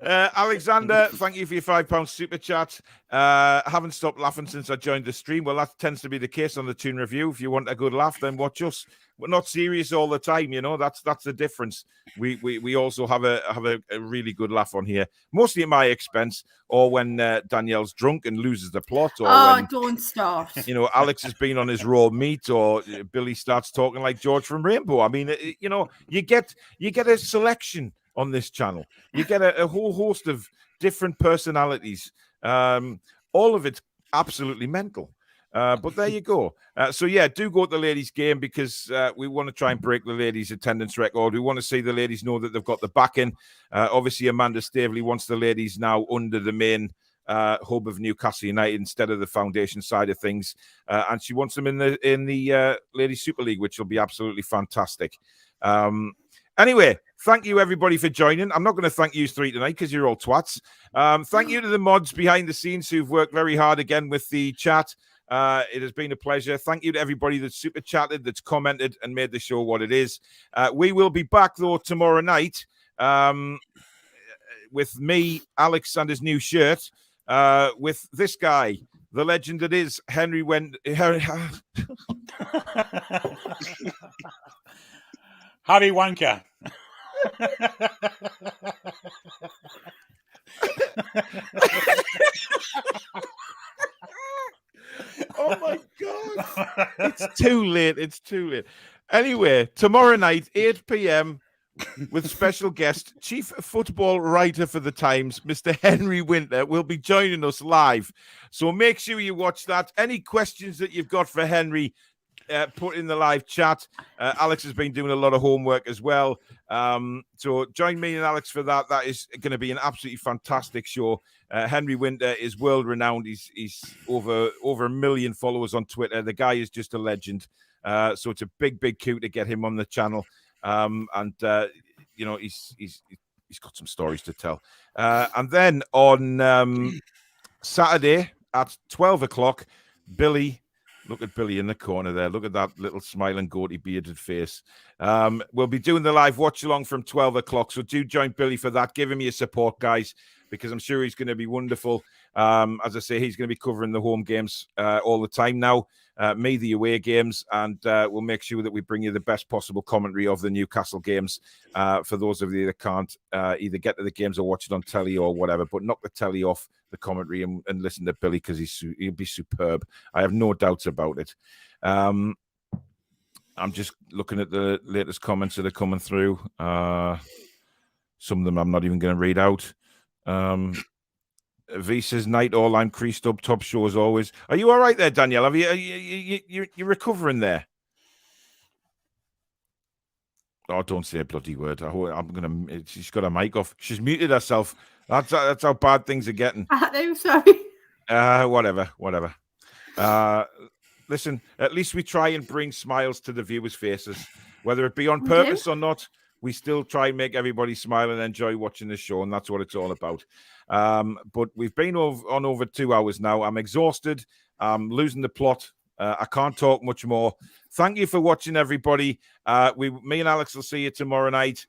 Alexander, thank you for your £5 super chat. Haven't stopped laughing since I joined the stream. Well, that tends to be the case on the Toon Review. If you want a good laugh, then watch us. We're not serious all the time, you know. That's the difference. We also have a really good laugh on here, mostly at my expense, or when Danielle's drunk and loses the plot, or when, don't start. You know, Alex has been on his raw meat, or Billy starts talking like George from Rainbow. I mean, you know, you get a selection on this channel. You get a whole host of different personalities. All of it's absolutely mental. But there you go. So, yeah, do go to the ladies' game because we want to try and break the ladies' attendance record. We want to see the ladies know that they've got the backing. Obviously, Amanda Staveley wants the ladies now under the main hub of Newcastle United instead of the foundation side of things. And she wants them in the Ladies' Super League, which will be absolutely fantastic. Anyway, thank you everybody for joining. I'm not going to thank you three tonight because you're all twats. Thank you to the mods behind the scenes who've worked very hard again with the chat. It has been a pleasure. Thank you to everybody that's super chatted, that's commented, and made the show what it is. We will be back though tomorrow night with me, Alex, and his new shirt. With this guy, the legend that is Henry Harry Wanker. Oh my God. It's too late. It's too late. Anyway, tomorrow night, 8 p.m, with special guest, chief football writer for the Times, Mr. Henry Winter, will be joining us live. So make sure you watch that. Any questions that you've got for Henry, put in the live chat. Alex has been doing a lot of homework as well. So join me and Alex for that. That is going to be an absolutely fantastic show. Henry Winter is world renowned. He's over 1 million followers on Twitter. The guy is just a legend. So it's a big coup to get him on the channel. You know, he's got some stories to tell. And then on Saturday at 12 o'clock, Billy. Look at Billy in the corner there. Look at that little smiling, goatee, bearded face. We'll be doing the live watch along from 12 o'clock. So do join Billy for that. Give him your support, guys, because I'm sure he's going to be wonderful. As I say, he's going to be covering the home games all the time now. Me, the away games, and we'll make sure that we bring you the best possible commentary of the Newcastle games for those of you that can't either get to the games or watch it on telly or whatever. But knock the telly off, the commentary, and listen to Billy because he'll be superb. I have no doubts about it. I'm just looking at the latest comments that are coming through. Some of them I'm not even going to read out. V says, night all, I'm creased up, top show as always. Are you all right there, Danielle? Have you're recovering there? Oh, don't say a bloody word. She's got a mic off. She's muted herself. That's how bad things are getting. I'm sorry. Whatever. Listen, at least we try and bring smiles to the viewers' faces, whether it be on purpose or not. We still try and make everybody smile and enjoy watching the show, and that's what it's all about. But we've been on over 2 hours now. I'm exhausted. I'm losing the plot. I can't talk much more. Thank you for watching, everybody. Me and Alex will see you tomorrow night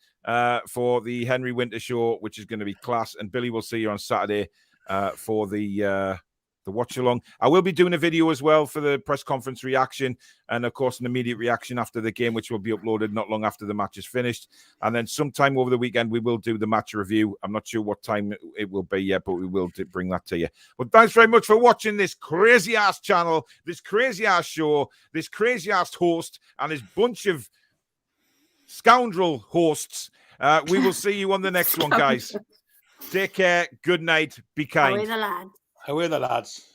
for the Henry Winter show, which is going to be class. And Billy will see you on Saturday for the watch along. I will be doing a video as well for the press conference reaction, and of course an immediate reaction after the game, which will be uploaded not long after the match is finished. And then sometime over the weekend we will do the match review. I'm not sure what time it will be yet, but we will bring that to you. But thanks very much for watching this crazy ass channel, this crazy ass show, this crazy ass host and his bunch of scoundrel hosts. We will see you on the next one, guys. Take care. Good night. Be kind. Away the lads. Away the lads.